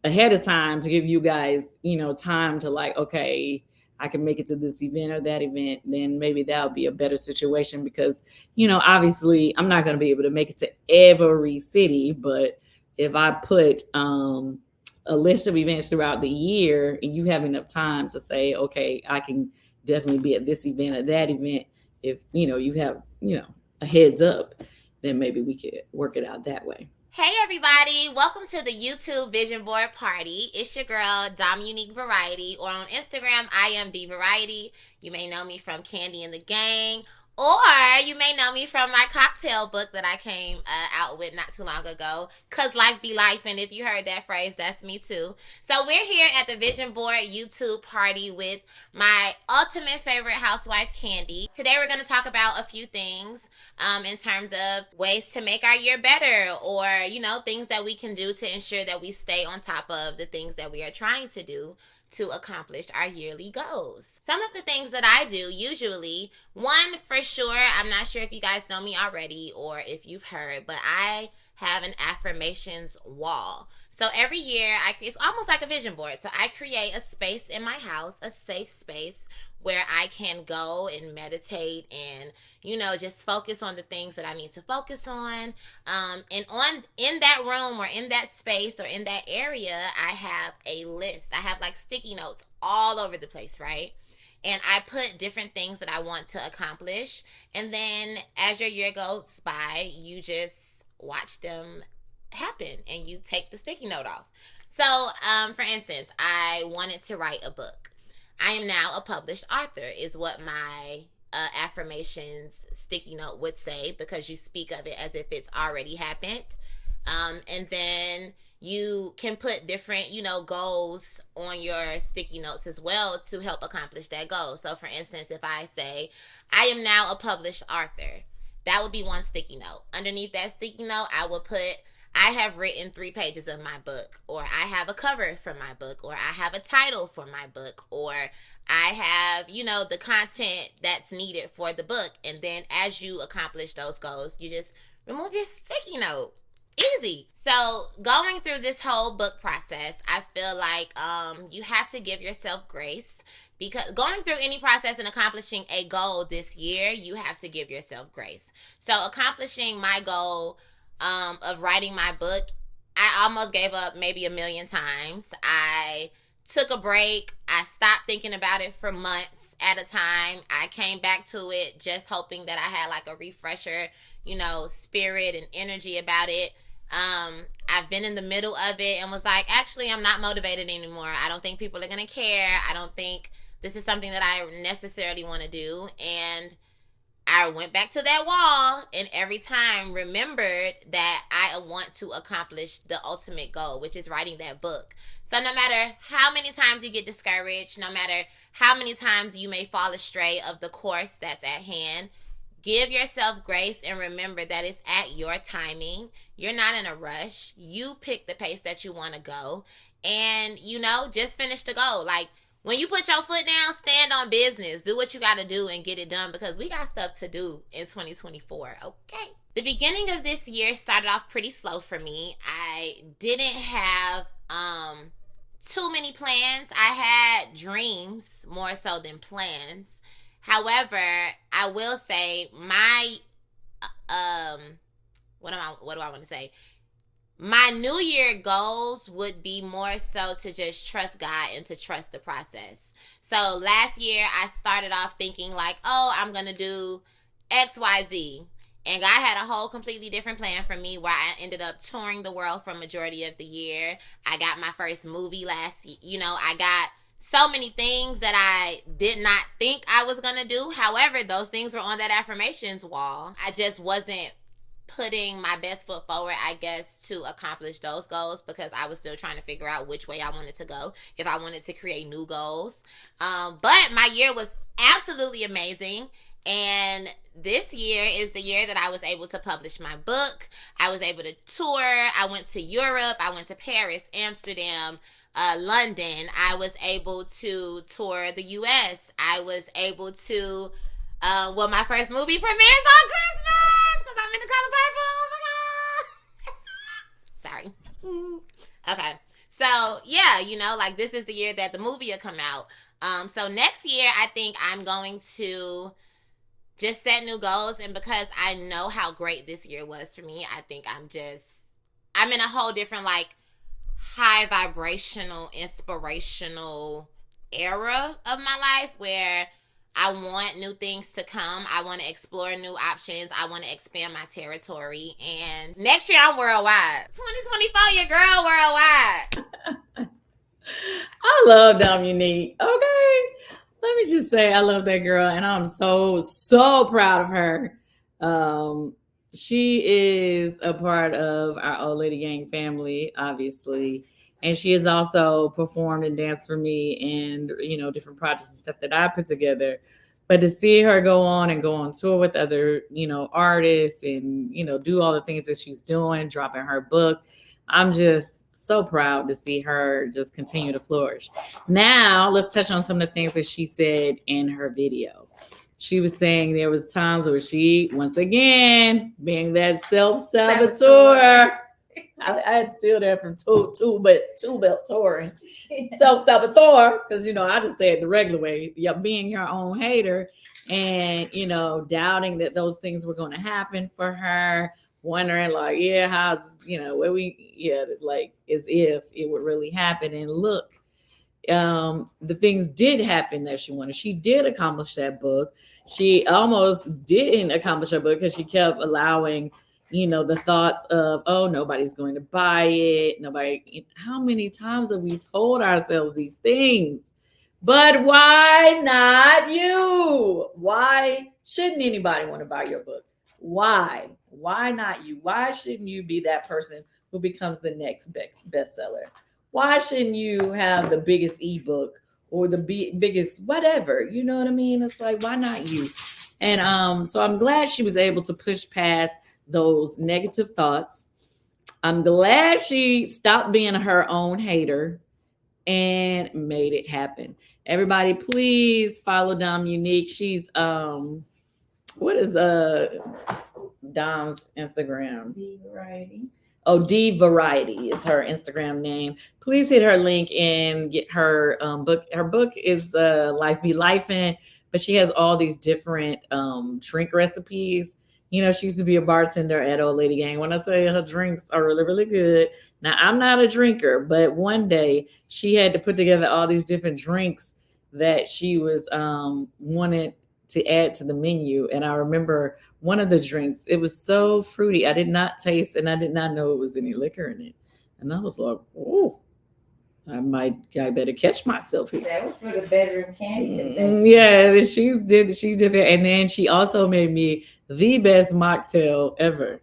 ahead of time to give you guys, you know, time to like, okay, I can make it to this event or that event, then maybe that would be a better situation because, you know, obviously I'm not going to be able to make it to every city, but if I put a list of events throughout the year and you have enough time to say, okay, I can definitely be at this event or that event. If, you know, you have, you know, a heads up, then maybe we could work it out that way. Hey everybody, welcome to the YouTube Vision Board Party. It's your girl, Dom Unique Variety, or on Instagram, I am D Variety. You may know me from Candy and the Gang, or you may know me from my cocktail book that I came out with not too long ago, Cause Life Be Life, and if you heard that phrase, that's me too. So we're here at the Vision Board YouTube Party with my ultimate favorite housewife, Candy. Today we're going to talk about a few things in terms of ways to make our year better, or, things that we can do to ensure that we stay on top of the things that we are trying to do to accomplish our yearly goals. Some of the things that I do usually, one for sure, I'm not sure if you guys know me already or if you've heard, but I have an affirmations wall. So every year, it's almost like a vision board. So I create a space in my house, a safe space where I can go and meditate and, just focus on the things that I need to focus on. And in that room or in that space or in that area, I have a list. I have like sticky notes all over the place, right? And I put different things that I want to accomplish. And then as your year goes by, you just watch them happen and you take the sticky note off. So, for instance, I wanted to write a book. I am now a published author is what my affirmations sticky note would say, because you speak of it as if it's already happened. And then you can put different, goals on your sticky notes as well to help accomplish that goal. So for instance, if I say, I am now a published author, that would be one sticky note. Underneath that sticky note, I will put, I have written 3 pages of my book, or I have a cover for my book, or I have a title for my book, or I have, the content that's needed for the book. And then as you accomplish those goals, you just remove your sticky note. Easy. So going through this whole book process, I feel like you have to give yourself grace, because going through any process and accomplishing a goal this year, you have to give yourself grace. So accomplishing my goal of writing my book, I almost gave up maybe 1 million times. I took a break. I stopped thinking about it for months at a time. I came back to it just hoping that I had like a refresher, spirit and energy about it. I've been in the middle of it and was like, actually, I'm not motivated anymore. I don't think people are going to care. I don't think this is something that I necessarily want to do. And I went back to that wall and every time remembered that I want to accomplish the ultimate goal, which is writing that book. So no matter how many times you get discouraged, no matter how many times you may fall astray of the course that's at hand, give yourself grace and remember that it's at your timing. You're not in a rush. You pick the pace that you want to go and, just finish the goal. Like, when you put your foot down, stand on business. Do what you got to do and get it done, because we got stuff to do in 2024, okay? The beginning of this year started off pretty slow for me. I didn't have too many plans. I had dreams more so than plans. However, I will say my, what do I want to say? My New Year goals would be more so to just trust God and to trust the process. So last year I started off thinking like, oh, I'm going to do X, Y, Z. And God had a whole completely different plan for me, where I ended up touring the world for majority of the year. I got my first movie last year. I got so many things that I did not think I was going to do. However, those things were on that affirmations wall. I just wasn't putting my best foot forward, I guess, to accomplish those goals, because I was still trying to figure out which way I wanted to go, if I wanted to create new goals. But my year was absolutely amazing. And this year is the year that I was able to publish my book. I was able to tour. I went to Europe. I went to Paris, Amsterdam, London. I was able to tour the US. I was able to, my first movie premieres on Christmas, because I'm in the color purple. Oh my God. Sorry. Okay. So yeah, like this is the year that the movie will come out. So next year, I think I'm going to just set new goals. And because I know how great this year was for me, I think I'm in a whole different, like, high vibrational, inspirational era of my life where I want new things to come. I want to explore new options. I want to expand my territory. And next year, I'm worldwide. 2024, your girl worldwide. I love Dominique. Okay. Let me just say, I love that girl, and I'm so proud of her. She is a part of our Old Lady Gang family, obviously. And she has also performed and danced for me and, different projects and stuff that I put together. But to see her go on tour with other, artists and, do all the things that she's doing, dropping her book, I'm just so proud to see her just continue to flourish. Now, let's touch on some of the things that she said in her video. She was saying there was times where she, once again, being that self-saboteur. I had to steal that from two belt touring. Self-saboteur, because I just say it the regular way. You're being your own hater and doubting that those things were going to happen for her, wondering like, how's as if it would really happen. And look, the things did happen that she wanted. She did accomplish that book. She almost didn't accomplish her book because she kept allowing the thoughts of, oh, nobody's going to buy it. Nobody. How many times have we told ourselves these things? But why not you? Why shouldn't anybody want to buy your book? Why not you? Why shouldn't you be that person who becomes the next bestseller? Why shouldn't you have the biggest ebook or the biggest whatever? You know what I mean? It's like, why not you? And so I'm glad she was able to push past those negative thoughts. I'm glad she stopped being her own hater and made it happen. Everybody, please follow Dominique. She's what is Dom's Instagram? D Variety. Oh, D Variety is her Instagram name. Please hit her link and get her book. Her book is Life Be Lifin', but she has all these different drink recipes. She used to be a bartender at Old Lady Gang. When I tell you her drinks are really, really good. Now, I'm not a drinker, but one day she had to put together all these different drinks that she was wanted to add to the menu. And I remember one of the drinks, it was so fruity. I did not taste and I did not know it was any liquor in it. And I was like, oh, I better catch myself here. That was for the bedroom candy. Yeah, she did that. And then she also made me the best mocktail ever.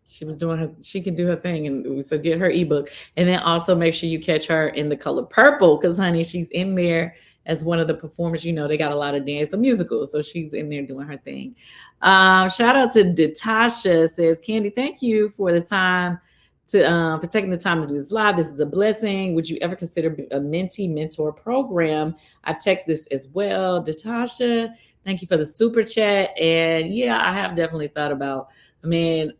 She can do her thing. And so get her ebook. And then also make sure you catch her in The Color Purple, because honey, she's in there as one of the performers. They got a lot of dance and musicals. So she's in there doing her thing. Shout out to Datasha, says, Kandi, thank you for the time for taking the time to do this live. This is a blessing. Would you ever consider a mentee mentor program? I text this as well. Datasha, thank you for the super chat. And yeah, I have definitely thought about, I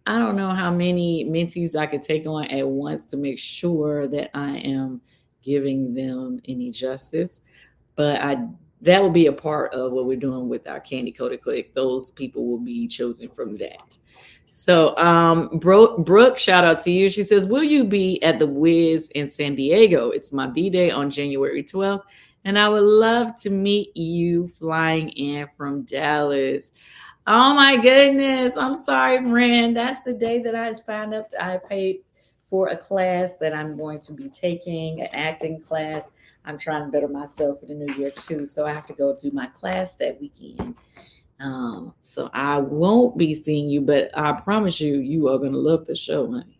don't know how many mentees I could take on at once to make sure that I am giving them any justice. But that will be a part of what we're doing with our Kandi Coated Click. Those people will be chosen from that. So Brooke, shout out to you. She says, will you be at the Wiz in San Diego? It's my B-Day on January 12th. And I would love to meet you flying in from Dallas. Oh my goodness. I'm sorry, friend. That's the day that I signed up. I paid for a class that I'm going to be taking, an acting class. I'm trying to better myself for the new year too. So I have to go do my class that weekend. So I won't be seeing you, but I promise you are going to love the show, honey.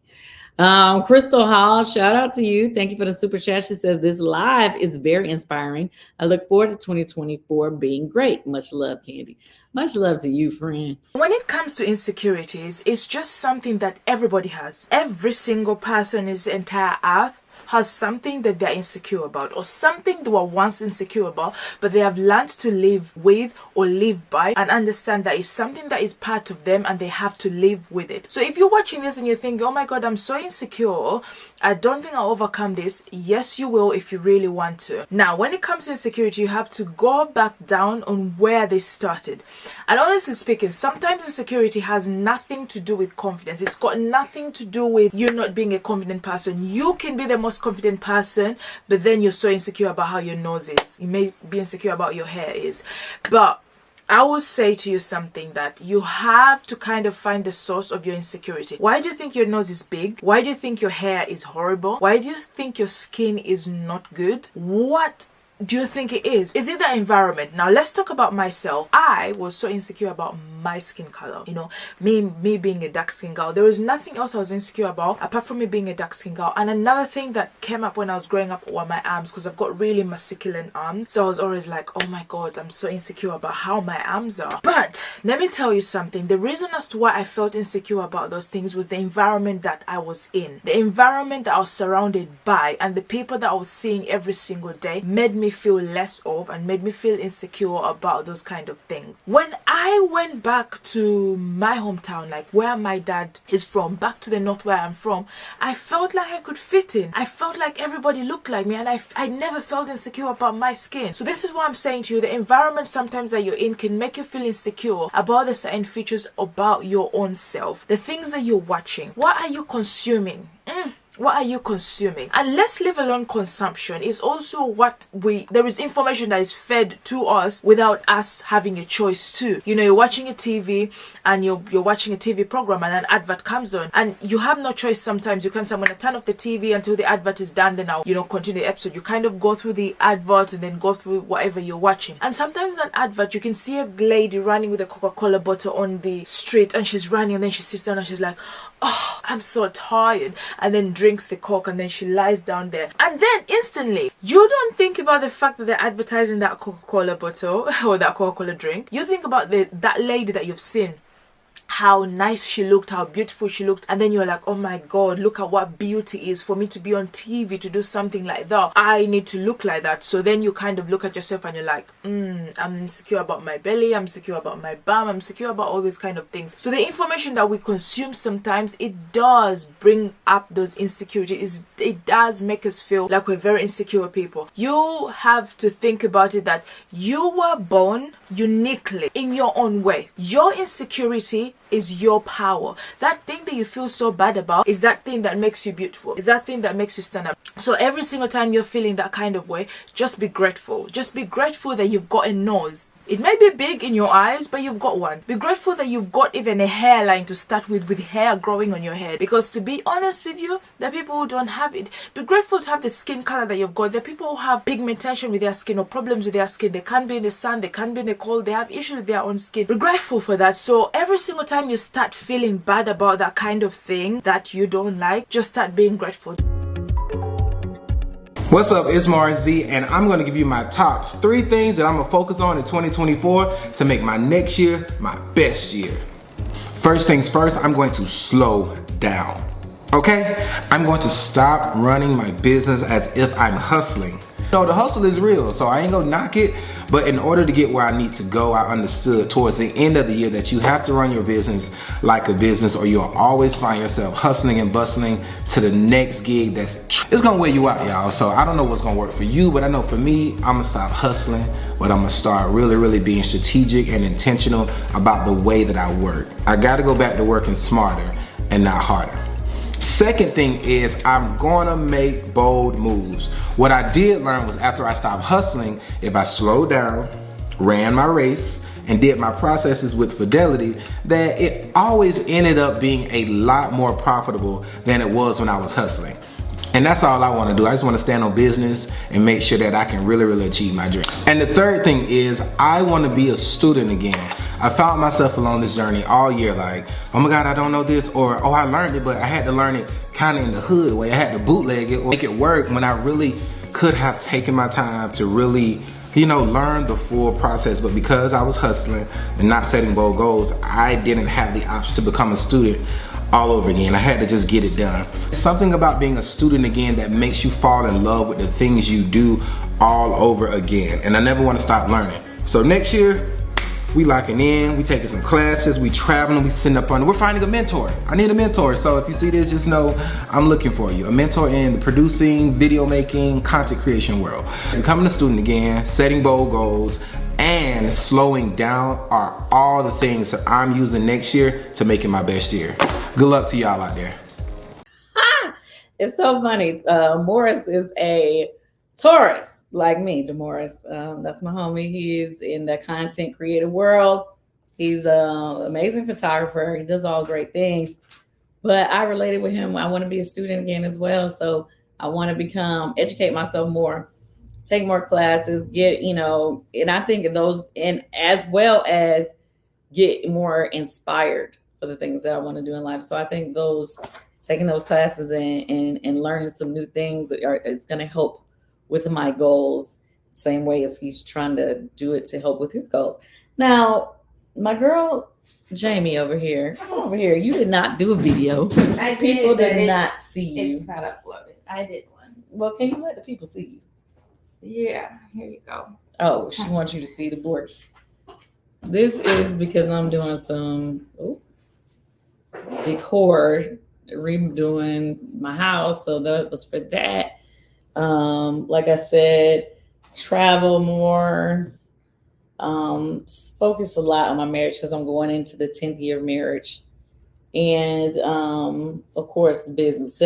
Crystal Hall, shout out to you. Thank you for the super chat. She says, this live is very inspiring. I look forward to 2024 being great. Much love, Kandi. Much love to you, friend. When it comes to insecurities, it's just something that everybody has. Every single person in this entire earth has something that they're insecure about, or something they were once insecure about, but they have learned to live with or live by and understand that it's something that is part of them and they have to live with it. So if you're watching this and you're thinking, oh my God, I'm so insecure, I don't think I'll overcome this. Yes, you will if you really want to. Now, when it comes to insecurity, you have to go back down on where they started. And honestly speaking, sometimes insecurity has nothing to do with confidence. It's got nothing to do with you not being a confident person. You can be the most most confident person, but then you're so insecure about how your nose is. You may be insecure about your hair is. But I will say to you something, that you have to kind of find the source of your insecurity. Why do you think your nose is big? Why do you think your hair is horrible? Why do you think your skin is not good? What do you think it is? Is it the environment? Now let's talk about myself. I was so insecure about my skin color. You know, me being a dark skin girl. There was nothing else I was insecure about apart from me being a dark skin girl. And another thing that came up when I was growing up were my arms, because I've got really masculine arms. So I was always like, oh my god, I'm so insecure about how my arms are. But let me tell you something. The reason as to why I felt insecure about those things was the environment that I was in. The environment that I was surrounded by and the people that I was seeing every single day made me feel less of and made me feel insecure about those kind of things. When I went back to my hometown, like where my dad is from, back to the north where I'm from, I felt like I could fit in. I felt like everybody looked like me, and I never felt insecure about my skin. So this is what I'm saying to you. The environment sometimes that you're in can make you feel insecure about the certain features about your own self. The things that you're watching. What are you consuming? What are you consuming? And let's leave alone consumption. It's also what there is information that is fed to us without us having a choice too. You know, you're watching a TV and you're watching a TV program and an advert comes on and you have no choice sometimes. You can't say, I'm going to turn off the TV until the advert is done, then I'll, continue the episode. You kind of go through the advert and then go through whatever you're watching. And sometimes in that advert, you can see a lady running with a Coca-Cola bottle on the street, and she's running and then she sits down and she's like, oh, I'm so tired, and then drinks the Coke and then she lies down there, and then instantly you don't think about the fact that they're advertising that Coca-Cola bottle or that Coca-Cola drink. You think about that lady that you've seen, how nice she looked, how beautiful she looked, and then you're like, oh my god, look at what beauty is. For me to be on TV to do something like that, I need to look like that. So then you kind of look at yourself and you're like, I'm insecure about my belly, I'm insecure about my bum, I'm insecure about all these kind of things. So the information that we consume sometimes, it does bring up those insecurities. It does make us feel like we're very insecure people. You have to think about it that you were born uniquely in your own way. Your insecurity is your power. That thing that you feel so bad about is that thing that makes you beautiful. Is that thing that makes you stand up. So every single time you're feeling that kind of way, just be grateful. Just be grateful that you've got a nose. It may be big in your eyes, but you've got one. Be grateful that you've got even a hairline to start with hair growing on your head. Because to be honest with you, there are people who don't have it. Be grateful to have the skin color that you've got. There are people who have pigmentation with their skin or problems with their skin. They can't be in the sun, they can't be in the cold, they have issues with their own skin. Be grateful for that. So every single time you start feeling bad about that kind of thing that you don't like, just start being grateful. What's up, it's Mars Z, and I'm going to give you my top 3 things that I'm going to focus on in 2024 to make my next year my best year. First things first, I'm going to slow down. Okay? I'm going to stop running my business as if I'm hustling. No, the hustle is real, so I ain't gonna knock it, but in order to get where I need to go, I understood towards the end of the year that you have to run your business like a business, or you'll always find yourself hustling and bustling to the next gig it's gonna wear you out, y'all. So I don't know what's gonna work for you, but I know for me, I'm gonna stop hustling, but I'm gonna start really being strategic and intentional about the way that I work. I gotta go back to working smarter and not harder. Second thing is I'm gonna make bold moves. What I did learn was after I stopped hustling, if I slowed down, ran my race, and did my processes with fidelity, that it always ended up being a lot more profitable than it was when I was hustling. And that's all I want to do. I just want to stand on business and make sure that I can really achieve my dream. And the third thing is I want to be a student again. I found myself along this journey all year like, oh my God, I don't know this, or oh, I learned it, but I had to learn it kind of in the hood way. I had to bootleg it or make it work when I really could have taken my time to really, learn the full process. But because I was hustling and not setting bold goals, I didn't have the option to become a student all over again. I had to just get it done. Something about being a student again that makes you fall in love with the things you do all over again. And I never want to stop learning. So next year, we locking in, we taking some classes, we traveling, we sitting up on it. We're finding a mentor. I need a mentor. So if you see this, just know I'm looking for you. A mentor in the producing, video making, content creation world. Becoming a student again, setting bold goals, and slowing down are all the things that I'm using next year to make it my best year. Good luck to y'all out there. It's so funny. Morris is a Taurus, like me, DeMorris. That's my homie. He's in the content creative world. He's an amazing photographer. He does all great things. But I related with him. I want to be a student again as well. So I want to educate myself more, take more classes, and I think those, and as well as get more inspired for the things that I want to do in life. So I think taking those classes and learning some new things it's going to help with my goals, same way as he's trying to do it to help with his goals. Now, my girl Jamie over here, come over here. You did not do a video. People did not see you. It's not uploaded. I did one. Well, can you let the people see you? Yeah, here you go. Oh, she wants you to see the boards. This is because I'm doing some decor, redoing my house. So that was for that. Like I said, travel more, focus a lot on my marriage because I'm going into the 10th year of marriage. And of course, the business,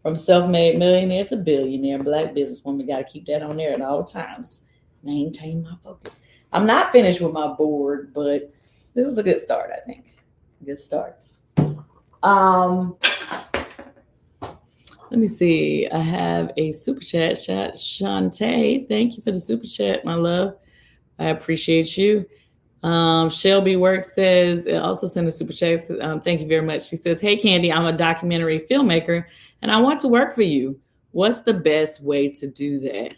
from self-made millionaire to billionaire, Black businesswoman, got to keep that on there at all times. Maintain my focus. I'm not finished with my board, but this is a good start, I think. Good start. Let me see. I have a super chat. Shantae, thank you for the super chat, my love. I appreciate you. Shelby Work says, also send a super chat. Thank you very much. She says, hey, Kandi, I'm a documentary filmmaker and I want to work for you. What's the best way to do that?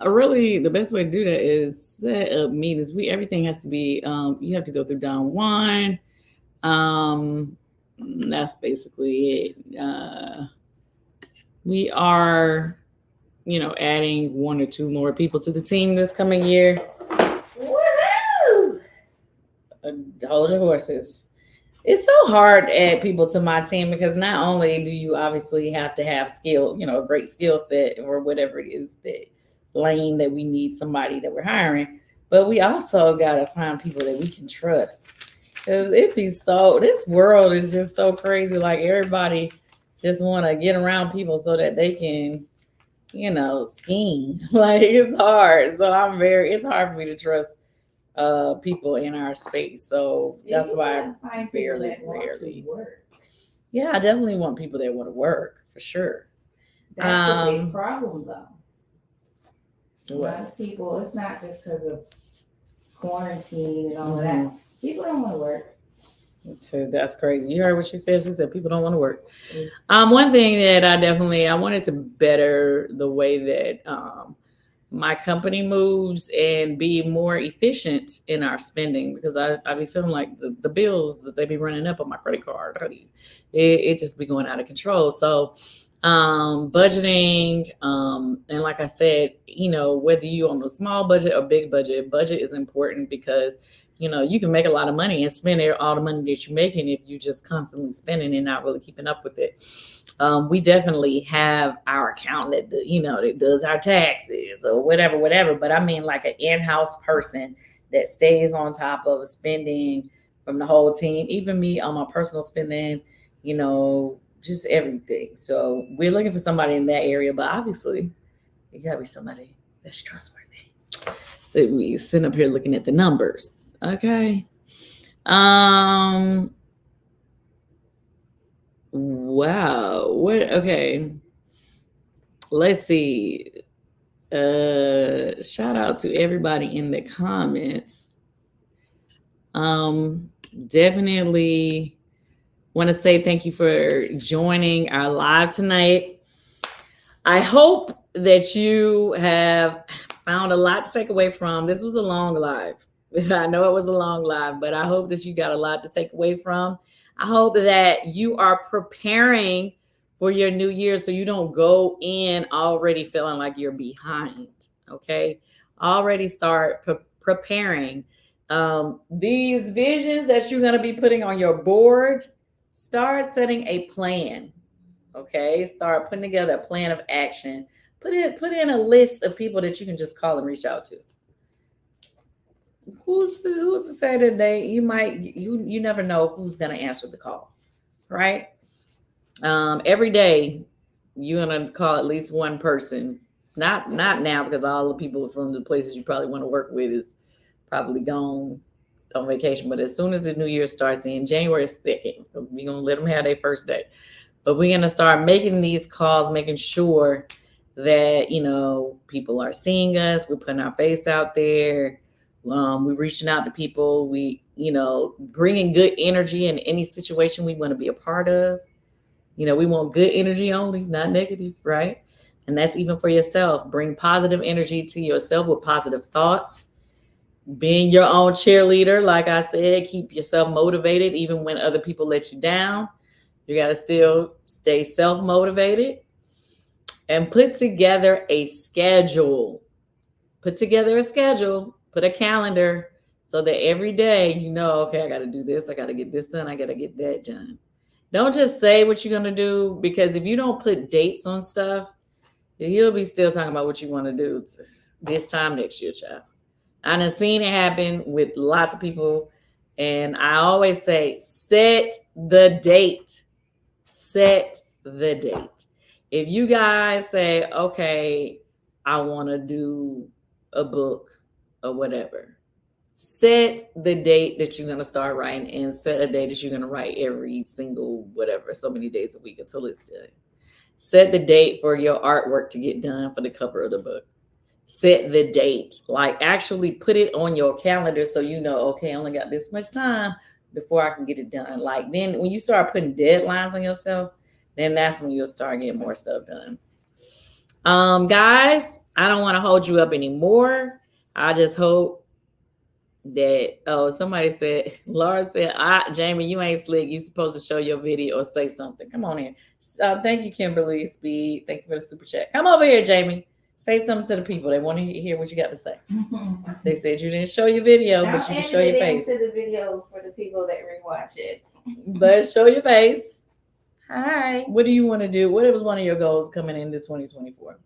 Really, the best way to do that is set up meetings. Everything has to be, you have to go through Don Juan. That's basically it. We are, adding 1 or 2 more people to the team this coming year. Woohoo! Hold your horses. It's so hard to add people to my team because not only do you obviously have to have skill, a great skill set or whatever it is, that lane that we need somebody that we're hiring, but we also got to find people that we can trust. Because this world is just so crazy. Like everybody just want to get around people so that they can, scheme. Like it's hard. So it's hard for me to trust people in our space. So that's why I rarely work. Yeah, I definitely want people that want to work for sure. That's a big problem though. A What? lot of people, it's not just because of quarantine and all of that. People don't want to work. That's crazy. You heard what she said? She said people don't want to work. One thing that I wanted to better the way that my company moves and be more efficient in our spending, because I be feeling like the bills that they be running up on my credit card, it just be going out of control. So budgeting, and like I said, whether you on a small budget or big budget is important because you can make a lot of money and spend all the money that you're making if you just constantly spending and not really keeping up with it. We definitely have our accountant that does our taxes or whatever. But I mean like an in-house person that stays on top of spending from the whole team, even me on my personal spending, just everything. So we're looking for somebody in that area, but obviously it gotta be somebody that's trustworthy. That we sit up here looking at the numbers. Okay. Wow. Okay. Let's see. Shout out to everybody in the comments. Definitely want to say thank you for joining our live tonight. I hope that you have found a lot to take away from. This was a long live. I know it was a long live, but I hope that you got a lot to take away from. I hope that you are preparing for your new year so you don't go in already feeling like you're behind. Okay. Already start preparing. These visions that you're going to be putting on your board, start setting a plan. Okay. Start putting together a plan of action. Put in a list of people that you can just call and reach out to. Who's to say that you never know who's going to answer the call, right? Every day you're gonna call at least one person. Not now, because all the people from the places you probably want to work with is probably gone on vacation. But as soon as the new year starts in January 2nd, we're gonna let them have their first day. But we're gonna start making these calls, making sure that, you know, people are seeing us. We're putting our face out there. We're reaching out to people. We, you know, bringing good energy in any situation we want to be a part of. You know, we want good energy only, not negative, right? And that's even for yourself. Bring positive energy to yourself with positive thoughts. Being your own cheerleader, like I said, keep yourself motivated even when other people let you down. You got to still stay self-motivated and put together a schedule. Put together a schedule, put a calendar so that every day you know, okay, I got to do this, I got to get this done, I got to get that done. Don't just say what you're going to do, because if you don't put dates on stuff, you'll be still talking about what you want to do this time next year, child. I done seen it happen with lots of people, and I always say, set the date. Set the date. If you guys say, okay, I want to do a book or whatever, set the date that you're going to start writing, and set a date that you're going to write every single whatever, so many days a week until it's done. Set the date for your artwork to get done for the cover of the book. Set the date, like actually put it on your calendar so you know, okay, I only got this much time before I can get it done. Like then when you start putting deadlines on yourself, then that's when you'll start getting more stuff done. Guys, I don't want to hold you up anymore. I just hope that, somebody said, Laura said, Jamie, you ain't slick. You supposed to show your video or say something. Come on in. Thank you, Kimberly Speed. Thank you for the super chat. Come over here, Jamie. Say something to the people. They want to hear what you got to say. They said you didn't show your video, but you can show your face. Into the video for the people that rewatch it. But show your face. Hi. What do you want to do? What was one of your goals coming into 2024?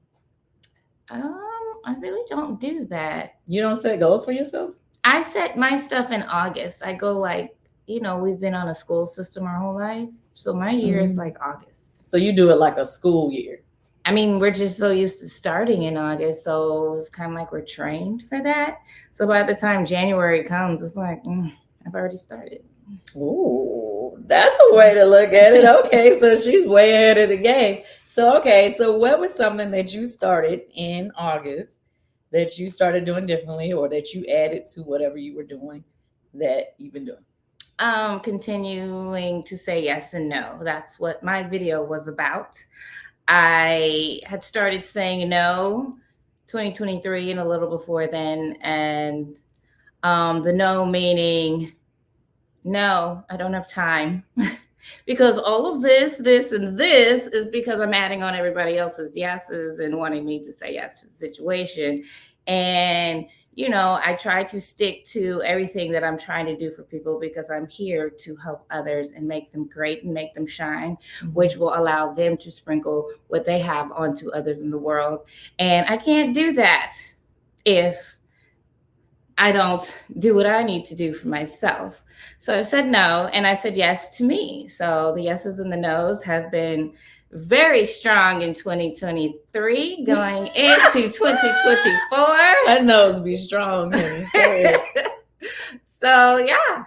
I really don't do that. You don't set goals for yourself? I set my stuff in August. I go like, you know, we've been on a school system our whole life. So my year is like August. So you do it like a school year. I mean, we're just so used to starting in August. So it's kind of like we're trained for that. So by the time January comes, it's like, I've already started. Ooh, that's a way to look at it. Okay, so she's way ahead of the game. So, okay, so what was something that you started in August that you started doing differently, or that you added to whatever you were doing that you've been doing? Continuing to say yes and no. That's what my video was about. I had started saying no 2023 and a little before then. And the no meaning, no, I don't have time. Because all of this, and this is because I'm adding on everybody else's yeses and wanting me to say yes to the situation. And, you know, I try to stick to everything that I'm trying to do for people, because I'm here to help others and make them great and make them shine, which will allow them to sprinkle what they have onto others in the world. And I can't do that if I don't do what I need to do for myself. So I said no, and I said yes to me. So the yeses and the nos have been very strong in 2023, going into 2024. That nose be strong. So yeah,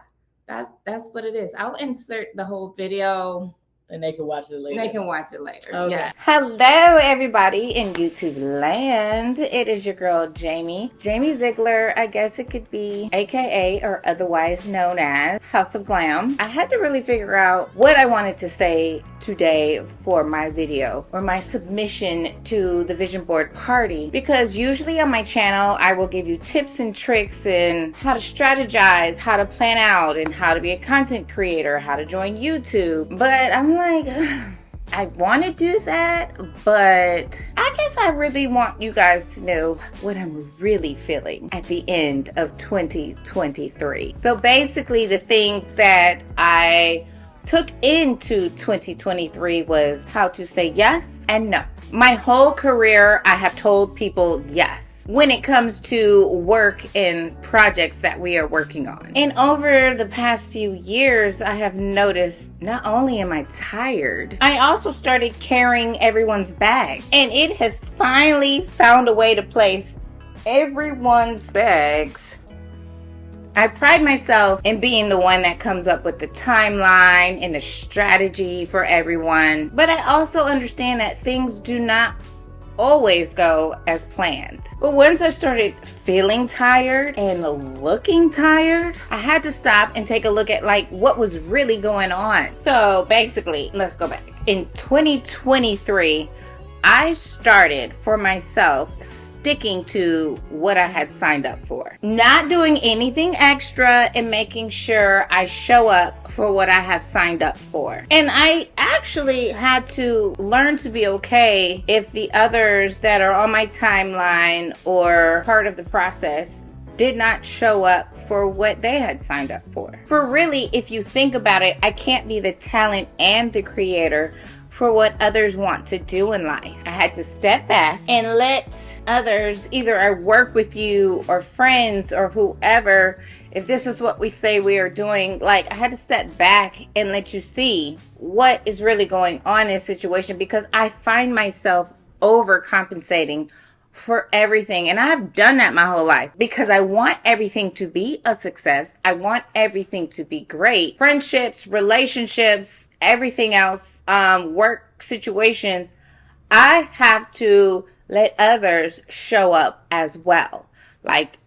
that's what it is. I'll insert the whole video. And they can watch it later. They can watch it later. Okay. Yeah. Hello, everybody in YouTube land. It is your girl, Jamie. Jamie Ziegler, I guess it could be, AKA, or otherwise known as House of Glam. I had to really figure out what I wanted to say today for my video, or my submission to the vision board party, because usually on my channel, I will give you tips and tricks and how to strategize, how to plan out, and how to be a content creator, how to join YouTube. But I'm like, I want to do that, but I guess I really want you guys to know what I'm really feeling at the end of 2023. So basically the things that I took into 2023 was how to say yes and no. My whole career, I have told people yes when it comes to work and projects that we are working on. And over the past few years, I have noticed not only am I tired, I also started carrying everyone's bag. And it has finally found a way to place everyone's bags. I pride myself in being the one that comes up with the timeline and the strategy for everyone. But I also understand that things do not always go as planned. But once I started feeling tired and looking tired, I had to stop and take a look at like what was really going on. So basically, let's go back. In 2023, I started for myself sticking to what I had signed up for. Not doing anything extra and making sure I show up for what I have signed up for. And I actually had to learn to be okay if the others that are on my timeline or part of the process did not show up for what they had signed up for. For really, if you think about it, I can't be the talent and the creator for what others want to do in life. I had to step back and let others, either I work with you or friends or whoever, if this is what we say we are doing, like I had to step back and let you see what is really going on in this situation, because I find myself overcompensating for everything. And I've done that my whole life because I want everything to be a success. I want everything to be great. Friendships, relationships, everything else, work situations. I have to let others show up as well. Like,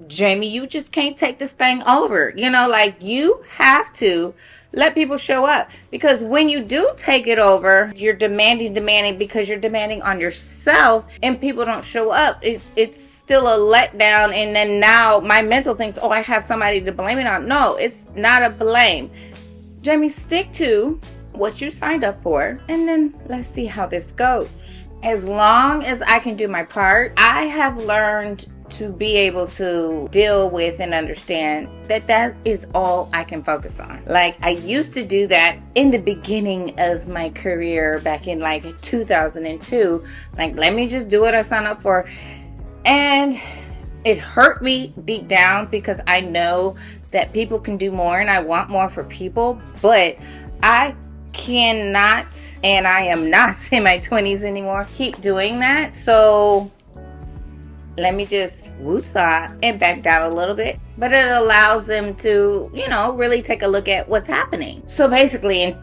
Jamie, you just can't take this thing over. You know, like you have to let people show up, because when you do take it over, you're demanding because you're demanding on yourself and people don't show up. It's still a letdown. And then now my mental thinks, oh, I have somebody to blame it on. No, it's not a blame. Jamie, stick to what you signed up for and then let's see how this goes. As long as I can do my part, I have learned to be able to deal with and understand that that is all I can focus on. Like, I used to do that in the beginning of my career back in like 2002. Like, let me just do what I signed up for. And it hurt me deep down because I know that people can do more and I want more for people, but I cannot, and I am not in my 20s anymore, keep doing that. So let me just woosah and back down a little bit. But it allows them to, you know, really take a look at what's happening. So basically in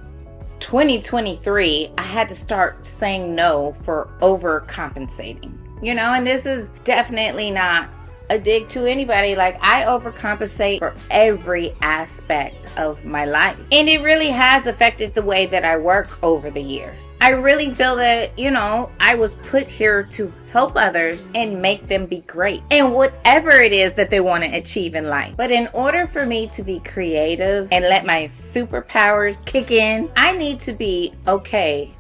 2023, I had to start saying no for overcompensating. You know, and this is definitely not a dig to anybody. Like, I overcompensate for every aspect of my life. And it really has affected the way that I work over the years. I really feel that, you know, I was put here to help others and make them be great and whatever it is that they want to achieve in life. But in order for me to be creative and let my superpowers kick in, I need to be okay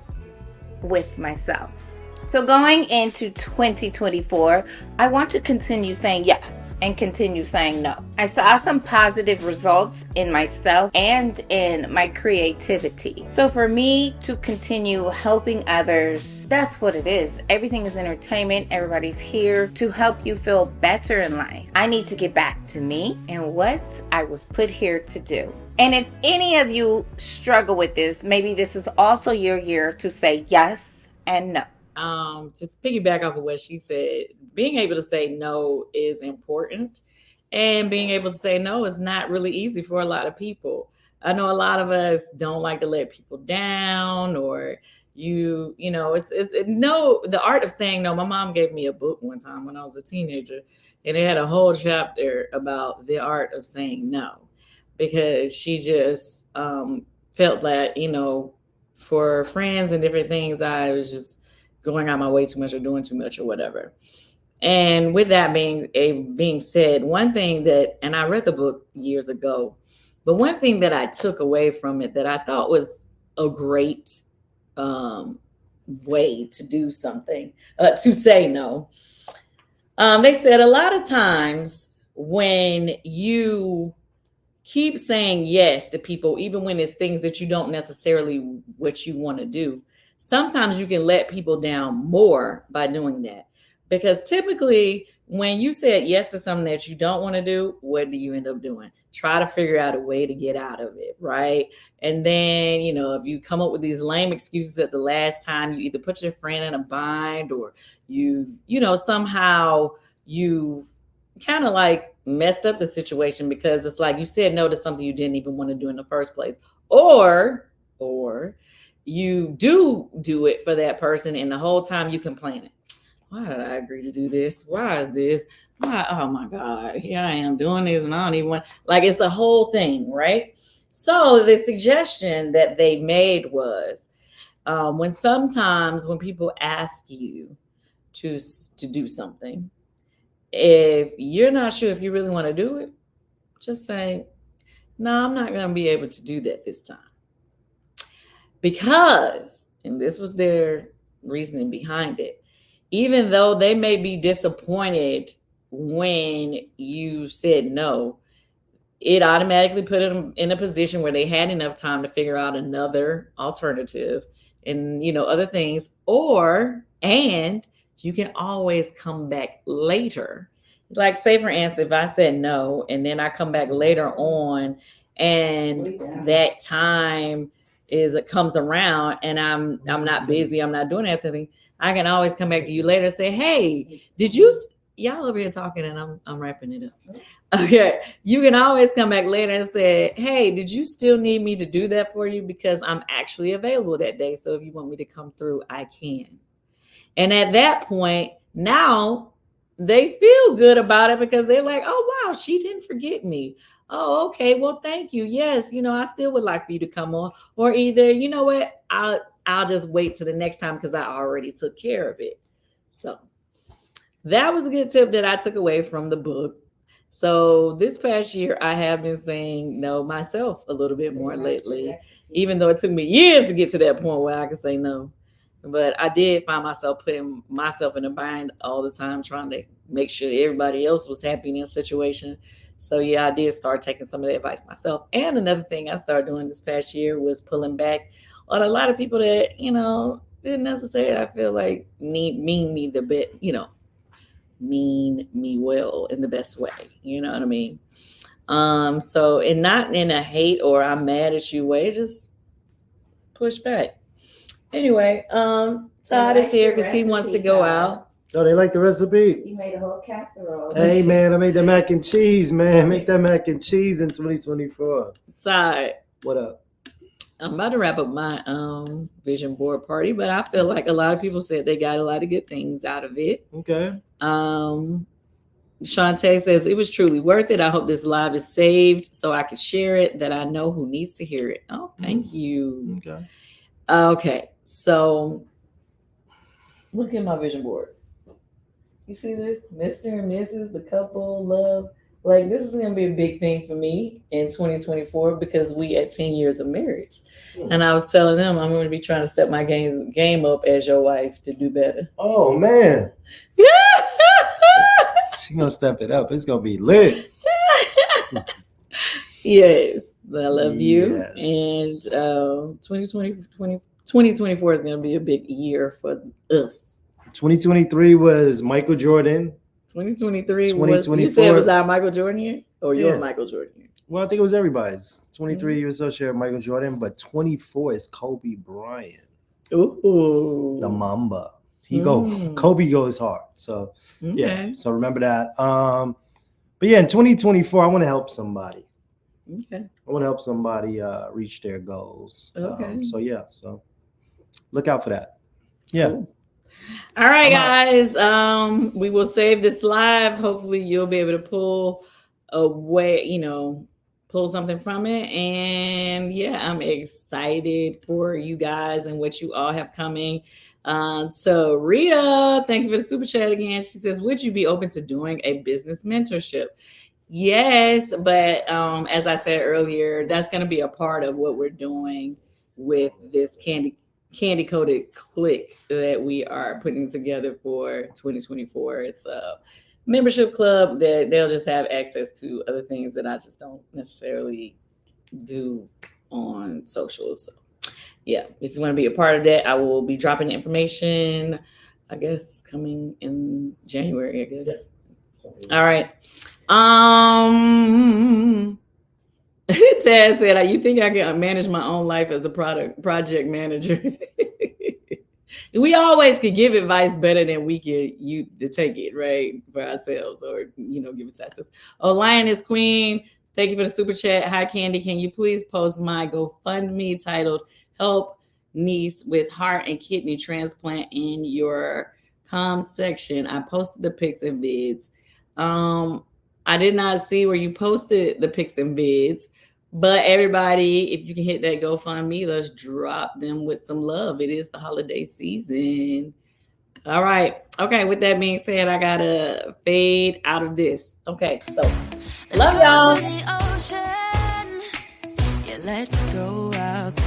with myself. So going into 2024, I want to continue saying yes and continue saying no. I saw some positive results in myself and in my creativity. So for me to continue helping others, that's what it is. Everything is entertainment. Everybody's here to help you feel better in life. I need to get back to me and what I was put here to do. And if any of you struggle with this, maybe this is also your year to say yes and no. To piggyback off of what she said, being able to say no is important, and being able to say no is not really easy for a lot of people. I know a lot of us don't like to let people down, or you know, it's no, the art of saying no. My mom gave me a book one time when I was a teenager, and it had a whole chapter about the art of saying no, because she just felt that, you know, for friends and different things, I was just going out my way too much or doing too much or whatever. And with that being said, one thing that, and I read the book years ago, but one thing that I took away from it that I thought was a great way to do something, to say no. They said a lot of times when you keep saying yes to people, even when it's things that you don't necessarily what you want to do. Sometimes you can let people down more by doing that. Because typically, when you said yes to something that you don't want to do, what do you end up doing? Try to figure out a way to get out of it, right? And then, if you come up with these lame excuses at the last time, you either put your friend in a bind, or somehow you've kind of like messed up the situation, because it's like you said no to something you didn't even want to do in the first place. Or you do it for that person, and the whole time you complaining. Why did I agree to do this? Why is this? Why? Oh my God, here I am doing this and I don't even want, like, it's the whole thing, right? So the suggestion that they made was, when people ask you to do something, if you're not sure if you really want to do it, just say, no, I'm not going to be able to do that this time. Because, and this was their reasoning behind it, even though they may be disappointed when you said no, it automatically put them in a position where they had enough time to figure out another alternative and, other things. And you can always come back later. Like, say, for instance, if I said no, and then I come back later on, and that time comes around, and I'm not busy, I'm not doing anything, I can always come back to you later and say, hey, did you, y'all over here talking and I'm wrapping it up. Okay, you can always come back later and say, hey, did you still need me to do that for you? Because I'm actually available that day. So if you want me to come through, I can. And at that point, now they feel good about it, because they're like, oh, wow, she didn't forget me. Oh, okay, well, thank you. Yes, I still would like for you to come on. Or either, you know what, I'll just wait till the next time because I already took care of it. So that was a good tip that I took away from the book. So this past year, I have been saying no myself a little bit more lately, even though it took me years to get to that point where I could say no. But I did find myself putting myself in a bind all the time, trying to make sure everybody else was happy in a situation. So yeah, I did start taking some of the advice myself. And another thing I started doing this past year was pulling back on a lot of people that, didn't necessarily, I feel like, mean me the bit, mean me well in the best way. You know what I mean? So, and not in a hate or I'm mad at you way, just push back. Anyway, Todd is here because he wants to go out. Oh, they like the recipe? You made a whole casserole. Hey, man, I made the mac and cheese, man. Make that mac and cheese in 2024. Todd. What up? I'm about to wrap up my vision board party, but I feel like a lot of people said they got a lot of good things out of it. Okay. Shantae says, it was truly worth it. I hope this live is saved so I can share it, that I know who needs to hear it. Oh, thank you. Okay. Okay. So look at my vision board. You see this? Mr. and Mrs., the couple, love. Like, this is going to be a big thing for me in 2024 because we at 10 years of marriage. And I was telling them I'm going to be trying to step my game up as your wife to do better. Oh, man. Yeah. She's going to step it up. It's going to be lit. Yes. I love you. Yes. And 2024 is going to be a big year for us. 2023 was Michael Jordan. 2023 was, you said it was our Michael Jordan year? Or your Michael Jordan year? Well, I think it was everybody's. 23 years associated with Michael Jordan, but 24 is Kobe Bryant. Ooh. The Mamba. Kobe goes hard. So, yeah. So remember that. But yeah, in 2024, I want to help somebody. Okay. I want to help somebody reach their goals. Okay. So look out for that. Yeah. Cool. All right, guys. We will save this live. Hopefully you'll be able to pull away, pull something from it. And yeah, I'm excited for you guys and what you all have coming. So Rhea, thank you for the super chat again. She says, would you be open to doing a business mentorship? Yes, but as I said earlier, that's going to be a part of what we're doing with this candy coated click that we are putting together for 2024. It's membership club that they'll just have access to other things that I just don't necessarily do on socials. So yeah, if you want to be a part of that, I will be dropping the information, I guess, coming in January, I guess. Yeah. All right. Taz said, you think I can manage my own life as a project manager? We always could give advice better than we could you to take it, right, for ourselves, or give it to ourselves. Oh, Lioness Queen, thank you for the super chat. Hi, Kandi. Can you please post my GoFundMe titled "Help Niece with Heart and Kidney Transplant" in your comms section? I posted the pics and vids. I did not see where you posted the pics and vids, but everybody, if you can hit that GoFundMe, let's drop them with some love. It is the holiday season. All right. Okay. With that being said, I gotta fade out of this. Okay. So love y'all. Yeah, let's go outside.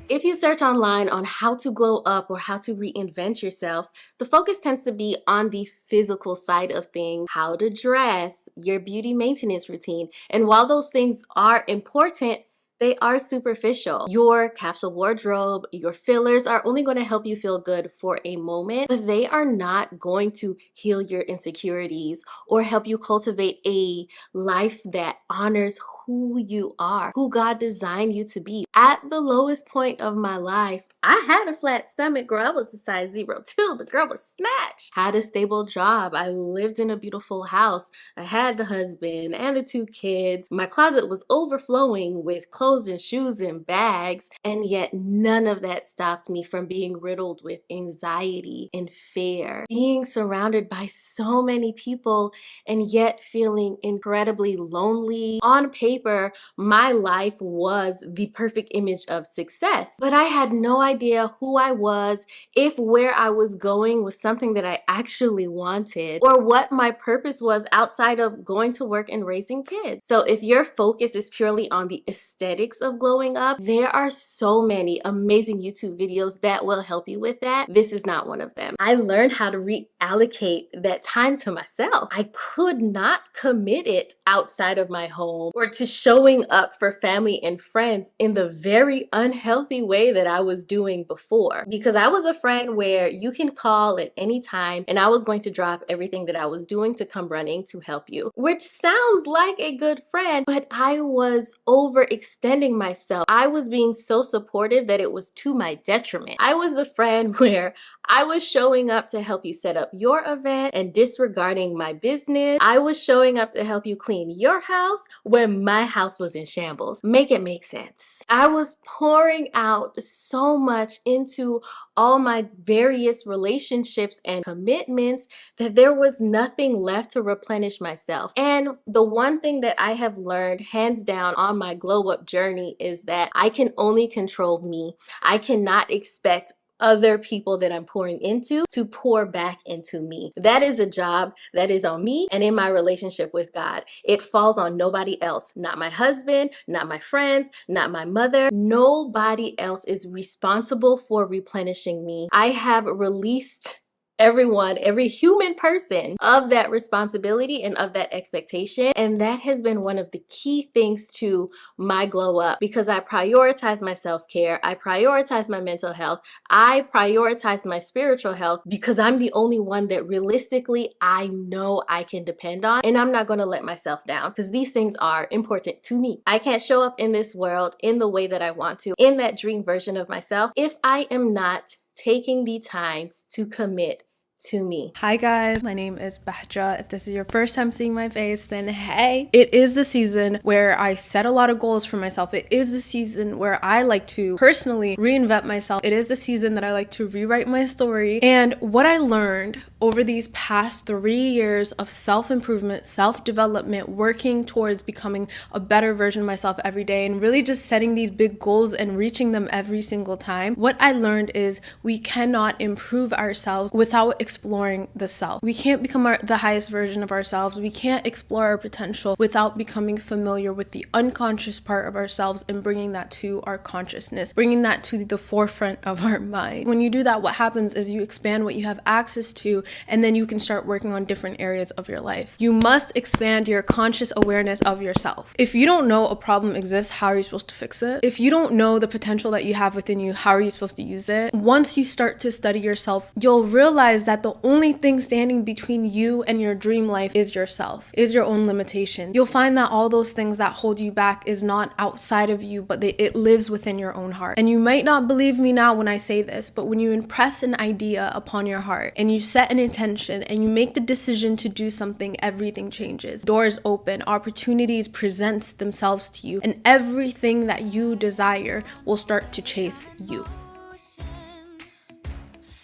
If you search online on how to glow up or how to reinvent yourself, the focus tends to be on the physical side of things, how to dress, your beauty maintenance routine. And while those things are important, they are superficial. Your capsule wardrobe, your fillers are only going to help you feel good for a moment, but they are not going to heal your insecurities or help you cultivate a life that honors who you are, who God designed you to be. At the lowest point of my life, I had a flat stomach, girl. I was a size 0 too. The girl was snatched. Had a stable job. I lived in a beautiful house. I had the husband and the 2 kids. My closet was overflowing with clothes and shoes and bags, and yet none of that stopped me from being riddled with anxiety and fear. Being surrounded by so many people and yet feeling incredibly lonely. On paper, my life was the perfect image of success, but I had no idea who I was, if where I was going was something that I actually wanted, or what my purpose was outside of going to work and raising kids. So if your focus is purely on the aesthetics of glowing up, there are so many amazing YouTube videos that will help you with that. This is not one of them. I learned how to reallocate that time to myself. I could not commit it outside of my home or to showing up for family and friends in the very unhealthy way that I was doing before, because I was a friend where you can call at any time and I was going to drop everything that I was doing to come running to help you, which sounds like a good friend, but I was overextending myself. I was being so supportive that it was to my detriment. I was a friend where I was showing up to help you set up your event and disregarding my business. I was showing up to help you clean your house when my house was in shambles. Make it make sense. I was pouring out so much into all my various relationships and commitments that there was nothing left to replenish myself. And the one thing that I have learned hands down on my glow up journey is that I can only control me. I cannot expect other people that I'm pouring into to pour back into me. That is a job that is on me and in my relationship with God. It falls on nobody else. Not my husband, not my friends, not my mother. Nobody else is responsible for replenishing me. I have released everyone, every human person of that responsibility and of that expectation. And that has been one of the key things to my glow up, because I prioritize my self-care. I prioritize my mental health. I prioritize my spiritual health because I'm the only one that realistically I know I can depend on. And I'm not going to let myself down because these things are important to me. I can't show up in this world in the way that I want to, in that dream version of myself, if I am not taking the time to commit to me. Hi guys, my name is Bahja. If this is your first time seeing my face, then hey. It is the season where I set a lot of goals for myself. It is the season where I like to personally reinvent myself. It is the season that I like to rewrite my story. And what I learned over these past 3 years of self-improvement, self-development, working towards becoming a better version of myself every day, and really just setting these big goals and reaching them every single time, what I learned is we cannot improve ourselves without exploring the self. We can't become the highest version of ourselves. We can't explore our potential without becoming familiar with the unconscious part of ourselves and bringing that to our consciousness, bringing that to the forefront of our mind. When you do that, what happens is you expand what you have access to, and then you can start working on different areas of your life. You must expand your conscious awareness of yourself. If you don't know a problem exists, how are you supposed to fix it? If you don't know the potential that you have within you, how are you supposed to use it? Once you start to study yourself, you'll realize that the only thing standing between you and your dream life is yourself, is your own limitation. You'll find that all those things that hold you back is not outside of you, but it lives within your own heart. And you might not believe me now when I say this, but when you impress an idea upon your heart and you set an intention and you make the decision to do something, everything changes. Doors open, opportunities present themselves to you, and everything that you desire will start to chase you.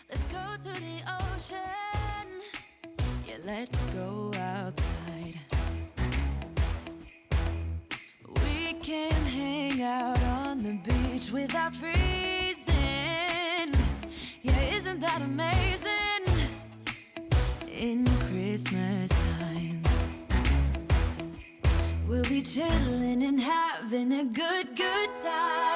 Let's go to the ocean. Yeah, let's go outside. We can hang out on the beach without freezing. Yeah, isn't that amazing? In Christmas times, we'll be chilling and having a good time.